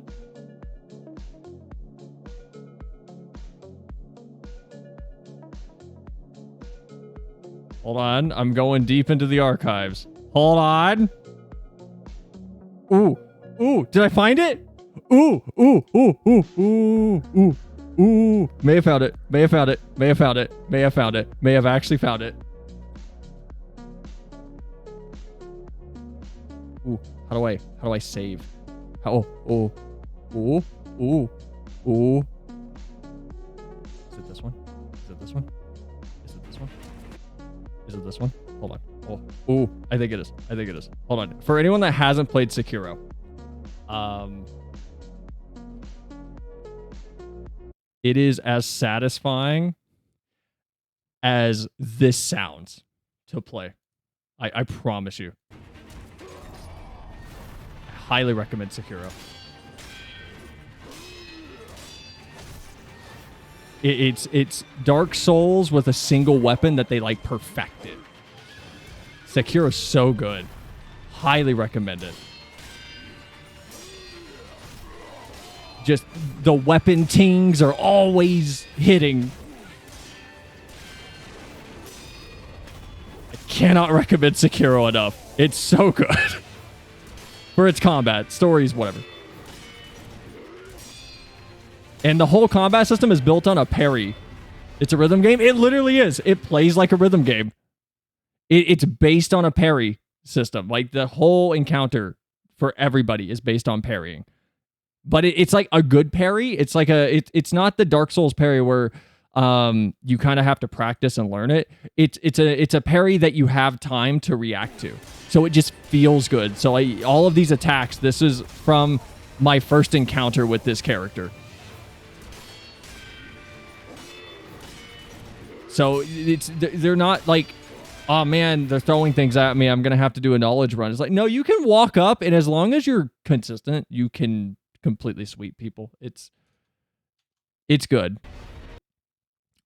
Hold on, I'm going deep into the archives. Hold on. Ooh, ooh, Ooh, did I find it? Ooh, ooh, ooh, ooh, ooh, ooh, ooh. May have found it. May have found it. May have found it. May have found it. May have actually found it. Ooh, how do I save? How, oh, ooh, ooh, ooh. Is it this one? Is it this one? Is it this one? Is it this one? Hold on. Oh, ooh, I think it is. I think it is. Hold on. For anyone that hasn't played Sekiro, it is as satisfying as this sounds to play. I promise you. I highly recommend Sekiro. It's Dark Souls with a single weapon that they like perfected. Sekiro's so good. Highly recommend it. Just the weapon tings are always hitting. I cannot recommend Sekiro enough. It's so good. For its combat, stories, whatever. And the whole combat system is built on a parry. It's a rhythm game. It literally is. It plays like a rhythm game. It's based on a parry system. Like the whole encounter for everybody is based on parrying. But it's like a good parry. It's like it's not the Dark Souls parry where you kind of have to practice and learn it. It's a parry that you have time to react to. So it just feels good. So all of these attacks, this is from my first encounter with this character. So they're not like, oh man, they're throwing things at me, I'm gonna have to do a knowledge run. It's like, no, you can walk up, and as long as you're consistent, you can completely sweep people. It's good.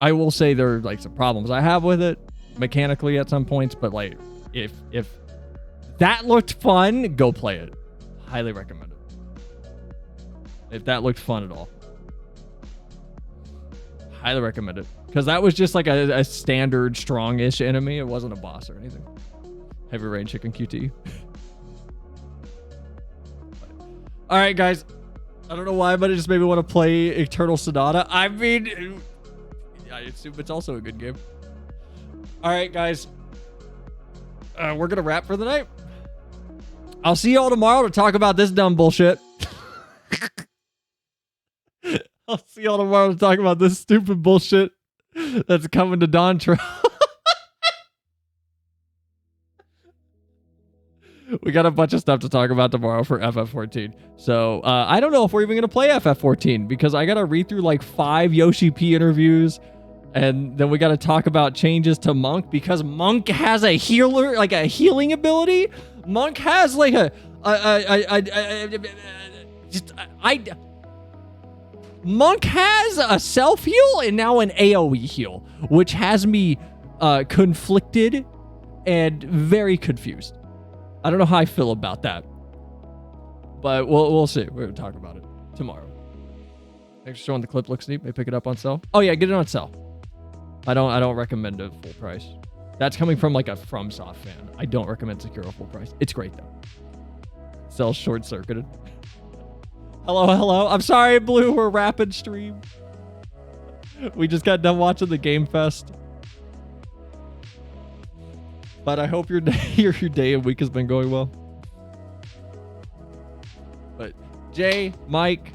I will say there are like some problems I have with it mechanically at some points, but like if that looked fun, go play it. Highly recommend it. If that looked fun at all, highly recommend it. Because that was just like a standard strong-ish enemy. It wasn't a boss or anything. Heavy Rain Chicken QT. All right, guys. I don't know why, but it just made me want to play Eternal Sonata. I mean, I assume it's also a good game. All right, guys. We're going to wrap for the night. I'll see you all tomorrow to talk about this dumb bullshit. I'll see y'all tomorrow to talk about this stupid bullshit that's coming to Dontra. We got a bunch of stuff to talk about tomorrow for FF14. So I don't know if we're even going to play FF14 because I got to read through like 5 Yoshi P interviews. And then we got to talk about changes to Monk because Monk has a healer, like a healing ability. Monk has like Monk has a self-heal and now an AoE heal, which has me conflicted and very confused. I don't know how I feel about that, but we'll see. We're going to talk about it tomorrow. Thanks for showing the clip. Looks neat. May pick it up on sale. Oh yeah, get it on sale. I don't recommend it full price. That's coming from like a FromSoft fan. I don't recommend Sekiro full price. It's great though. Sells short-circuited. Hello. I'm sorry, Blue. We're rapid stream. We just got done watching the Game Fest. But I hope your day and week has been going well. But Jay, Mike,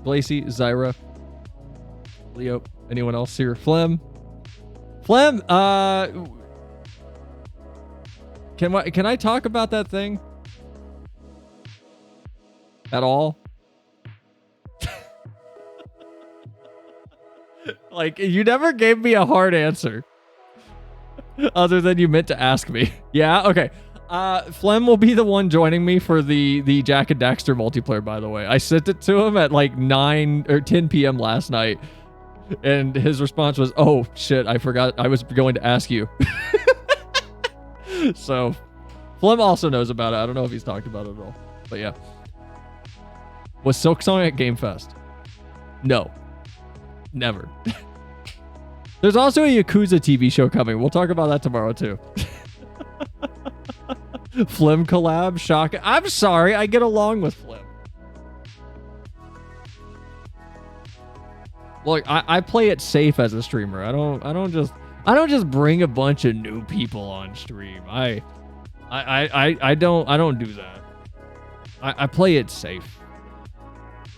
Blacy, Zyra, Leo, anyone else here? Flem, can I talk about that thing at all? Like, you never gave me a hard answer other than you meant to ask me. Yeah, okay. Flem will be the one joining me for the Jack and Daxter multiplayer, by the way. I sent it to him at like 9 or 10 p.m. last night, and his response was, oh shit, I forgot I was going to ask you. So Flem also knows about it. I don't know if he's talked about it at all, but yeah. Was Silksong at Game Fest? No. Never. There's also a Yakuza TV show coming. We'll talk about that tomorrow too. Flem collab, shock. I'm sorry, I get along with Flem. Look, I play it safe as a streamer. I don't just bring a bunch of new people on stream. I don't do that. I play it safe.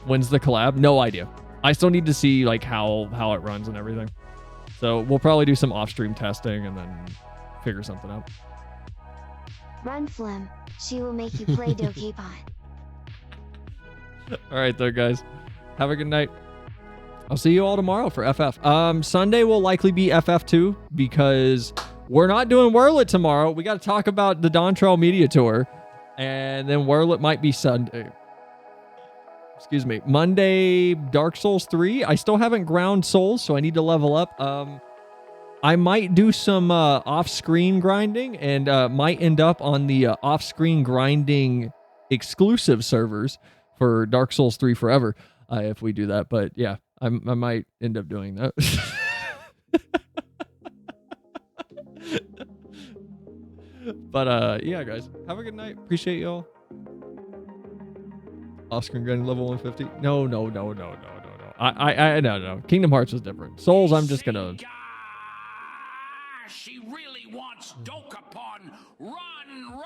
When's the collab? No idea. I still need to see like how it runs and everything. So we'll probably do some off-stream testing and then figure something out. Run, Flim. She will make you play Dokapon. All right, there, guys. Have a good night. I'll see you all tomorrow for FF. Sunday will likely be FF2 because we're not doing Whirlit tomorrow. We got to talk about the Dontrell Media Tour, and then Whirlit might be Sunday. Excuse me. Monday, Dark Souls 3. I still haven't ground souls, so I need to level up. I might do some off-screen grinding and might end up on the off-screen grinding exclusive servers for Dark Souls 3 Forever if we do that. But yeah, I might end up doing that. But yeah, guys, have a good night. Appreciate y'all. Off-screen grinding level 150. No. No. Kingdom Hearts is different. Souls, I'm just gonna. She really wants Dokapon. Run!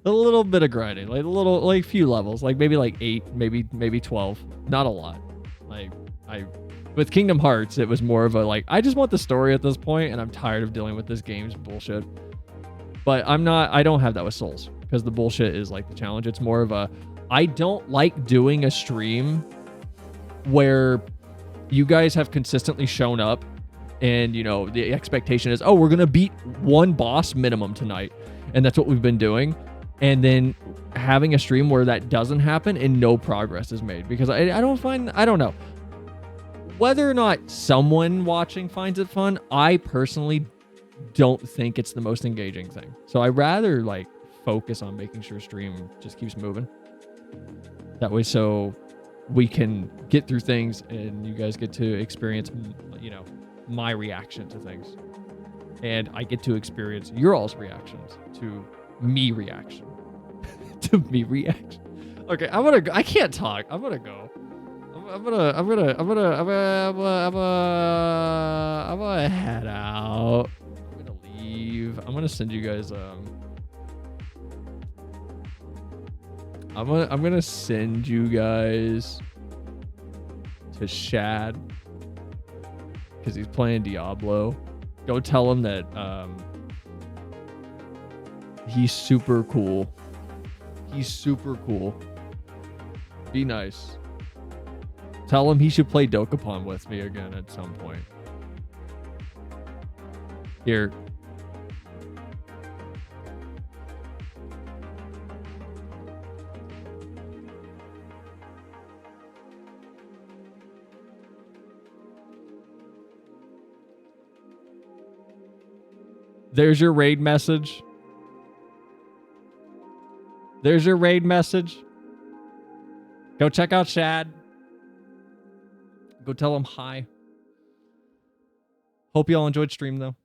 A little bit of grinding, like a little, like few levels, like maybe like 8, maybe 12. Not a lot. Like with Kingdom Hearts, it was more of a like, I just want the story at this point, and I'm tired of dealing with this game's bullshit. But I don't have that with Souls because the bullshit is like the challenge. It's more of a, I don't like doing a stream where you guys have consistently shown up and, you know, the expectation is, oh, we're going to beat one boss minimum tonight. And that's what we've been doing. And then having a stream where that doesn't happen and no progress is made. Because I don't know. Whether or not someone watching finds it fun, I personally don't think it's the most engaging thing. So I rather like focus on making sure stream just keeps moving. That way so we can get through things and you guys get to experience, you know, my reaction to things. And I get to experience your all's reactions to me reaction. To me reaction. Okay, I can't talk. I'm gonna go. I'm gonna head out. I'm gonna leave. I'm gonna send you guys I'm gonna send you guys to Shad because he's playing Diablo. Go tell him that he's super cool. He's super cool. Be nice. Tell him he should play Dokapon with me again at some point. Here. There's your raid message. There's your raid message. Go check out Shad. Go tell him hi. Hope you all enjoyed stream though.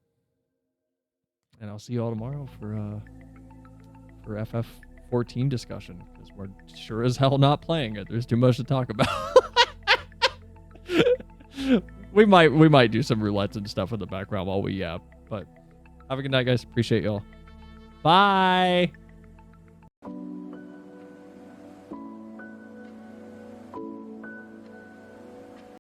And I'll see you all tomorrow for FF14 discussion. Because we're sure as hell not playing it. There's too much to talk about. we might do some roulettes and stuff in the background while we but have a good night, guys. Appreciate y'all. Bye.